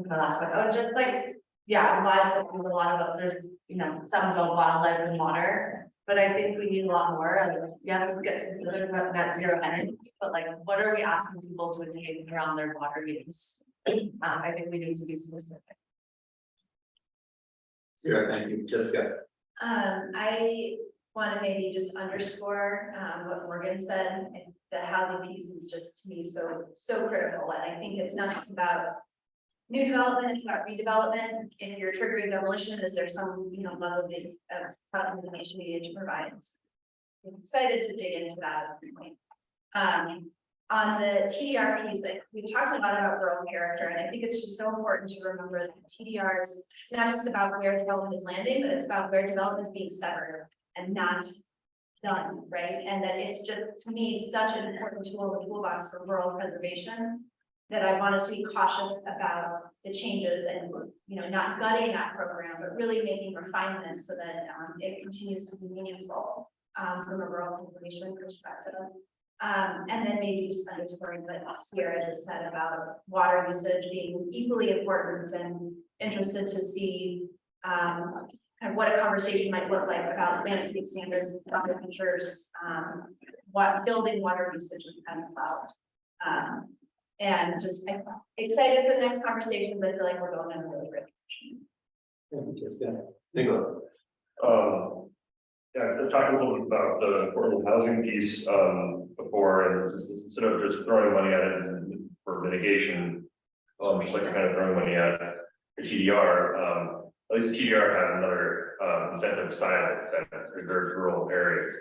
my last one, oh, just like, yeah, I'm glad that there's a lot of, there's, you know, some go wildlife and water, but I think we need a lot more. Yeah, let's get to specific about net zero energy, but like, what are we asking people to engage around their water use? I think we need to be specific. Zero, thank you, Jessica. I want to maybe just underscore what Morgan said. The housing piece is just to me so critical, and I think it's not just about new development, it's about redevelopment. If you're triggering demolition, is there some, you know, level of housing information we need to provide? I'm excited to dig into that at some point. On the TDR piece, we've talked a lot about rural character, and I think it's just so important to remember that TDRs, it's not just about where development is landing, but it's about where development is being severed and not done, right? And that it's just, to me, such an important tool in the toolbox for rural preservation, that I want us to be cautious about the changes and, you know, not gutting that program, but really making refinements so that it continues to be meaningful from a rural conservation perspective. And then maybe just underscoring what Sierra just said about water usage being equally important, and interested to see kind of what a conversation might look like about landscape standards, water features, what building water usage is kind of about. And just excited for the next conversations. I feel like we're going in a really great direction. Thank you, Jessica. Nicholas. Yeah, talking a little bit about the affordable housing piece before, and just instead of just throwing money at it for mitigation, just like you're kind of throwing money at the TDR, at least the TDR has another incentive side that preserves rural areas.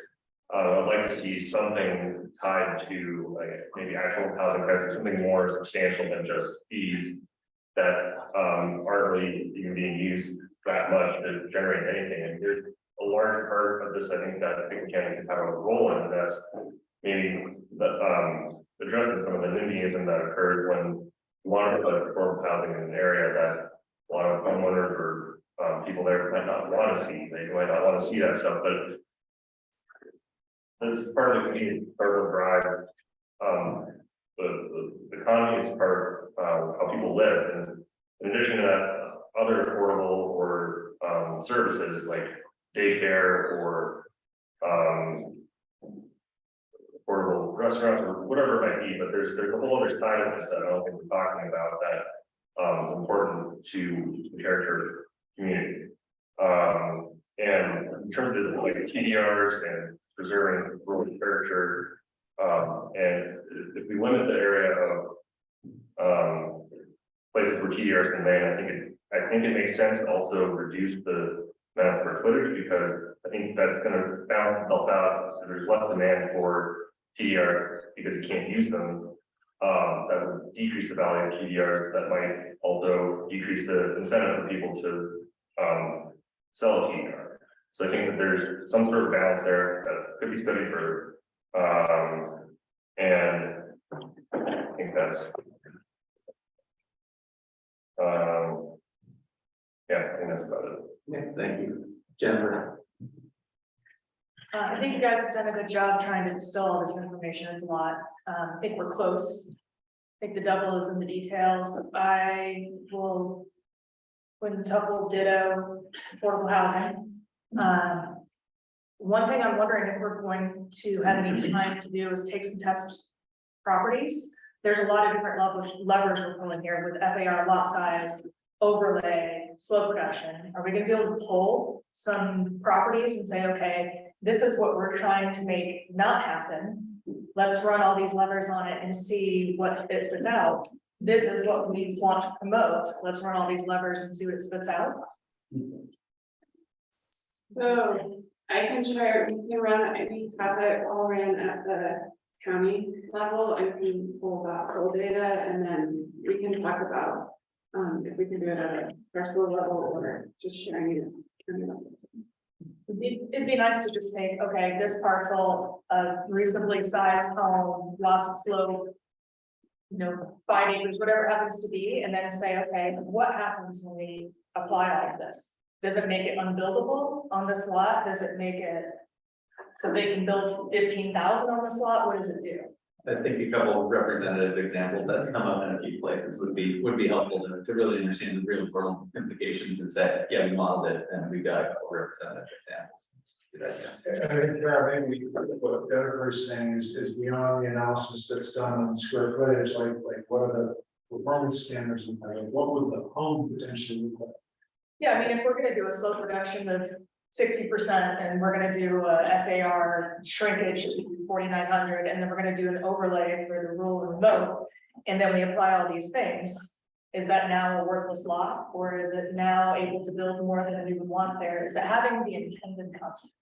I'd like to see something tied to like maybe actual housing prices, something more substantial than just fees that aren't really even being used that much to generate anything. And there's a large part of this, I think, that Pickens County can have a role in. That's maybe addressing some of the NIMBYism that occurred when you wanted to put affordable housing in an area that a lot of homeowners or people there might not want to see. They might not want to see that stuff, but it's part of the community, part of the drive. The economy is part of how people live, and in addition to that, other affordable or services like daycare or affordable restaurants or whatever it might be, but there's a whole other side of this that I don't think we're talking about that is important to the character community. And in terms of like TDRs and preserving rural character, and if we limit the area of places where TDRs can land, I think it makes sense to also reduce the amount of square footage, because I think that's going to balance itself out. If there's less demand for TDRs because you can't use them, that would decrease the value of TDRs. That might also decrease the incentive for people to sell a TDR. So I think that there's some sort of balance there that could be studied further. And I think that's yeah, I think that's about it. Yeah, thank you, Jennifer. I think you guys have done a good job trying to distill all this information. It's a lot. I think we're close. I think the devil is in the details. I will quintuple ditto affordable housing. One thing I'm wondering if we're going to have any time to do is take some test properties. There's a lot of different levers we're pulling here with FAR, lot size, overlay, slope reduction. Are we going to be able to pull some properties and say, okay, this is what we're trying to make not happen. Let's run all these levers on it and see what it spits out. This is what we want to promote. Let's run all these levers and see what it spits out. So I can share, we can run, we have it all ran at the county level, and we can pull that whole data, and then we can talk about if we can do it at a personal level or just sharing it. It'd be nice to just say, okay, this parcel, reasonably sized home, lots of slope. 5 acres, whatever it happens to be, and then say, okay, what happens when we apply all of this? Does it make it unbuildable on this lot? Does it make it? So they can build 15,000 on this lot? What does it do? I think a couple of representative examples that's come up in a few places would be helpful to really understand the real world implications and say, yeah, we modeled it and we've got a couple of representative examples. Good idea. I think, yeah, maybe what Jennifer's saying is beyond the analysis that's done on square footage, like what are the performance standards and what would the home potentially look like? Yeah, I mean, if we're gonna do a slope reduction of 60% and we're gonna do a FAR shrinkage to 4,900, and then we're gonna do an overlay for the rural and remote, and then we apply all these things, is that now a worthless lot, or is it now able to build more than we would want there? Is it having the intended consequences?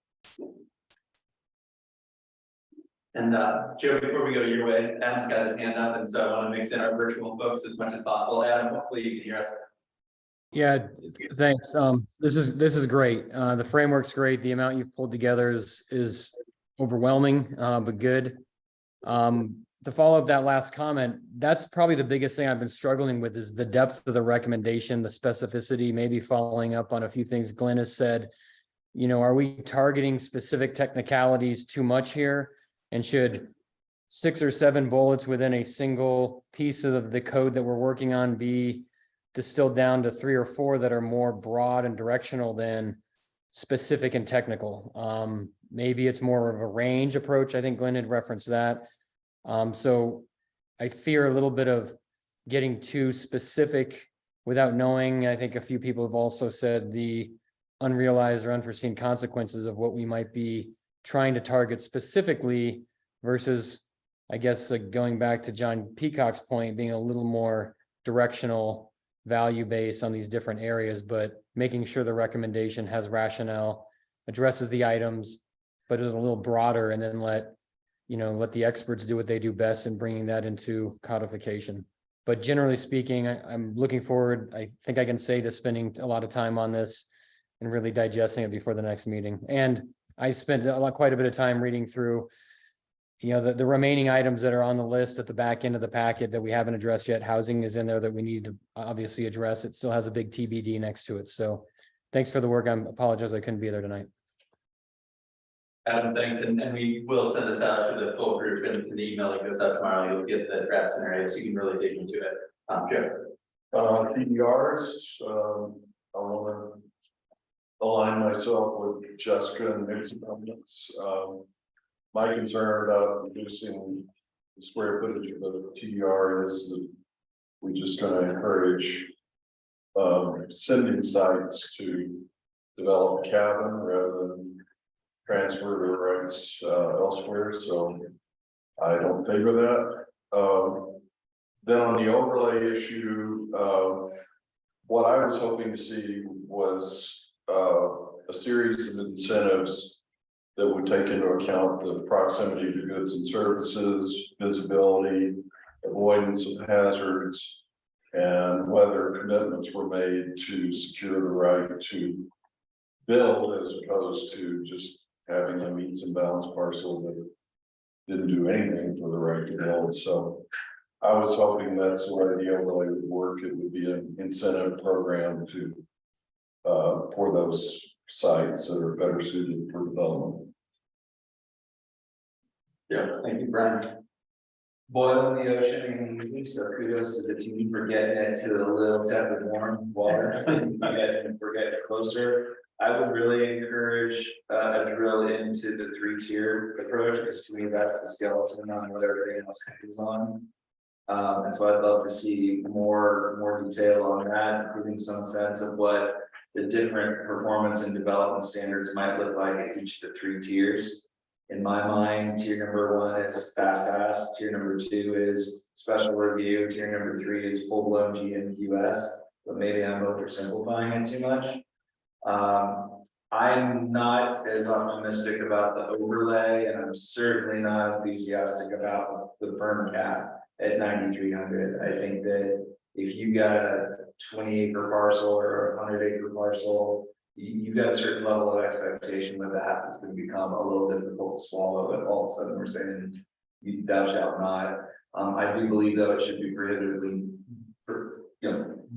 And Joe, before we go your way, Adam's got his hand up, and so I want to mix in our virtual folks as much as possible. Adam, hopefully you can hear us. Yeah, thanks. This is great. The framework's great. The amount you've pulled together is overwhelming, but good. To follow up that last comment, that's probably the biggest thing I've been struggling with is the depth of the recommendation, the specificity, maybe following up on a few things Glenn has said. Are we targeting specific technicalities too much here? And should 6 or 7 bullets within a single piece of the code that we're working on be distilled down to 3 or 4 that are more broad and directional than specific and technical? Maybe it's more of a range approach. I think Glenn had referenced that. So I fear a little bit of getting too specific without knowing. I think a few people have also said the unrealized or unforeseen consequences of what we might be trying to target specifically versus, I guess, going back to John Peacock's point, being a little more directional, value based on these different areas, but making sure the recommendation has rationale, addresses the items, but is a little broader, and then let the experts do what they do best in bringing that into codification. But generally speaking, I'm looking forward, I think I can say, to spending a lot of time on this and really digesting it before the next meeting. And I spent quite a bit of time reading through, the remaining items that are on the list at the back end of the packet that we haven't addressed yet. Housing is in there that we need to obviously address. It still has a big TBD next to it. So thanks for the work. I apologize I couldn't be there tonight. Adam, thanks, and we will send this out to the full group in the email that goes out tomorrow. You'll get the draft scenario so you can really dig into it. Joe. PDRs, I want to align myself with Jessica and Nick's comments. My concern about reducing the square footage of the TDR is that we're just going to encourage sending sites to develop a cabin rather than transfer their rights elsewhere. So I don't favor that. Then on the overlay issue, what I was hoping to see was a series of incentives that would take into account the proximity to goods and services, visibility, avoidance of hazards, and whether commitments were made to secure the right to build as opposed to just having a meets and bounds parcel that didn't do anything for the right to build. So I was hoping that's the way the overlay would work. It would be an incentive program to for those sites that are better suited for development. Yeah, thank you, Brian. Boil in the ocean, and so kudos to the team for getting it to a little tepid warm water and we're getting closer. I would really encourage a drill into the 3-tier approach, because to me that's the skeleton on what everything else is on. And so I'd love to see more detail on that, including some sense of what the different performance and development standards might look like at each of the 3 tiers. In my mind, tier number 1 is fast pass, tier number 2 is special review, tier number 3 is full blown GMQS, but maybe I'm oversimplifying it too much. I'm not as optimistic about the overlay, and I'm certainly not enthusiastic about the firm cap at 9,300. I think that if you got a 20-acre parcel or a 100-acre parcel, you've got a certain level of expectation with that, it's gonna become a little difficult to swallow, but all of a sudden we're saying, thou shalt not. I do believe though it should be prohibitively,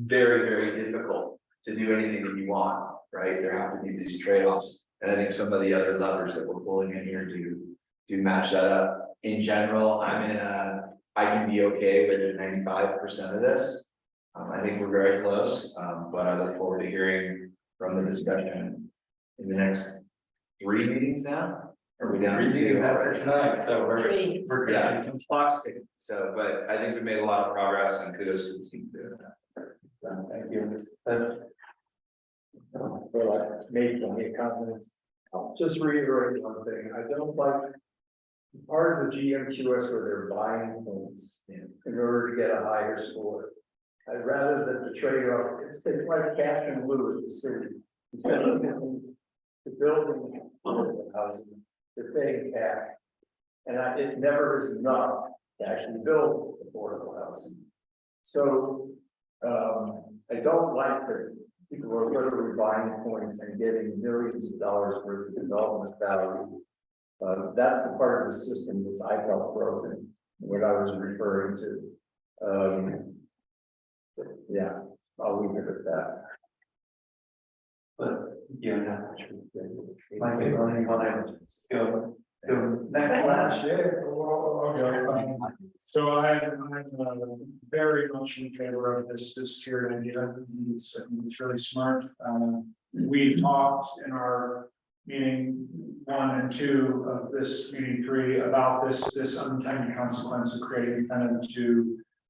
very, very difficult to do anything that you want, right? There have to be these trade-offs, and I think some of the other levers that we're pulling in here do match that up. In general, I can be okay with 95% of this. I think we're very close, but I look forward to hearing from the discussion in the next 3 meetings now. Are we down to 2 meetings after tonight, so we're yeah, clock's ticking. So, but I think we made a lot of progress, and kudos to the team for doing that. Thank you. Well, I made plenty of comments. I'll just reiterate one thing. I don't like part of the GMQS where they're buying homes in order to get a higher score. I'd rather that the trade-off, it's like cash and lieu at the city. Instead of building affordable housing, they're paying cash. And it never is enough to actually build affordable housing. So, I don't like that people are literally buying points and getting millions of dollars worth of development value. That's the part of the system that I felt broken, what I was referring to. Yeah, I'll leave it at that. But you know, my favorite go next last year. So I'm very much in favor of this tiered idea. It's really smart. We talked in our meeting 1 and 2 of this meeting 3 about this unintended consequence of creating incentive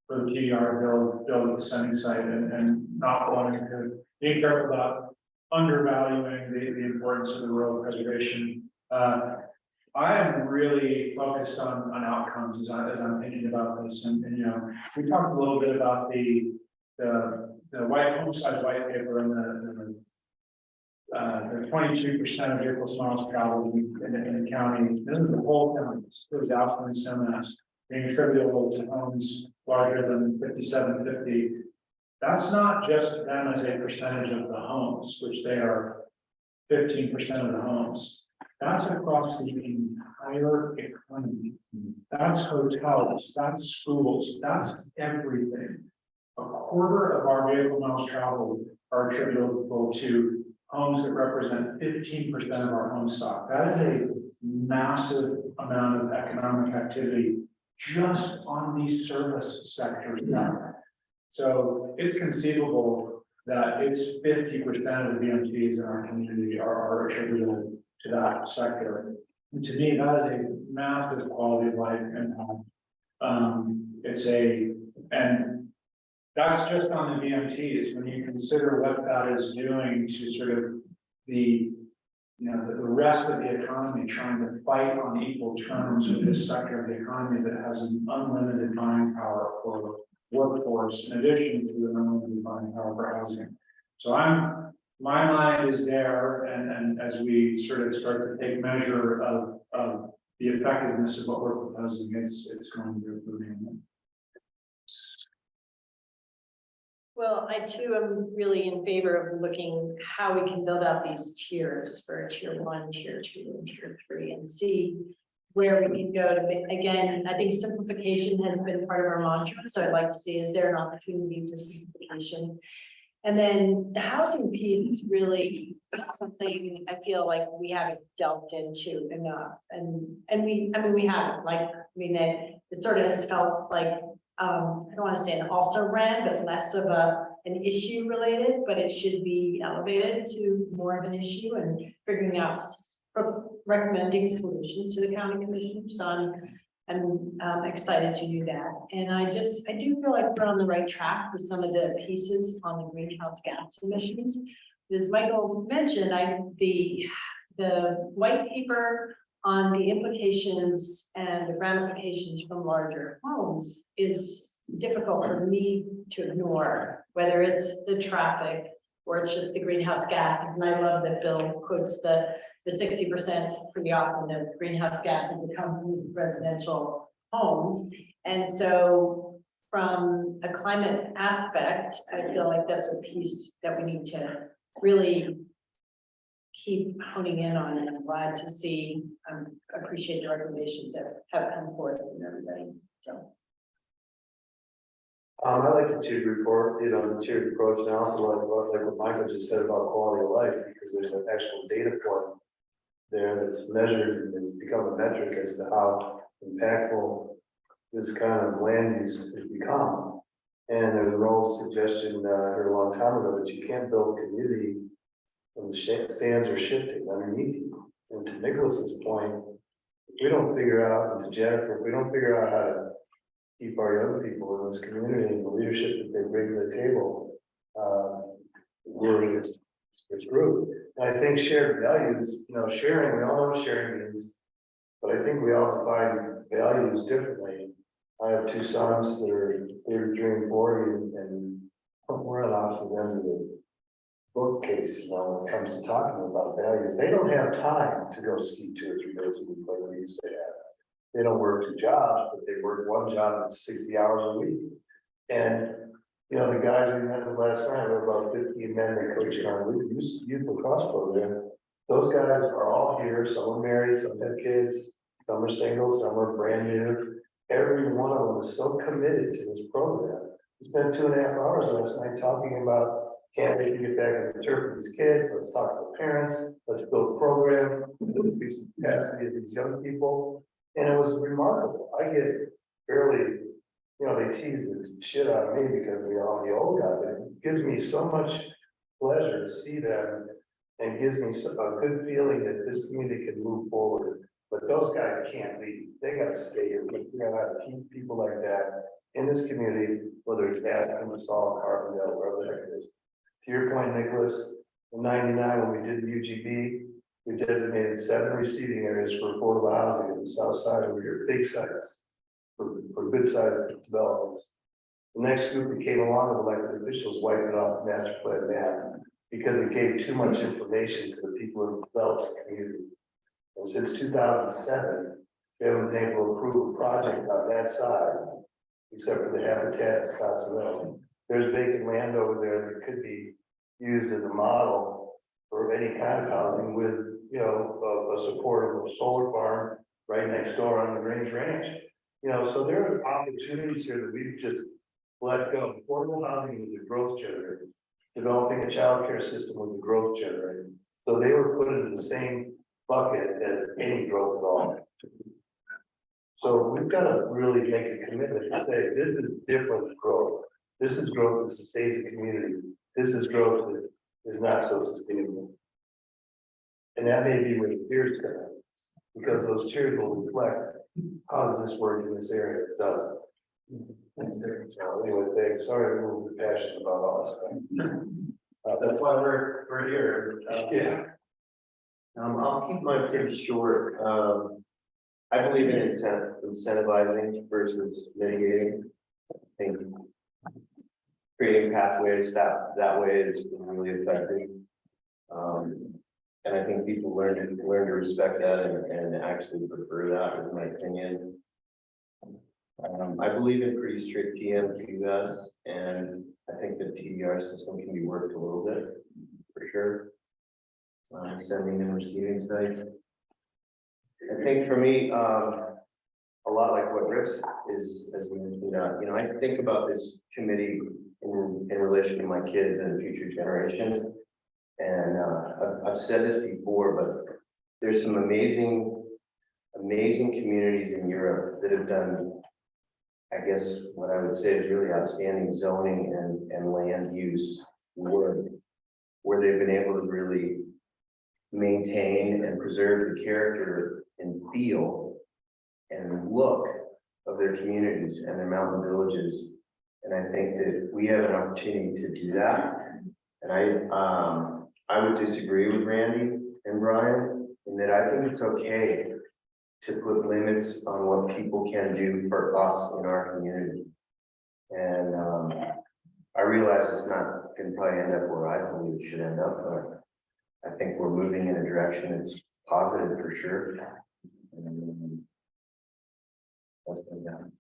for the TDR build the sending site and not wanting to be careful about undervaluing the importance of the rural preservation. I am really focused on outcomes as I'm thinking about this, and you know, we talked a little bit about the white home size white paper and the 22% of vehicles miles traveled in the county. This is the whole county. It was Alpha and being attributable to homes larger than 5750. That's not just them as a percentage of the homes, which they are 15% of the homes. That's across the entire economy. That's hotels, that's schools, that's everything. A quarter of our vehicle miles traveled are attributable to homes that represent 15% of our home stock. That is a massive amount of economic activity just on these service sectors now. So it's conceivable that it's 50% of the VMTs in our community are attributable to that sector. And to me, that is a massive quality of life impact. And that's just on the VMTs. When you consider what that is doing to sort of the rest of the economy trying to fight on equal terms with this sector of the economy that has an unlimited buying power for workforce in addition to an unlimited buying power for housing. So my mind is there, and as we sort of start to take measure of the effectiveness of what we're proposing, it's going to remain. Well, I too am really in favor of looking how we can build out these tiers for tier 1, tier 2, and tier 3 and see where we can go to, again, I think simplification has been part of our mantra. So I'd like to see, is there an opportunity for simplification? And then the housing piece is really something I feel like we haven't delved into enough. And we haven't, it sort of has felt like, I don't want to say an also ran, but less of an issue related, but it should be elevated to more of an issue and figuring out, recommending solutions to the county commission. So I'm excited to do that. And I do feel like we're on the right track with some of the pieces on the greenhouse gas emissions. As Michael mentioned, the white paper on the implications and the ramifications from larger homes is difficult for me to ignore, whether it's the traffic or it's just the greenhouse gases. And I love that Bill quotes the 60% pretty often of greenhouse gases that come from residential homes. And so from a climate aspect, I feel like that's a piece that we need to really keep honing in on, and I'm glad to see, appreciate the recommendations that have come forth from everybody, so. I like the tiered report, the tiered approach, and I also like what Michael just said about quality of life, because there's an actual data point there that's measured and has become a metric as to how impactful this kind of land use has become. And there's an old suggestion here a long time ago that you can't build a community when the sands are shifting underneath you. And to Nicholas's point, if we don't figure out, and to Jennifer, if we don't figure out how to keep our young people in this community and the leadership that they bring to the table, we're screwed. And I think shared values, sharing, we all know what sharing means, but I think we all define values differently. I have two sons that are 33 and 40, and we're on opposite ends of the bookcase, when it comes to talking about values. They don't have time to go ski 2 or 3 days a week like we used to have. They don't work 2 jobs, but they work 1 job that's 60 hours a week. And, the guys we met with last night, there were about 15 men that coached our youth lacrosse program. Those guys are all here. Some are married, some have kids, some are single, some are brand new. Every one of them is so committed to this program. We spent 2.5 hours last night talking about, can't wait to get back in the turf with these kids. Let's talk to the parents. Let's build a program, increase the capacity of these young people. And it was remarkable. I get fairly, they tease the shit out of me because we are the old guy, but it gives me so much pleasure to see them and gives me a good feeling that this community can move forward. But those guys can't leave. They gotta stay here. We gotta keep people like that in this community, whether it's Aspen, LaSalle, Carbondale, wherever the heck it is. To your point, Nicholas, in '99, when we did the UGB, we designated 7 receiving areas for affordable housing in the south side over here, big sites for good sized developments. The next group that came along with elected officials wiped it off the master plan map because it gave too much information to the people who developed the community. And since 2007, we haven't been able to approve a project on that side, except for the Habitat at Scottsville. There's vacant land over there that could be used as a model for any kind of housing with, a support of a solar farm right next door on the Grange Ranch. So there are opportunities here that we've just let go. Affordable housing was a growth generator. Developing a child care system was a growth generator. So they were put into the same bucket as any growth at all. So we've got to really make a commitment to say, this is different growth. This is growth that sustains the community. This is growth that is not so sustainable. And that may be where the fears come in, because those cheers will reflect, how does this work in this area? It doesn't. So anyway, thanks. Sorry, I'm a little bit passionate about all this stuff. That's why we're here. Yeah. I'll keep my pretty short. I believe in incentivizing versus mitigating. I think creating pathways that way is really effective. And I think people learn to respect that and actually prefer that, in my opinion. I believe in pretty strict TMQS, and I think the TDR system can be worked a little bit, for sure. Sending and receiving sites. I think for me, a lot like what Rick is, as we mentioned, I think about this committee in relation to my kids and future generations. And I've said this before, but there's some amazing communities in Europe that have done, I guess, what I would say is really outstanding zoning and land use work, where they've been able to really maintain and preserve the character and feel and look of their communities and their mountain villages. And I think that we have an opportunity to do that. And I would disagree with Randy and Brian in that I think it's okay to put limits on what people can do for us in our community. And I realize it's not going to probably end up where I believe it should end up, but I think we're moving in a direction that's positive for sure. And that's been done.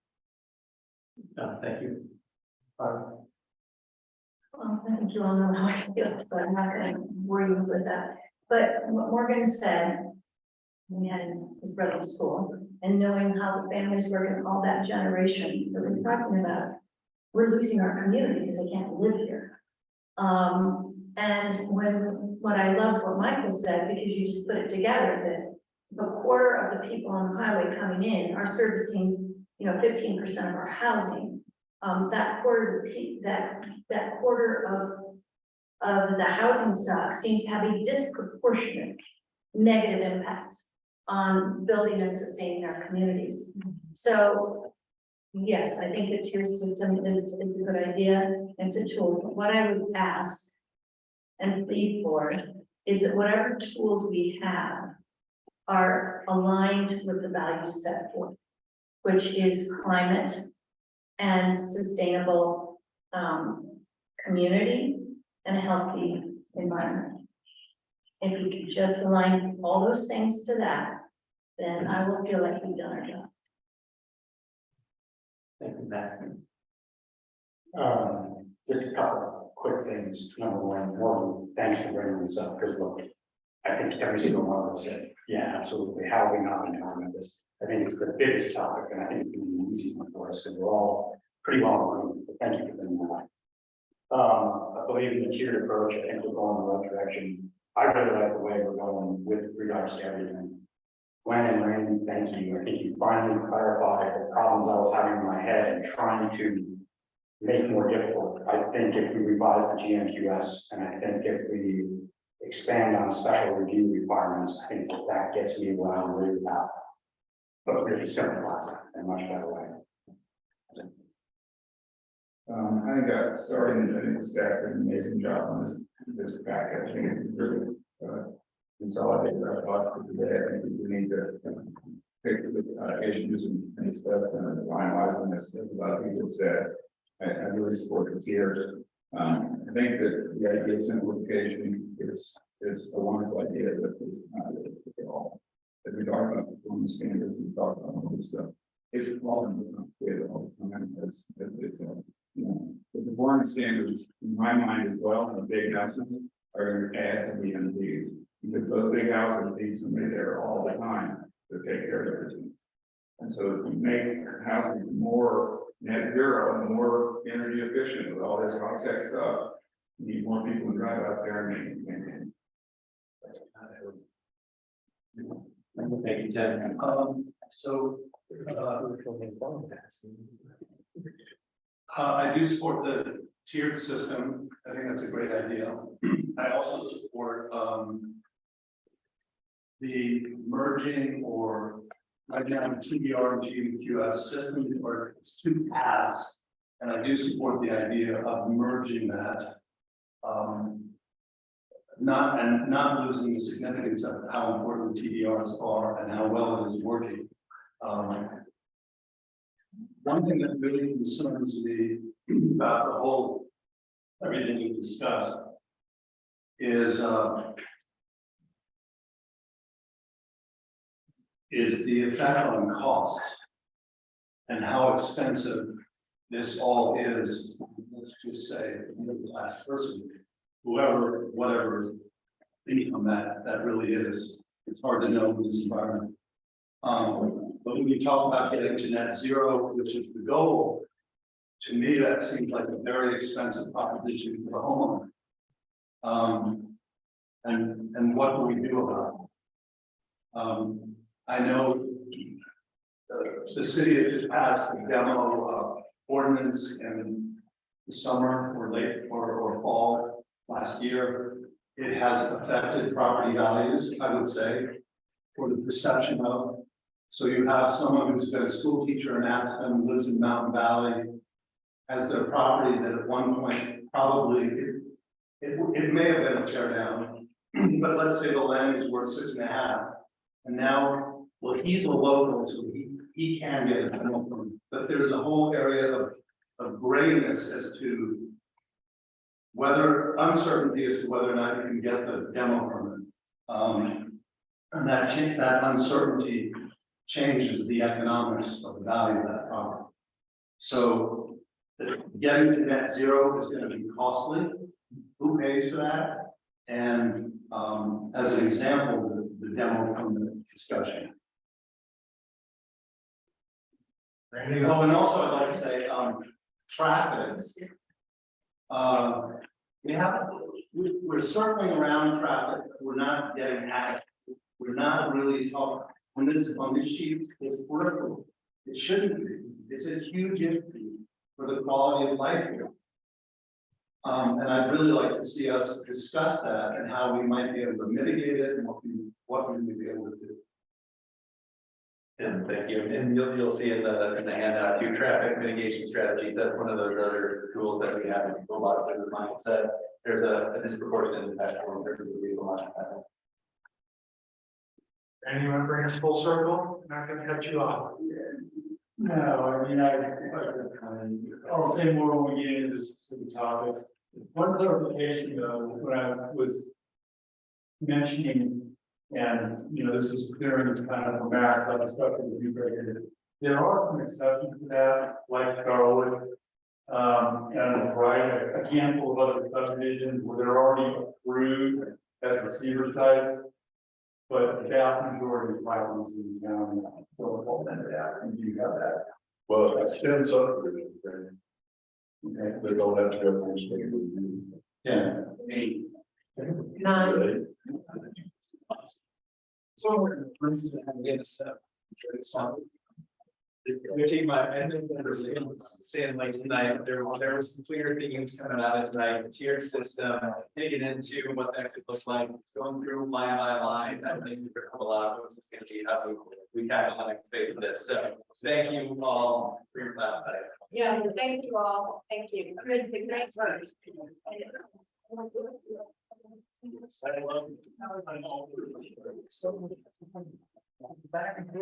Thank you. Well, I think you all know how I feel, so I'm not gonna worry you with that. But what Morgan said, we had his brother in school, and knowing how the families were in all that generation that we're talking about, we're losing our community because they can't live here. And what I love what Michael said, because you just put it together, that the quarter of the people on the highway coming in are servicing, 15% of our housing. That quarter, that quarter of the housing stock seems to have a disproportionate negative impact on building and sustaining our communities. So, yes, I think the tier system is a good idea. It's a tool. But what I would ask and plead for is that whatever tools we have are aligned with the values set forth, which is climate and sustainable community and a healthy environment. If we could just align all those things to that, then I will feel like we've done our job. Thank you, Matt. Just a couple of quick things. Number one, Morgan, thanks for bringing this up, because look, I think every single one of us said, yeah, absolutely, how are we not going to talk about this? I think it's the biggest topic, and I think it's an easy one for us, because we're all pretty well known, but thank you for bringing that up. I believe in the tiered approach. I think we're going in the right direction. I really like the way we're going with regards to everything. Gwen and Rain, thank you. I think you finally clarified the problems I was having in my head and trying to make more difficult. I think if we revise the GMQS, and I think if we expand on special review requirements, I think that gets me what I'm worried about. But really simplifies it in a much better way. I think starting, I think the staff did an amazing job on this package. I think it's really consolidated our thoughts for today. I think we need to pick the issues and stuff and finalizing this, as a lot of people said. I really support the tiers. I think that the idea of simplification is a wonderful idea, but it's not really at all. As we talk about performance standards, we talk about all this stuff. It's all the time. The performance standards, in my mind as well, in the big houses are going to add to the MDs, because those big houses need somebody there all the time to take care of everything. And so as we make housing more net zero and more energy efficient with all this high tech stuff, you need more people to drive out there and maintain. Thank you, Ted. I do support the tiered system. I think that's a great idea. I also support the merging or right now TDR and GMQS system, or it's two paths. And I do support the idea of merging that. Not losing the significance of how important TDRs are and how well it is working. One thing that really concerns me about the whole, everything we discussed is the effect on costs and how expensive this all is. Let's just say middle class person, whoever, whatever income that really is. It's hard to know in this environment. But when you talk about getting to net zero, which is the goal, to me, that seems like a very expensive proposition for the homeowner. And what do we do about it? I know the city has just passed a demo ordinance in the summer or late or fall last year. It has affected property values, I would say, for the perception of. So you have someone who's been a school teacher in Aspen, lives in Mountain Valley, has their property that at one point probably it may have been a tear down, but let's say the land is worth 6.5, and now, well, he's a local, so he can get a demo permit, but there's a whole area of grayness as to whether uncertainty as to whether or not you can get the demo permit, and that uncertainty changes the economics of the value of that property. So getting to net zero is going to be costly. Who pays for that? And as an example, the demo from the discussion. Oh, and also I'd like to say, traffic. We're circling around traffic, we're not getting at it. We're not really talking, on this sheet, it's peripheral. It shouldn't be, it's a huge issue for the quality of life here. And I'd really like to see us discuss that and how we might be able to mitigate it and what we would be able to do. And thank you, and you'll see in the handout, too, traffic mitigation strategies, that's one of those other tools that we have in a lot of things, as Michael said, there's a disproportionate impact on terms of the vehicle mindset. Anyone bring us full circle? Not gonna cut you off. No, I mean, I'll say more when we get into the specific topics. One clarification though, when I was mentioning, and you know, this is clearing kind of the math, like stuff that you created. There are some exceptions to that, like Starwood. And a handful of other subdivisions where they're already approved as receiver sites. But the vast majority of properties in the county don't fall into that, and you have that. Well, that's been subdivision, Okay. they don't have to go through state review. Yeah. 9. So we're going to get us up. We take my, I think staying late tonight, there was some clear things coming out of tonight, the tier system, digging into what that could look like, going through line by line. I think a lot of us is going to be how we kind of like face this. So thank you all for your time. Yeah, thank you all. Thank you. Great work. Back and forth.